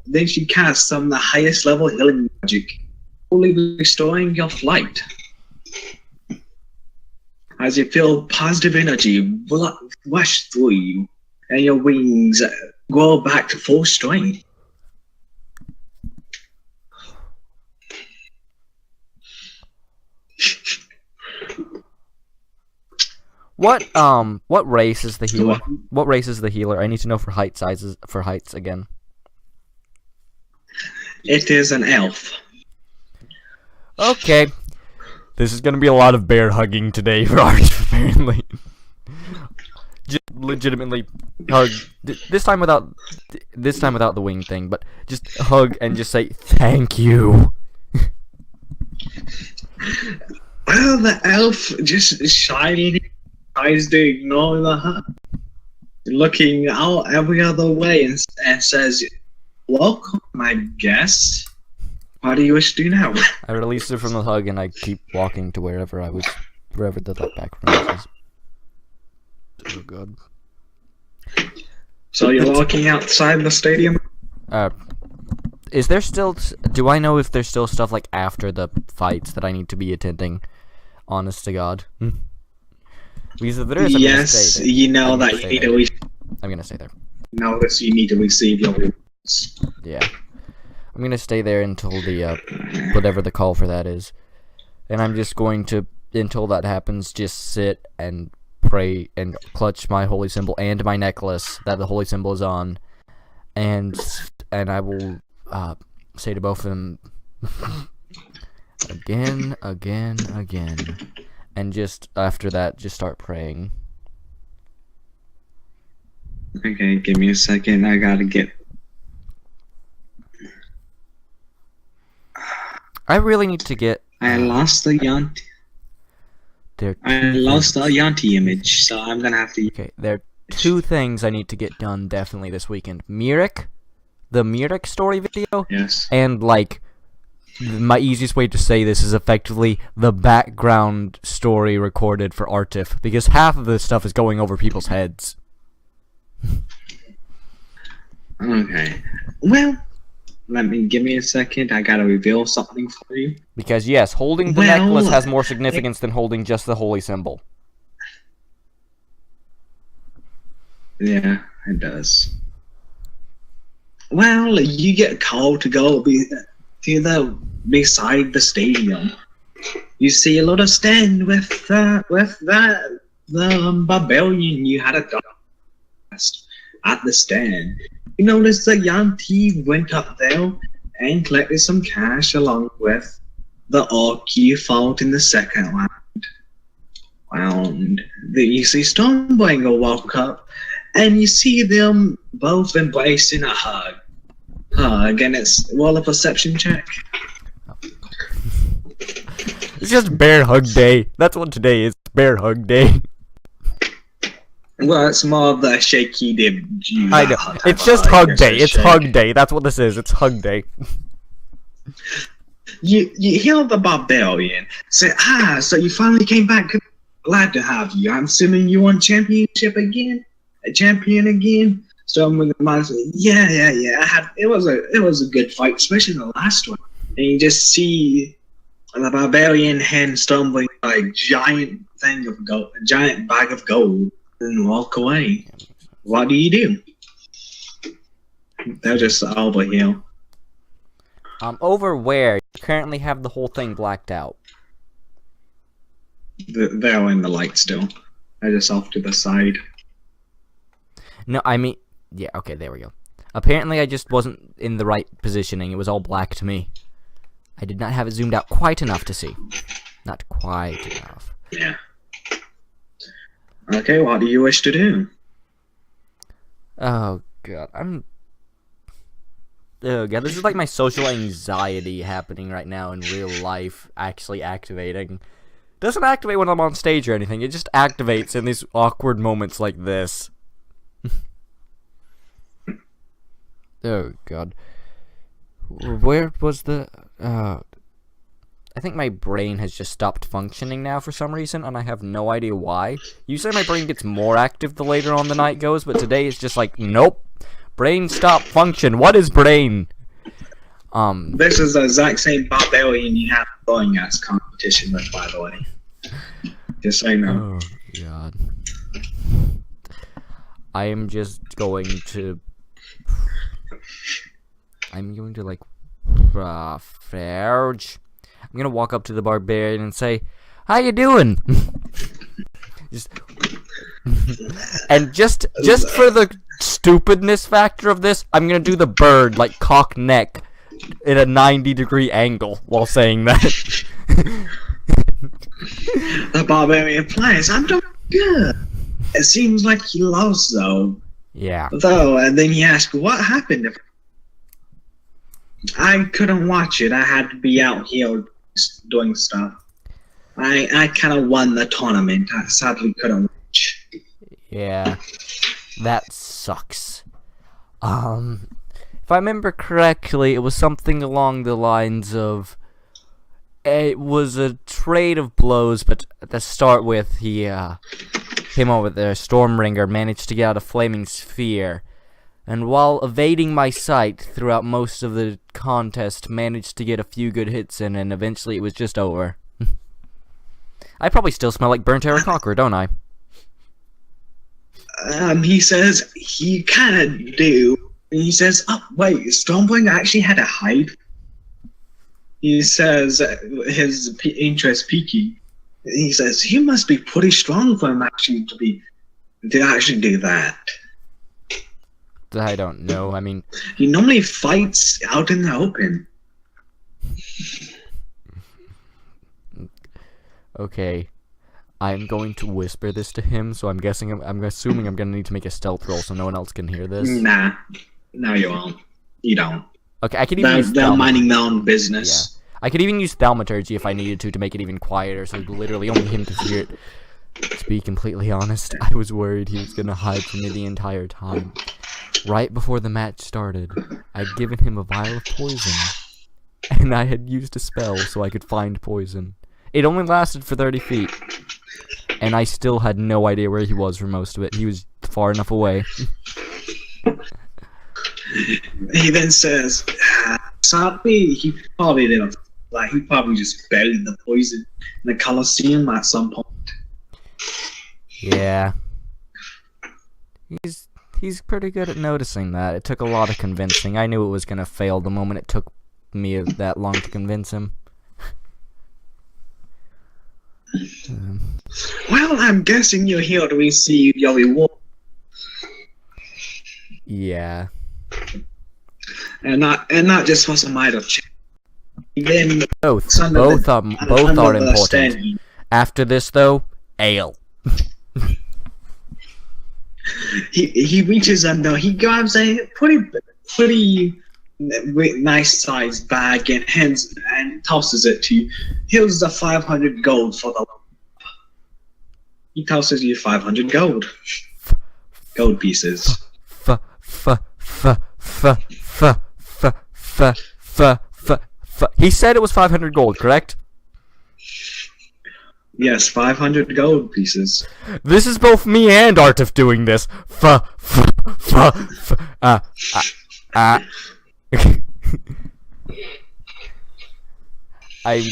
then she casts some of the highest level healing magic, fully restoring your flight. As you feel positive energy rush through you, and your wings grow back to full strength. What race is the healer? What race is the healer? I need to know for heights again. It is an elf. Okay. This is gonna be a lot of bear hugging today for Art, apparently. Just legitimately hug. This time without the wing thing, but just hug and just say thank you. Well, the elf just shyly tries to ignore the hug, looking out every other way and says, "Welcome, my guest. What do you wish to do now?" I release her from the hug and I keep walking to wherever the back room is. Oh god. So you're walking outside the stadium? Is there still... Do I know if there's still stuff like after the fights that I need to be attending? Honest to God. Because if there is, I'm gonna stay there. You know that you need to... I'm gonna stay there. Notice you need to receive your rewards. Yeah. I'm gonna stay there until the, whatever the call for that is. And I'm just going to, until that happens, just sit and pray and clutch my holy symbol and my necklace that the holy symbol is on. And I will, say to both of them, again, and just, after that, just start praying. Okay, give me a second, I gotta get... I really need to get... I lost the Yanti. Yanti image, so I'm gonna have to... Okay, there are two things I need to get done definitely this weekend. The Mirik story video, yes, and like my easiest way to say this is effectively the background story recorded for Artif, because half of this stuff is going over people's heads. Okay, well, give me a second, I gotta reveal something for you. Because yes, holding the necklace has more significance than holding just the holy symbol. Yeah, it does. Well, you get called to go to the beside the stadium. You see a little stand with the barbarian you had a contest at the stand. You notice the young T went up there and collected some cash along with the orc you fought in the second round. You see Stormbringer walk up, and you see them both embracing a hug. And it's roll a perception check. It's just bear hug day. That's what today is. Bear hug day. Well, it's more of the shaky dib. I know. It's just hug day. It's hug day. That's what this is. It's hug day. You hear the barbarian say, so you finally came back. Glad to have you. I'm assuming you won championship again? A champion again? So I'm with the yeah. It was a good fight, especially the last one. And you just see the barbarian hand stumbling like a giant thing of gold, a giant bag of gold, and walk away. What do you do? They're just over here. Over where? You currently have the whole thing blacked out. They're in the light still. They're just off to the side. No, I mean... Yeah, okay, there we go. Apparently I just wasn't in the right positioning. It was all black to me. I did not have it zoomed out quite enough to see. Not quite enough. Yeah. Okay, what do you wish to do? Oh, God. Oh, God, this is like my social anxiety happening right now in real life, actually activating. Doesn't activate when I'm on stage or anything. It just activates in these awkward moments like this. Oh, God. Where was the... I think my brain has just stopped functioning now for some reason, and I have no idea why. Usually my brain gets more active the later on the night goes, but today it's just like, nope. Brain stop function. What is brain? This is the exact same barbarian you have going as competition with, by the way. Just so you know. Oh, God. I am just going to... I'm going to, like... Farge. I'm gonna walk up to the barbarian and say, "How you doing?" And just for the stupidness factor of this, I'm gonna do the bird, like cock neck, at a 90-degree angle while saying that. The barbarian plays. I'm doing good. It seems like he lost though. Yeah. Though, and then he asked, "What happened?" I couldn't watch it. I had to be out here doing stuff. I kind of won the tournament. I sadly couldn't watch. Yeah, that sucks. If I remember correctly, it was something along the lines of it was a trade of blows, but to start with, him over there, Stormbringer, managed to get out a flaming sphere. And while evading my sight throughout most of the contest, managed to get a few good hits in, and eventually it was just over. I probably still smell like burnt Eric Cocker, don't I? He says he kind of do. And he says, "Oh wait, Stormbringer actually had a hide." He says his interest peaking. He says he must be pretty strong for him actually to actually do that. I don't know. I mean, he normally fights out in the open. Okay, I'm going to whisper this to him. So I'm assuming I'm gonna need to make a stealth roll so no one else can hear this. Nah, no, you won't. You don't. Okay, I could even use they're minding their own business. Yeah, I could even use thaumaturgy if I needed to make it even quieter, so literally only him could hear it. To be completely honest, I was worried he was gonna hide from me the entire time. Right before the match started, I'd given him a vial of poison, and I had used a spell so I could find poison. It only lasted for 30 feet, and I still had no idea where he was for most of it. He was far enough away. He then says, sadly, he probably didn't. Like, he probably just buried the poison in the Colosseum at some point. Yeah. he's pretty good at noticing that. It took a lot of convincing. I knew it was gonna fail the moment it took me that long to convince him. Well, I'm guessing you're here to receive your reward. Yeah. And not just for some idle chat. Then Both are the important. standing. After this, though, ale. He reaches under. He grabs a pretty nice sized bag and tosses it to you. Here's the 500 gold for the. He tosses you 500 gold pieces. He said it was 500 gold, correct? Yes, 500 gold pieces. This is both me and Artif doing this. I'm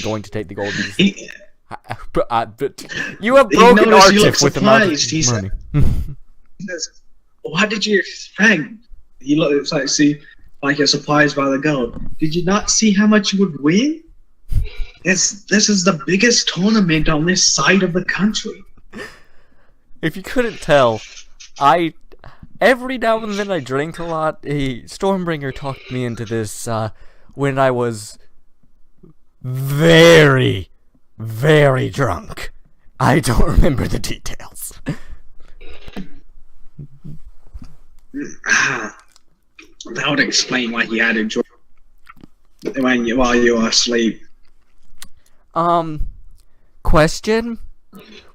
going to take the gold pieces. You have broken Artif with the money. He says, "What did you expect?" He looks like you're surprised by the gold. Did you not see how much you would win? This is the biggest tournament on this side of the country. If you couldn't tell, every now and then I drink a lot. Stormbringer talked me into this when I was very, very drunk. I don't remember the details. That would explain why he had a drink while you were asleep. Question?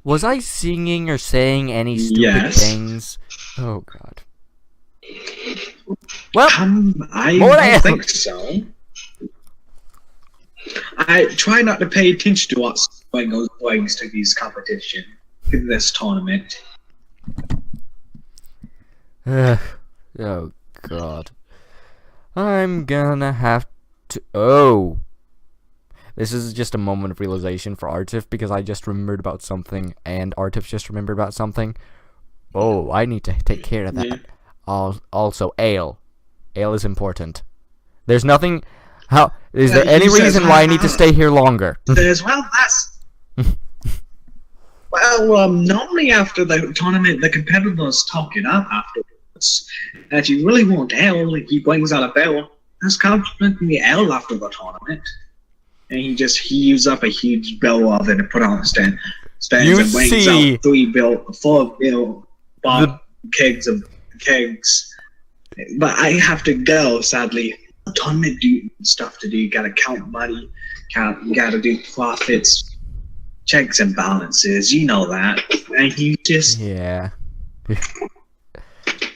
Was I singing or saying any stupid things? Oh god. Well, I don't think so. I try not to pay attention to what's going to these competition in this tournament. Oh god. I'm gonna have to. Oh. This is just a moment of realization for Artif because I just remembered about something and Artif just remembered about something. Oh, I need to take care of that. Yeah. Also, ale. Ale is important. There's nothing. Is there any reason why I need to stay here longer? Normally after the tournament, the competitors talk it up afterwards. And if you really want ale, he brings out a barrel. That's complimentary ale after the tournament. And he uses up a huge barrel of it and put it on the stands and brings out 4 kegs. But I have to go, sadly. Tournament stuff to do. Gotta count money. Gotta do profits, checks and balances. You know that. And he just yeah.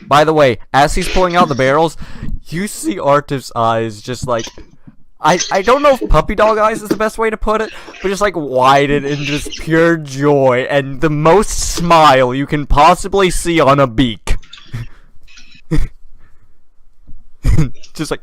By the way, as he's pulling out the barrels, you see Artif's eyes just like I don't know if puppy dog eyes is the best way to put it, but just like widen in just pure joy and the most smile you can possibly see on a beak. Just like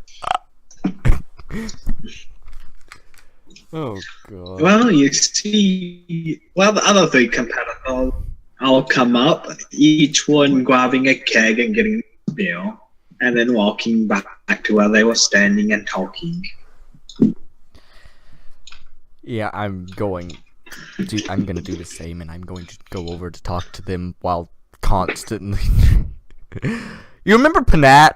oh god. Well, you see, the other 3 competitors all come up, each one grabbing a keg and getting a beer, and then walking back to where they were standing and talking. Yeah, I'm gonna do the same, and I'm going to go over to talk to them while constantly. You remember Panat?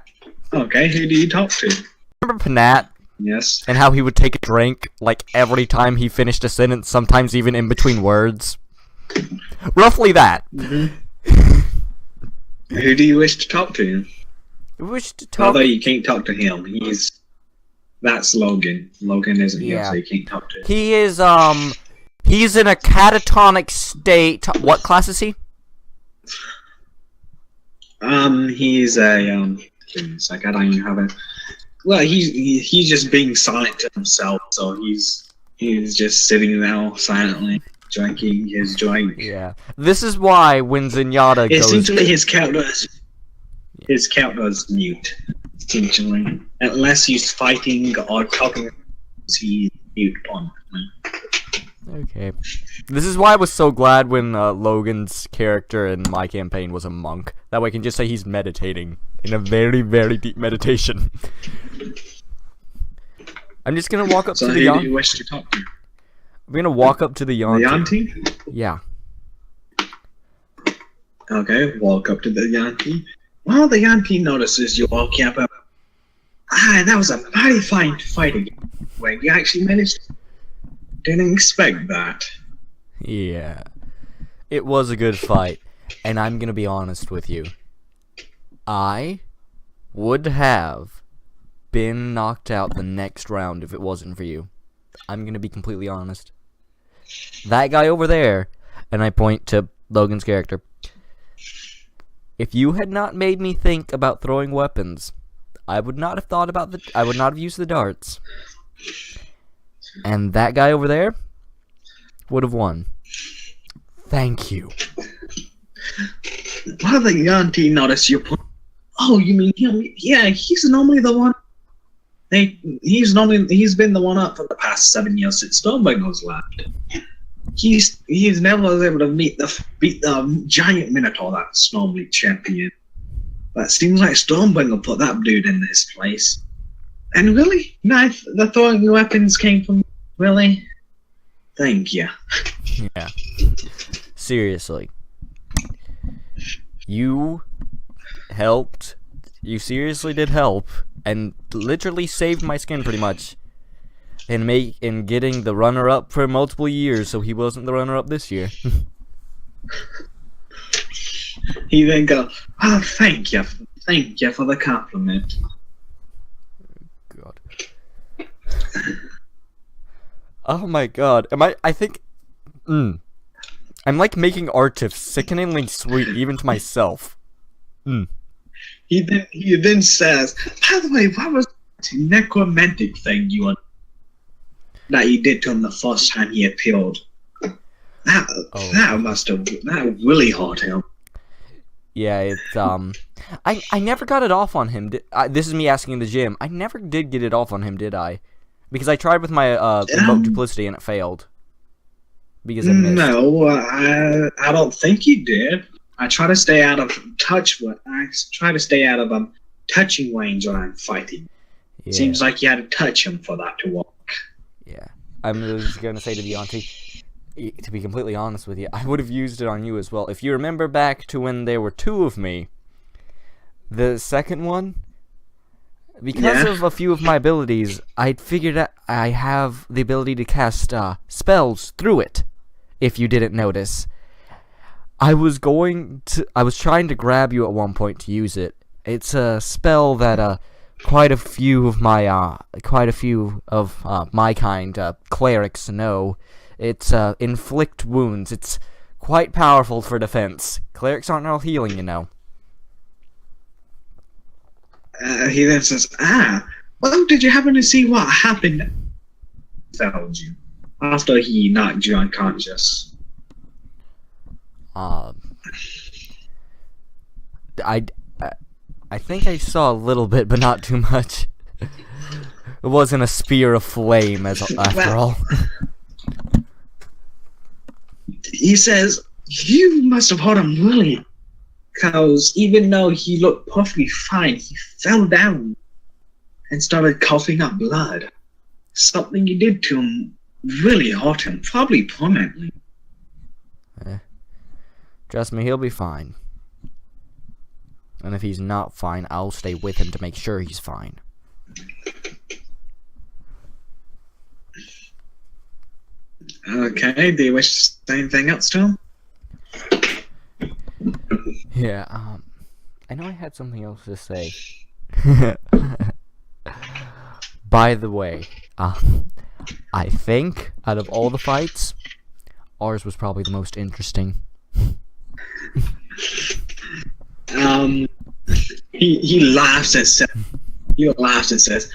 Okay, who do you talk to? Remember Panat? Yes. And how he would take a drink, like, every time he finished a sentence, sometimes even in between words? Roughly that. Mm-hmm. Who do you wish to talk to? I wish to talk... Although you can't talk to him, that's Logan. Logan isn't here, so you can't talk to him. He is, he's in a catatonic state. What class is he? He's a, it's like I don't even have it. Well, he's just being silent to himself, so he's just sitting there silently drinking his drink. Yeah, this is why when Zenyatta goes. Essentially, his character is mute. Essentially, unless he's fighting or talking, he's mute permanently. Okay. This is why I was so glad when Logan's character in my campaign was a monk. That way I can just say he's meditating in a very, very deep meditation. I'm just gonna walk up to the So who do you wish to talk to? I'm gonna walk up to the The Yanti. auntie? Yeah. Okay, walk up to the Yankee. Well, the Yankee notices you walking up. That was a mighty fine fight again. When you actually managed. Didn't expect that. Yeah. It was a good fight. And I'm gonna be honest with you. I would have been knocked out the next round if it wasn't for you. I'm gonna be completely honest. That guy over there, and I point to Logan's character. If you had not made me think about throwing weapons, I would not have thought about I would not have used the darts. And that guy over there would have won. Thank you. Well, the Yankee noticed you. Oh, you mean him? Yeah, he's normally the one. He's been the one up for the past 7 years since Stormbringer's left. He's never was able to beat the giant Minotaur that's normally champion. But it seems like Stormbringer put that dude in his place. And really, the throwing weapons came from really. Thank you. Yeah. Seriously. You helped. You seriously did help, and literally saved my skin pretty much. In getting the runner-up for multiple years, so he wasn't the runner-up this year. He then goes, "Oh, thank you for the compliment." God. Oh my god. I think I'm like making art of sickeningly sweet even to myself. He then says, "By the way, what was the necromantic thing that you did to him the first time he appeared? That really hurt him." Yeah, it's I never got it off on him. This is me asking in the gym. I never did get it off on him, did I? Because I tried with my invoke duplicity and it failed. Because it missed. No, I don't think you did. I try to stay out of touching range when I'm fighting. Yeah. Seems like you had to touch him for that to work. Yeah, I'm just gonna say to the auntie, to be completely honest with you, I would have used it on you as well. If you remember back to when there were 2 of me, the second one, because of a few of my abilities, I'd figured out I have the ability to cast spells through it. If you didn't notice, I was trying to grab you at one point to use it. It's a spell that quite a few of my kind clerics know. It's inflict wounds. It's quite powerful for defense. Clerics aren't all healing, you know. He then says, well, did you happen to see what happened? Told you after he knocked you unconscious. I think I saw a little bit, but not too much. It wasn't a spear of flame, after all. He says, you must have hurt him really, because even though he looked perfectly fine, he fell down and started coughing up blood. Something you did to him really hurt him, probably permanently. Trust me, he'll be fine. And if he's not fine, I'll stay with him to make sure he's fine. Okay, do you wish to say anything else to him? Yeah, I know I had something else to say. By the way, I think out of all the fights, ours was probably the most interesting. He laughs and says,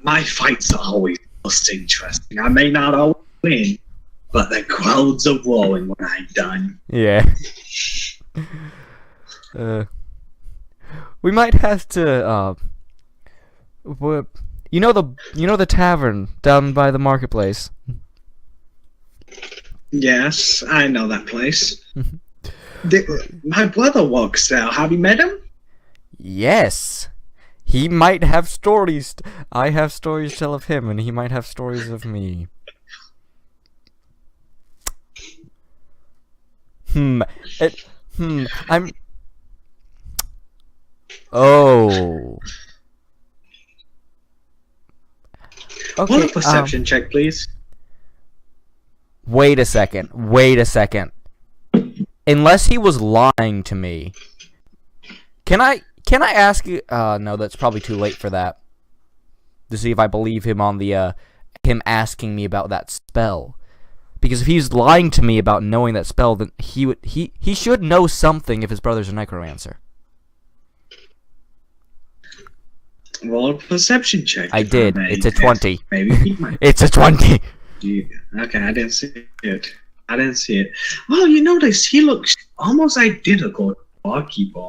my fights are always most interesting. I may not always win, but the crowds are roaring when I'm done. Yeah. We might have to you know the tavern down by the marketplace? Yes, I know that place. My brother works there. Have you met him? Yes. He might have stories. I have stories to tell of him, and he might have stories of me. I'm... Oh. Okay, Roll a perception check, please. Wait a second. Unless he was lying to me. Can I ask you... no, that's probably too late for that. To see if I believe him on the, him asking me about that spell. Because if he's lying to me about knowing that spell, then he should know something if his brother's a necromancer. Roll a perception check. I did. It's a 20. Maybe he might. It's a 20. Okay, I didn't see it. Well, you notice he looks almost identical to the barkeeper,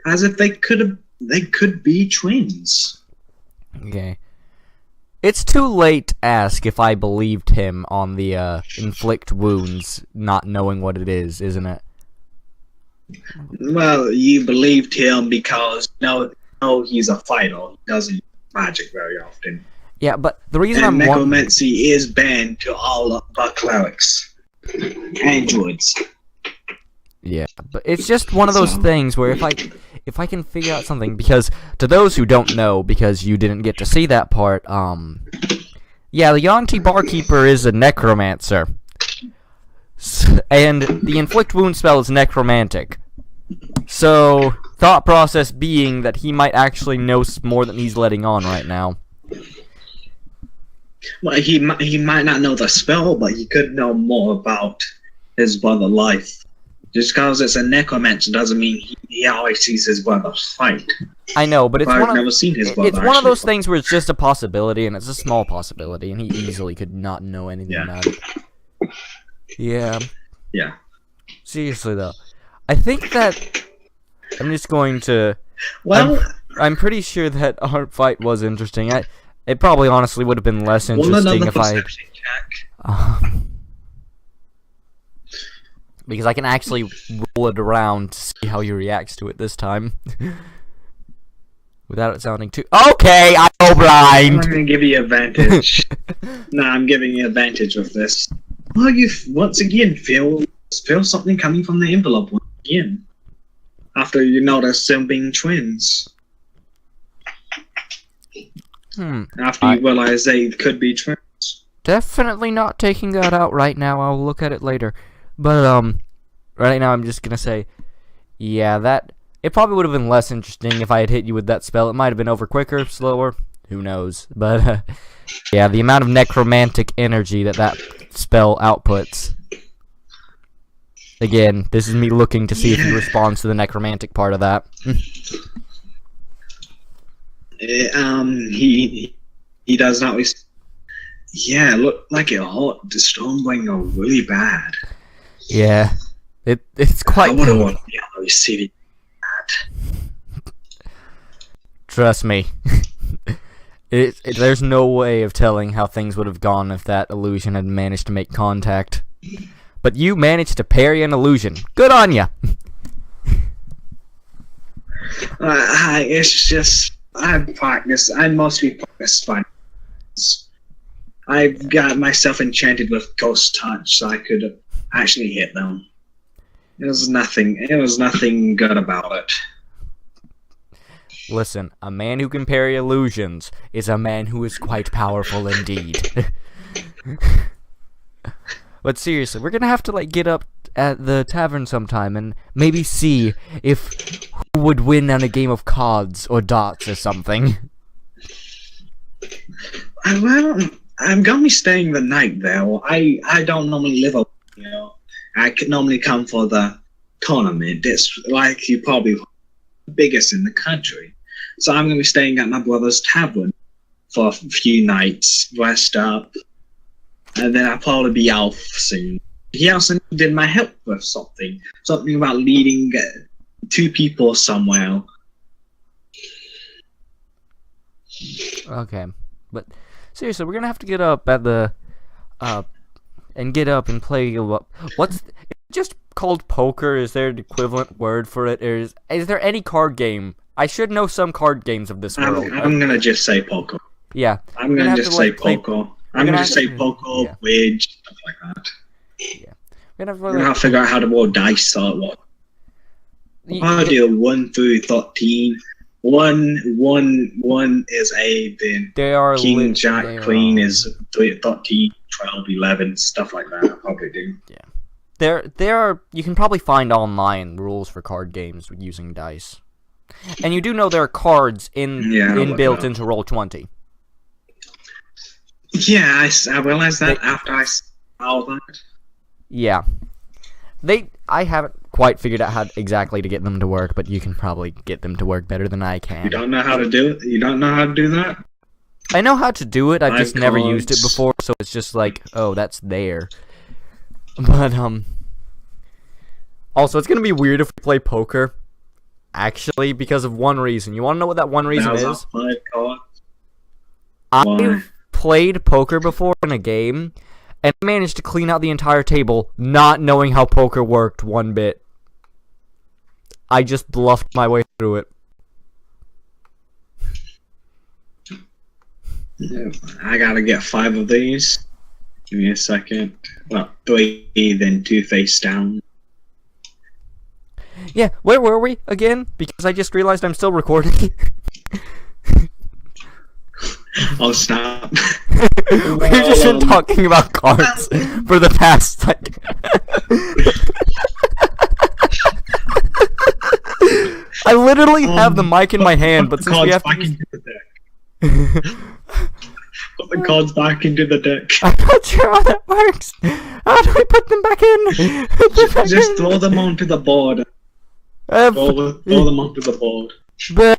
as if they could be twins. Okay. It's too late to ask if I believed him on the inflict wounds, not knowing what it is, isn't it? Well, you believed him because no, he's a fighter. He doesn't use magic very often. Yeah, but the reason And I'm necromancy is banned to all of the clerics and druids. Yeah, but it's just one of those things where if I can figure out something, because to those who don't know, because you didn't get to see that part, yeah, the Yonti barkeeper is a necromancer, and the inflict wound spell is necromantic. So thought process being that he might actually know more than he's letting on right now. Well, he might not know the spell, but he could know more about his brother's life. Just because it's a necromancer doesn't mean he always sees his brother fight. I know, but I've never seen his brother. It's one of those things where it's just a possibility, and it's a small possibility, and he easily could not know anything about it. Yeah. Yeah. Seriously, though. I think that I'm just going to... Well... I'm pretty sure that our fight was interesting. It probably honestly would have been less interesting if I... Because I can actually roll it around to see how he reacts to it this time. Without it sounding too... Okay, I'm so blind! I'm going to give you advantage. I'm giving you advantage with this. Well, you once again feel something coming from the envelope once again. After you notice them being twins. After you realize they could be twins. Definitely not taking that out right now. I'll look at it later. But, right now I'm just gonna say, yeah, it probably would have been less interesting if I had hit you with that spell. It might have been over quicker, slower, who knows. But, yeah, the amount of necromantic energy that spell outputs. Again, this is me looking to see if he responds to the necromantic part of that. He does not respond. Yeah, it looked like it hurt the storm going really bad. Yeah, it's quite. I wouldn't want to be on the receiving that. Trust me, there's no way of telling how things would have gone if that illusion had managed to make contact. But you managed to parry an illusion. Good on ya. It's just I mostly practice fun. I've got myself enchanted with ghost touch, so I could actually hit them. It was nothing good about it. Listen, a man who can parry illusions is a man who is quite powerful indeed. But seriously, we're gonna have to get up at the tavern sometime and maybe see if who would win on a game of cards or darts or something. Well, I'm gonna be staying the night there. I don't normally live up, I could normally come for the tournament. It's like you probably the biggest in the country. So I'm gonna be staying at my brother's tavern for a few nights, rest up, and then I'll probably be off soon. He also needed my help with something about leading two people somewhere. Okay, but seriously, we're gonna have to get up at the and get up and play. What's just called poker? Is there an equivalent word for it? Is there any card game? I should know some card games of this world. I'm gonna just say poker. Yeah. I'm gonna just say poker. I'm gonna just say poker, Wedge, stuff like that. Yeah. We're gonna have to figure out how to roll dice. Start what? I'll do 1 through 13. One is A, then they are King, Jack, Queen is 13, 12, 11, stuff like that. I'll probably do. Yeah. There are. You can probably find online rules for card games using dice, and you do know there are cards inbuilt into Roll20. Yeah, I realized that after I saw that. Yeah. I haven't quite figured out how exactly to get them to work, but you can probably get them to work better than I can. You don't know how to do it? You don't know how to do that? I know how to do it, I've just never used it before, so it's just like, oh, that's there. But, also, it's gonna be weird if we play poker, actually, because of one reason. You wanna know what that one reason is? I've played poker before in a game, and managed to clean out the entire table, not knowing how poker worked one bit. I just bluffed my way through it. Yeah, I gotta get 5 of these. Give me a second. Well, 3, then 2 face down. Yeah, where were we again? Because I just realized I'm still recording. Oh, stop. We've just been talking about cards for the past, like... I literally have the mic in my hand, but since we have to use... Put the cards back into the deck. I'm not sure how that works. How do I put them back in? Just throw them onto the board. Throw them onto the board. But...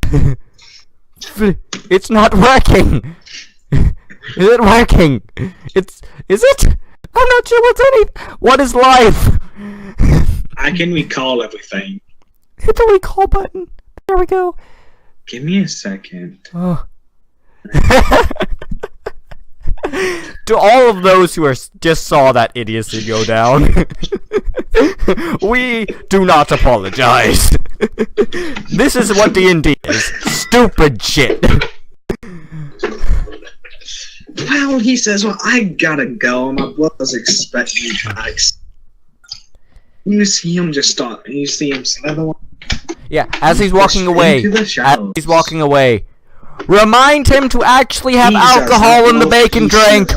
It's not working! Is it working? Is it? I'm not sure what is life? I can recall everything. Hit the recall button. There we go. Give me a second. Oh. To all of those who just saw that idiocy go down, we do not apologize. This is what D&D is. Stupid shit. Well, he says, well, I gotta go. My brother's expecting me back. You see him just start. You see him slither. Yeah, as he's walking away. As he's walking away. Remind him to actually have alcohol in the bacon drink.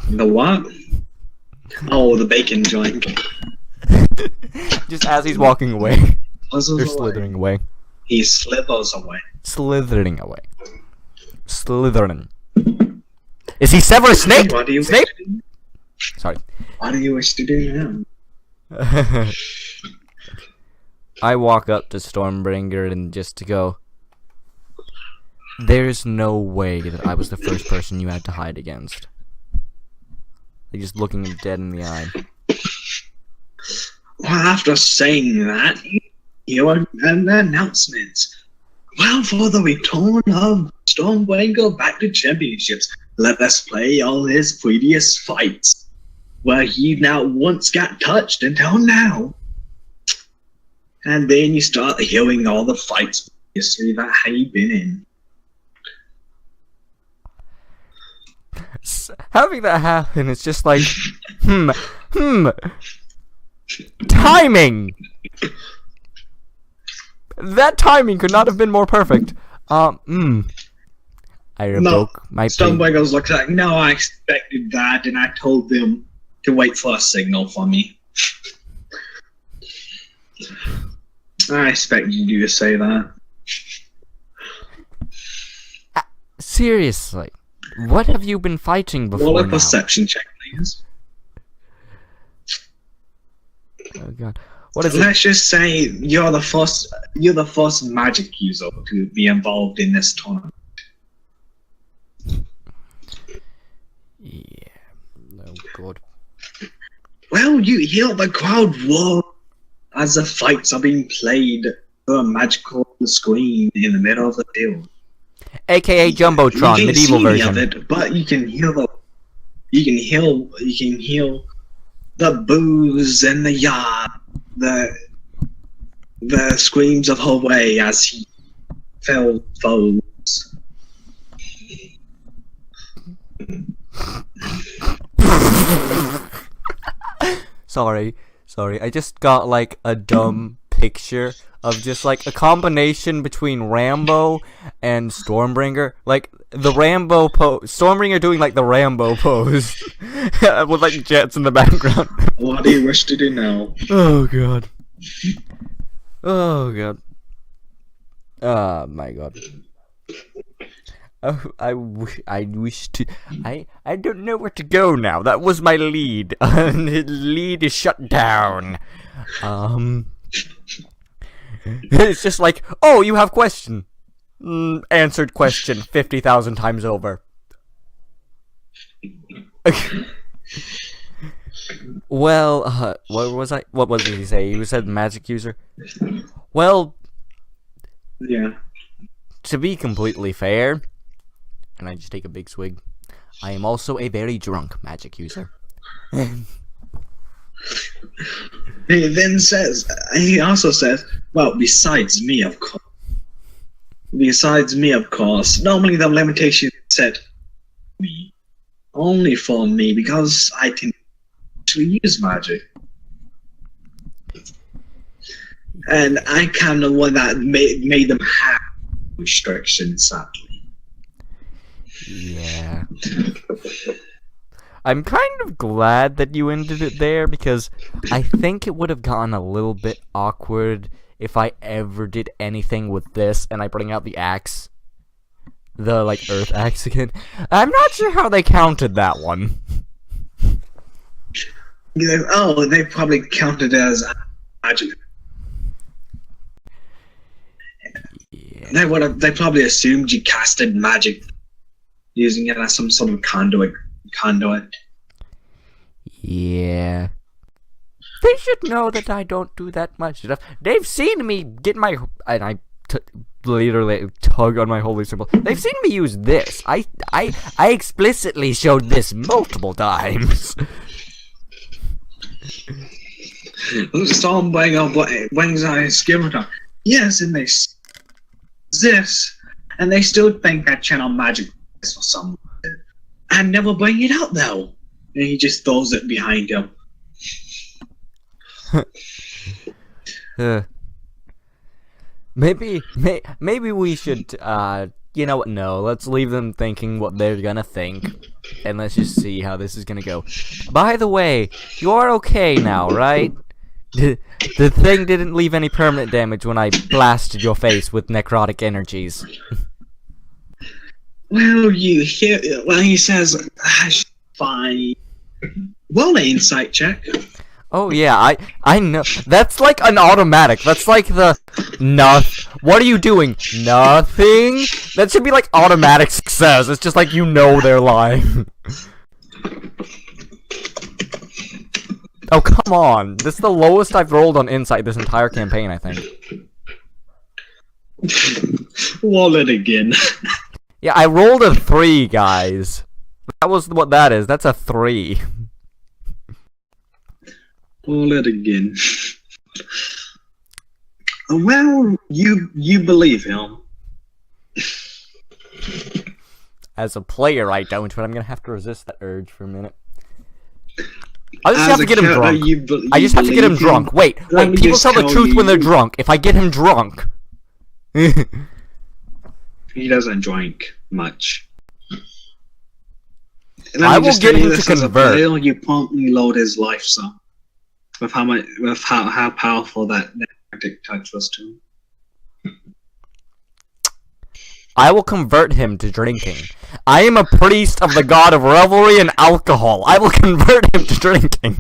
The what? Oh, the bacon drink. Just as he's walking away. They're slithering away. He slithers away. Slithering away. Slithering. Is he Severus Snape? What do you Snape? wish to do? Sorry. What do you wish to do now? I walk up to Stormbringer and just to go, there's no way that I was the first person you had to hide against. Like just looking him dead in the eye. Well, after saying that, you know, an announcement. Well, for the return of Stormbringer back to championships, let us play all his previous fights, where he now once got touched until now. And then you start hearing all the fights previously that he been in. Having that happen, it's just like, timing! That timing could not have been more perfect. I revoke my Stormbringer's looks like, no, I expected that, and I told them to wait for a signal from me. I expected you to say that. Seriously, what have you been fighting before Roll a now? perception check, please. Oh god. What is Let's just say you're the first magic user to be involved in this tournament. Yeah. Oh god. Well, you hear the crowd roar as the fights are being played on a magical screen in the middle of the field. AKA Jumbotron, medieval version. Of it, but you can hear You can hear the boos in the yard, the screams of Hawaii as he fell foes. Sorry. I just got like a dumb picture of just like a combination between Rambo and Stormbringer. Like the Rambo pose, Stormbringer doing like the Rambo pose with like jets in the background. What do you wish to do now? Oh god. Oh god. Oh my god. Oh, I wish to. I don't know where to go now. That was my lead. The lead is shut down. It's just like, oh, you have question. Answered question 50,000 times over. Well, what was I? What was he say? He said magic user. Well, yeah. To be completely fair. And I just take a big swig. I am also a very drunk magic user. He also says, well, besides me, of course. Normally the limitation is set me. Only for me, because I can actually use magic. And I kind of one that made them have restrictions, sadly. Yeah. I'm kind of glad that you ended it there, because I think it would have gotten a little bit awkward if I ever did anything with this and I bring out the axe. The, like, earth axe again. I'm not sure how they counted that one. Oh, they probably counted as magic. Yeah. They probably assumed you casted magic using it as some sort of conduit. Yeah. They should know that I don't do that much stuff. They've seen me get my... And I literally tug on my holy symbol. They've seen me use this. I explicitly showed this multiple times. Storm brings out his skeleton. Yes, and they this, and they still think that channel magic is for some reason. And never bring it out though. And he just throws it behind him. Maybe we should, you know what, no, let's leave them thinking what they're gonna think, and let's just see how this is gonna go. By the way, you're okay now, right? The thing didn't leave any permanent damage when I blasted your face with necrotic energies. Well, you hear, well, he says, fine. Roll an insight check. Oh yeah, I know. That's like an automatic. That's like the what are you doing? Nothing? That should be like automatic success. It's just like you know they're lying. Oh, come on. This is the lowest I've rolled on insight this entire campaign, I think. Roll it again. Yeah, I rolled a 3, guys. That was what that is. That's a 3. Roll it again. Well, you believe him. As a player, I don't, but I'm gonna have to resist that urge for a minute. I just have to get him drunk. I just have to get him drunk. Wait, people tell the truth when they're drunk. If I get him drunk... He doesn't drink much. I will get him to convert. You promptly load his life sum with how powerful that necrotic touch was to him. I will convert him to drinking. I am a priest of the god of revelry and alcohol. I will convert him to drinking.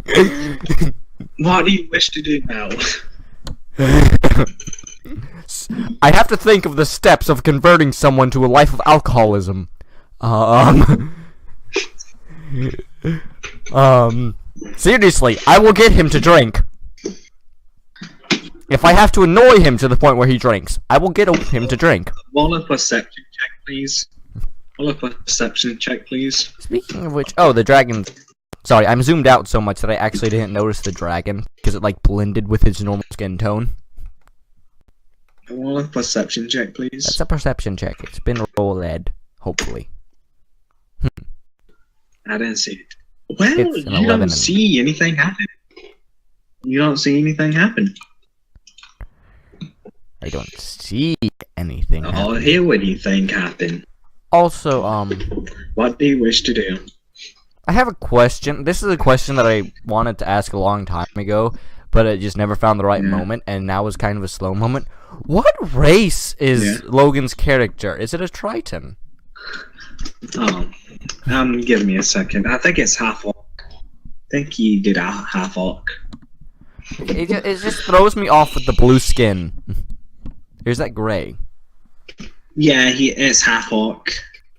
What do you wish to do now? I have to think of the steps of converting someone to a life of alcoholism. Seriously, I will get him to drink. If I have to annoy him to the point where he drinks, I will get him to drink. Roll a perception check, please. Roll a perception check, please. Speaking of which, oh, the dragon. Sorry, I'm zoomed out so much that I actually didn't notice the dragon because it like blended with his normal skin tone. Roll a perception check, please. That's a perception check. It's been rolled, hopefully. I didn't see it. Well, It's an you 11. don't see anything happen. You don't see anything happen. I don't see anything. I'll happening. hear what you think happen. Also, What do you wish to do? I have a question. This is a question that I wanted to ask a long time ago, but I just never found the right moment, and now is kind of a slow moment. What race is Logan's character? Is it a Triton? Oh, give me a second. I think it's half orc. I think he did a half orc. It just throws me off with the blue skin. Here's that gray. Yeah, it's half orc.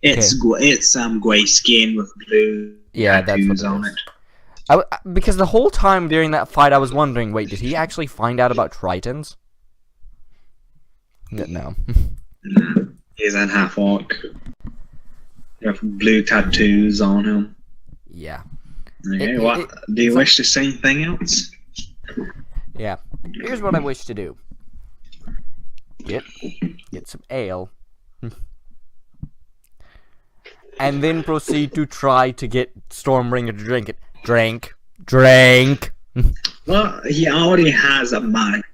It's gray skin with blue tattoos on it. Because the whole time during that fight, I was wondering, wait, did he actually find out about Tritons? No. He's a half orc. With blue tattoos on him. Yeah. Okay, do you wish to say anything else? Yeah. Here's what I wish to do. Get some ale. And then proceed to try to get Stormbringer to drink it. Drink. Well, he already has a mind.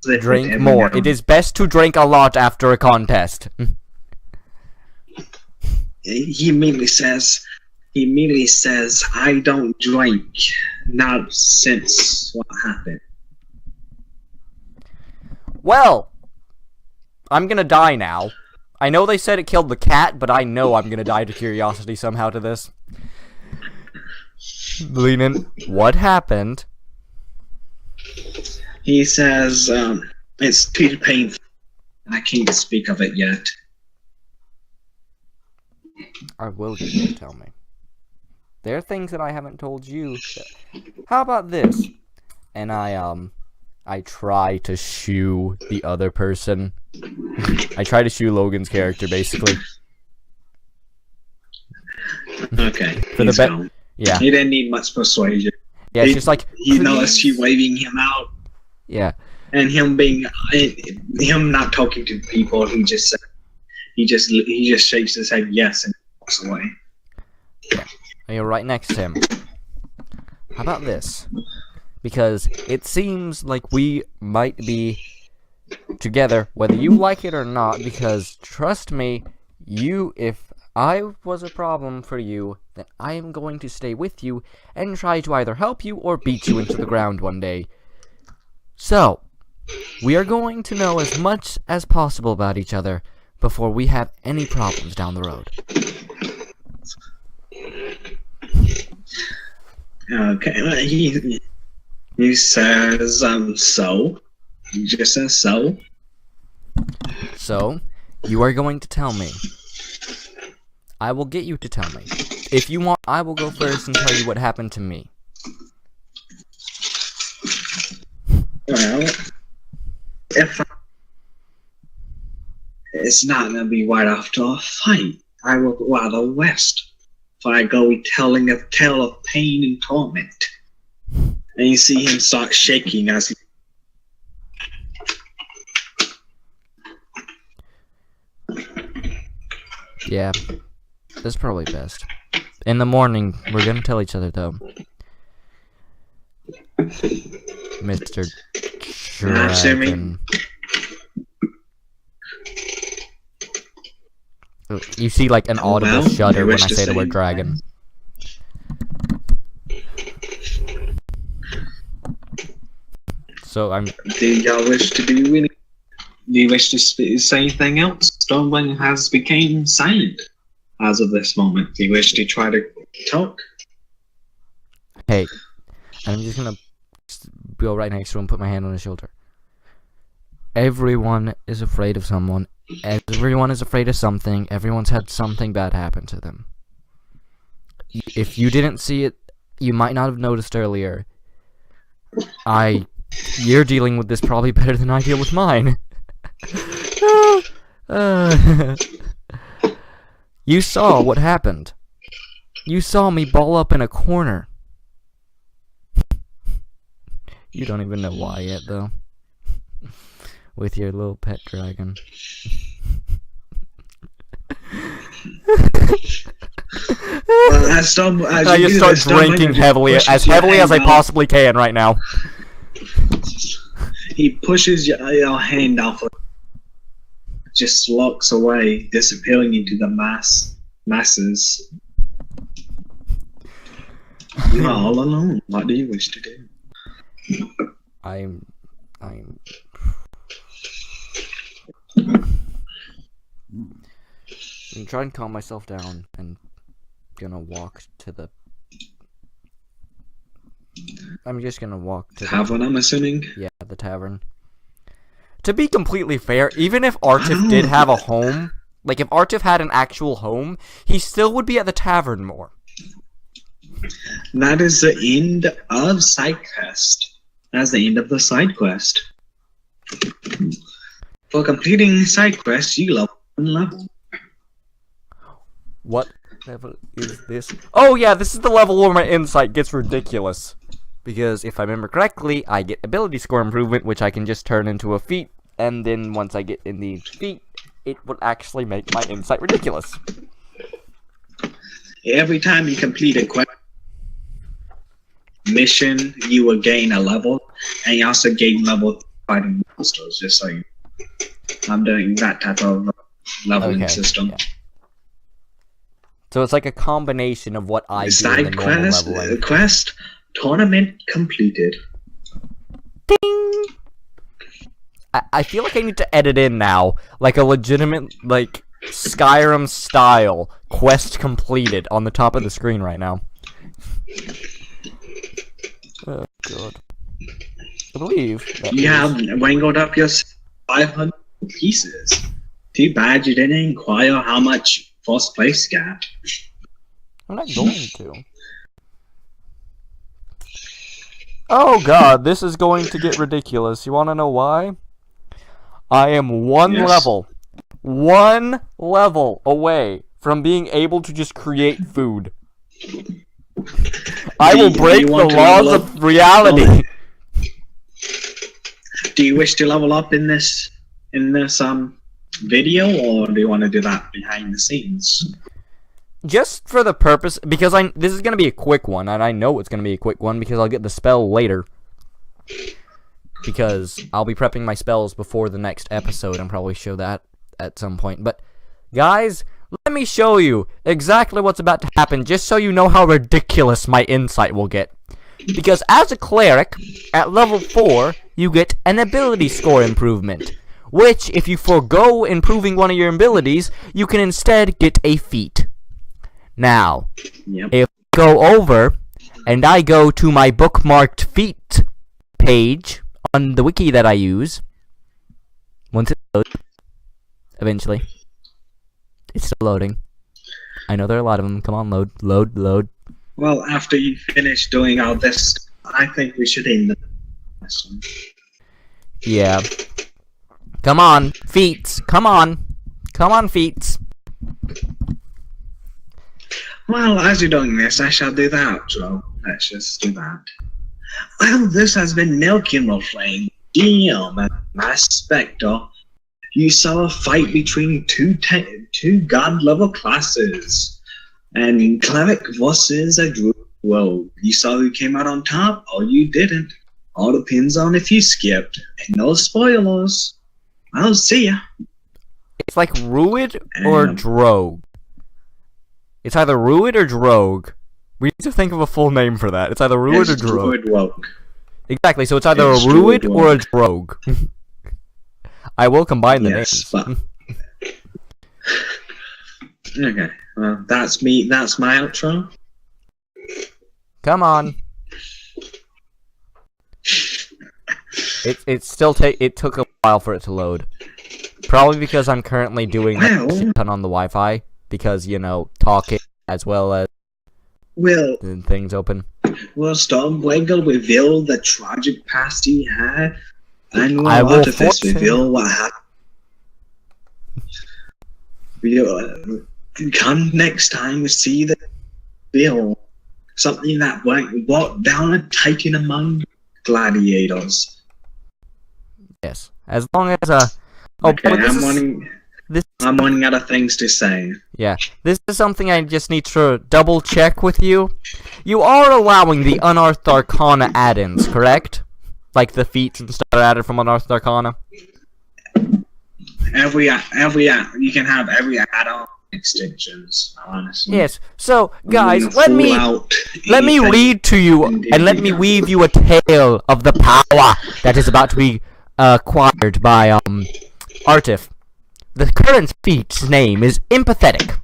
Drink more. It is best to drink a lot after a contest. He immediately says, I don't drink. Not since what happened. Well, I'm gonna die now. I know they said it killed the cat, but I know I'm gonna die to curiosity somehow to this. Leanin, what happened? He says, it's too painful. I can't speak of it yet. I will get you to tell me. There are things that I haven't told you. How about this? And I try to shoo the other person. I try to shoo Logan's character, basically. Okay. For the yeah. He didn't need much persuasion. Yeah, it's just like he noticed you waving him out. Yeah. And him not talking to people. He just shakes his head yes and walks away. Yeah. And you're right next to him. How about this? Because it seems like we might be together, whether you like it or not, because trust me, if I was a problem for you, then I am going to stay with you and try to either help you or beat you into the ground one day. So, we are going to know as much as possible about each other before we have any problems down the road. Okay, well, he says, so. He just says so. So, you are going to tell me. I will get you to tell me. If you want, I will go first and tell you what happened to me. Well, it's not going to be right after a fight. I will go out of the west. If I go telling a tale of pain and torment. And you see him start shaking as he... Yeah, that's probably best. In the morning, we're gonna tell each other, though. Mr. Dragon. You see, like, an audible shudder when I say the word dragon. So, Do y'all wish to do anything? Do you wish to say anything else? Stormbringer has become silent as of this moment. Do you wish to try to talk? Hey, I'm just gonna go right next to him and put my hand on his shoulder. Everyone is afraid of someone. Everyone is afraid of something. Everyone's had something bad happen to them. If you didn't see it, you might not have noticed earlier. You're dealing with this probably better than I deal with mine. You saw what happened. You saw me ball up in a corner. You don't even know why yet, though. With your little pet dragon. Well, I just start drinking heavily, as heavily as I possibly can right now. He pushes your hand off, just locks away, disappearing into the masses. You are all alone. What do you wish to do? I'm trying to calm myself down and gonna walk to the. I'm just gonna walk to the tavern, I'm assuming? Yeah, the tavern. To be completely fair, even if Artif did have a home, like if Artif had an actual home, he still would be at the tavern more. That is the end of side quest. That's the end of the side quest. For completing side quests, you level 1 level. What level is this? Oh yeah, this is the level where my insight gets ridiculous. Because if I remember correctly, I get ability score improvement, which I can just turn into a feat, and then once I get in the feat, it would actually make my insight ridiculous. Every time you complete a quest mission, you will gain a level, and you also gain level fighting monsters, just so you know. I'm doing that type of leveling system. Yeah. So it's like a combination of what I do in the normal leveling. Quest tournament completed. Ding! I feel like I need to edit in now, like a legitimate, like, Skyrim style quest completed on the top of the screen right now. Oh god. I believe you have wangled up your 500 pieces. Too bad you didn't inquire how much first place got. I'm not going to. Oh god, this is going to get ridiculous. You want to know why? I am one level away from being able to just create food. I will break the laws of reality. Do you wish to level up in this video, or do you want to do that behind the scenes? Just for the purpose, because this is going to be a quick one, and I know it's going to be a quick one because I'll get the spell later. Because I'll be prepping my spells before the next episode and probably show that at some point. But, guys, let me show you exactly what's about to happen, just so you know how ridiculous my insight will get. Because as a cleric, at level 4, you get an ability score improvement, which, if you forego improving one of your abilities, you can instead get a feat. Now, if I go over, and I go to my bookmarked feat page on the wiki that I use, once it loads, eventually, it's still loading. I know there are a lot of them. Come on, load. Well, after you finish doing all this, I think we should end this one. Yeah. Come on, feats. Come on, feats. Well, as you're doing this, I shall do the outro. Let's just do that. Well, this has been Milky Ruffling, DM, and my Spectre. You saw a fight between two god-level classes, and Cleric versus a Druid Rogue. You saw who came out on top, or you didn't. All depends on if you skipped. And no spoilers. I'll see ya. It's like Druid or Drogue. It's either Druid or Drogue. We need to think of a full name for that. It's either Druid or Drogue. Rogue. Exactly, so it's either a Druid or a Drogue. I will combine the names. But... okay, well, that's me. That's my outro. Come on. It took a while for it to load. Probably because I'm currently doing a ton on the Wi-Fi. Because, you know, talking as well as things open. Will Stormwaggle reveal the tragic past he had? And will I will Artifice reveal what happened? come next time we see the bill. Something that went walk down a Titan among gladiators. Yes. As long as Okay, but I'm running out of things to say. Yeah, this is something I just need to double check with you. You are allowing the Unearthed Arcana add-ins, correct? Like the feats and stuff are added from Unearthed Arcana. Every you can have every add-on extensions, honestly. Yes. So, guys, let me read to you and let me weave you a tale of the power that is about to be acquired by Artif. The current feat's name is Empathetic.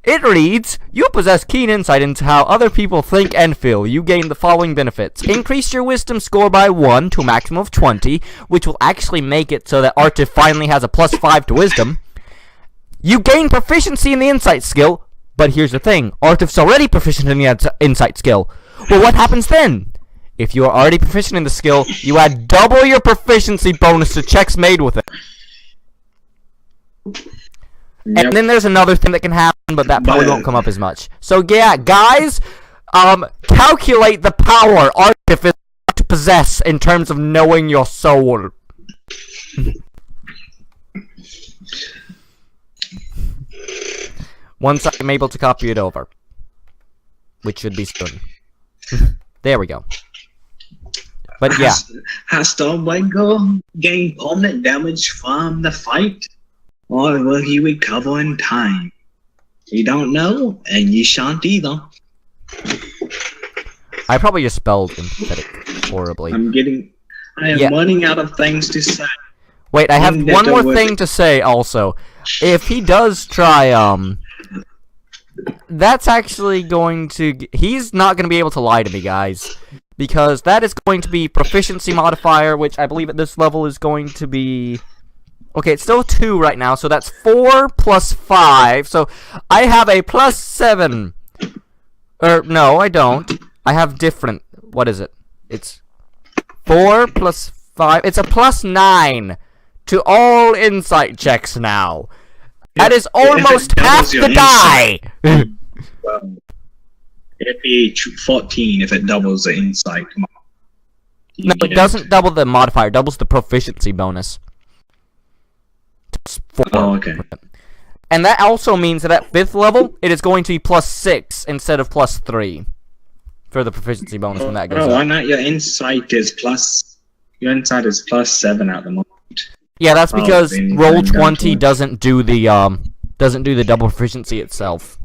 It reads, you possess keen insight into how other people think and feel. You gain the following benefits. Increase your wisdom score by 1 to a maximum of 20, which will actually make it so that Artif finally has a +5 to wisdom. You gain proficiency in the insight skill, but here's the thing. Artif's already proficient in the insight skill. Well, what happens then? If you are already proficient in the skill, you add double your proficiency bonus to checks made with it. Yep. And then there's another thing that can happen, but that probably won't come up as much. So yeah, guys, calculate the power Artif is to possess in terms of knowing your soul. Once I'm able to copy it over, which should be soon. There we go. But yeah. Has Stormbringer gained permanent damage from the fight? Or will he recover in time? You don't know, and you shan't either. I probably just spelled empathetic horribly. I am running out of things to say. Wait, I have one more thing to say also. If he does try, that's actually going to... He's not going to be able to lie to me, guys. Because that is going to be proficiency modifier, which I believe at this level is going to be... Okay, it's still 2 right now, so that's 4 plus 5. So I have a +7. No, I don't. I have different... What is it? It's 4 plus 5. It's a +9 to all insight checks now. That is almost half the die! Well, it'd be 14 if it doubles the insight. No, it doesn't double the modifier. It doubles the proficiency bonus. 4. Oh, okay. And that also means that at 5th level, it is going to be +6 instead of +3 for the proficiency bonus when that goes up. Why not? Your insight is +7 at the moment. Yeah, that's because Roll20 doesn't do the double proficiency itself.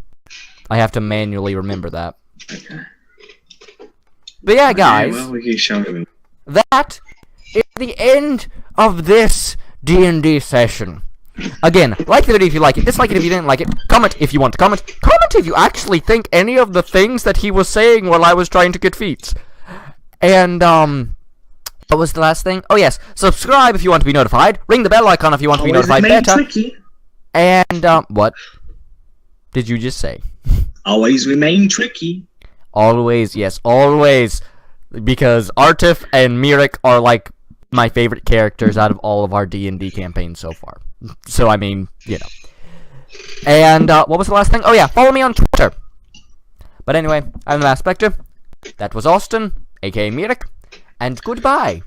I have to manually remember that. Okay. But yeah, guys, well, we can show me. That is the end of this D&D session. Again, like the video if you like it, dislike it if you didn't like it, comment if you want to comment, comment if you actually think any of the things that he was saying while I was trying to get feats. And, what was the last thing? Oh yes, subscribe if you want to be notified, ring the bell icon if you want to be notified better. Tricky. And, what did you just say? Always remain tricky. Always, yes, always. Because Artif and Mirik are like my favorite characters out of all of our D&D campaigns so far. So, I mean, you know. And, what was the last thing? Oh yeah, follow me on Twitter. But anyway, I'm the Spectre. That was Austin, aka Mirik. And goodbye.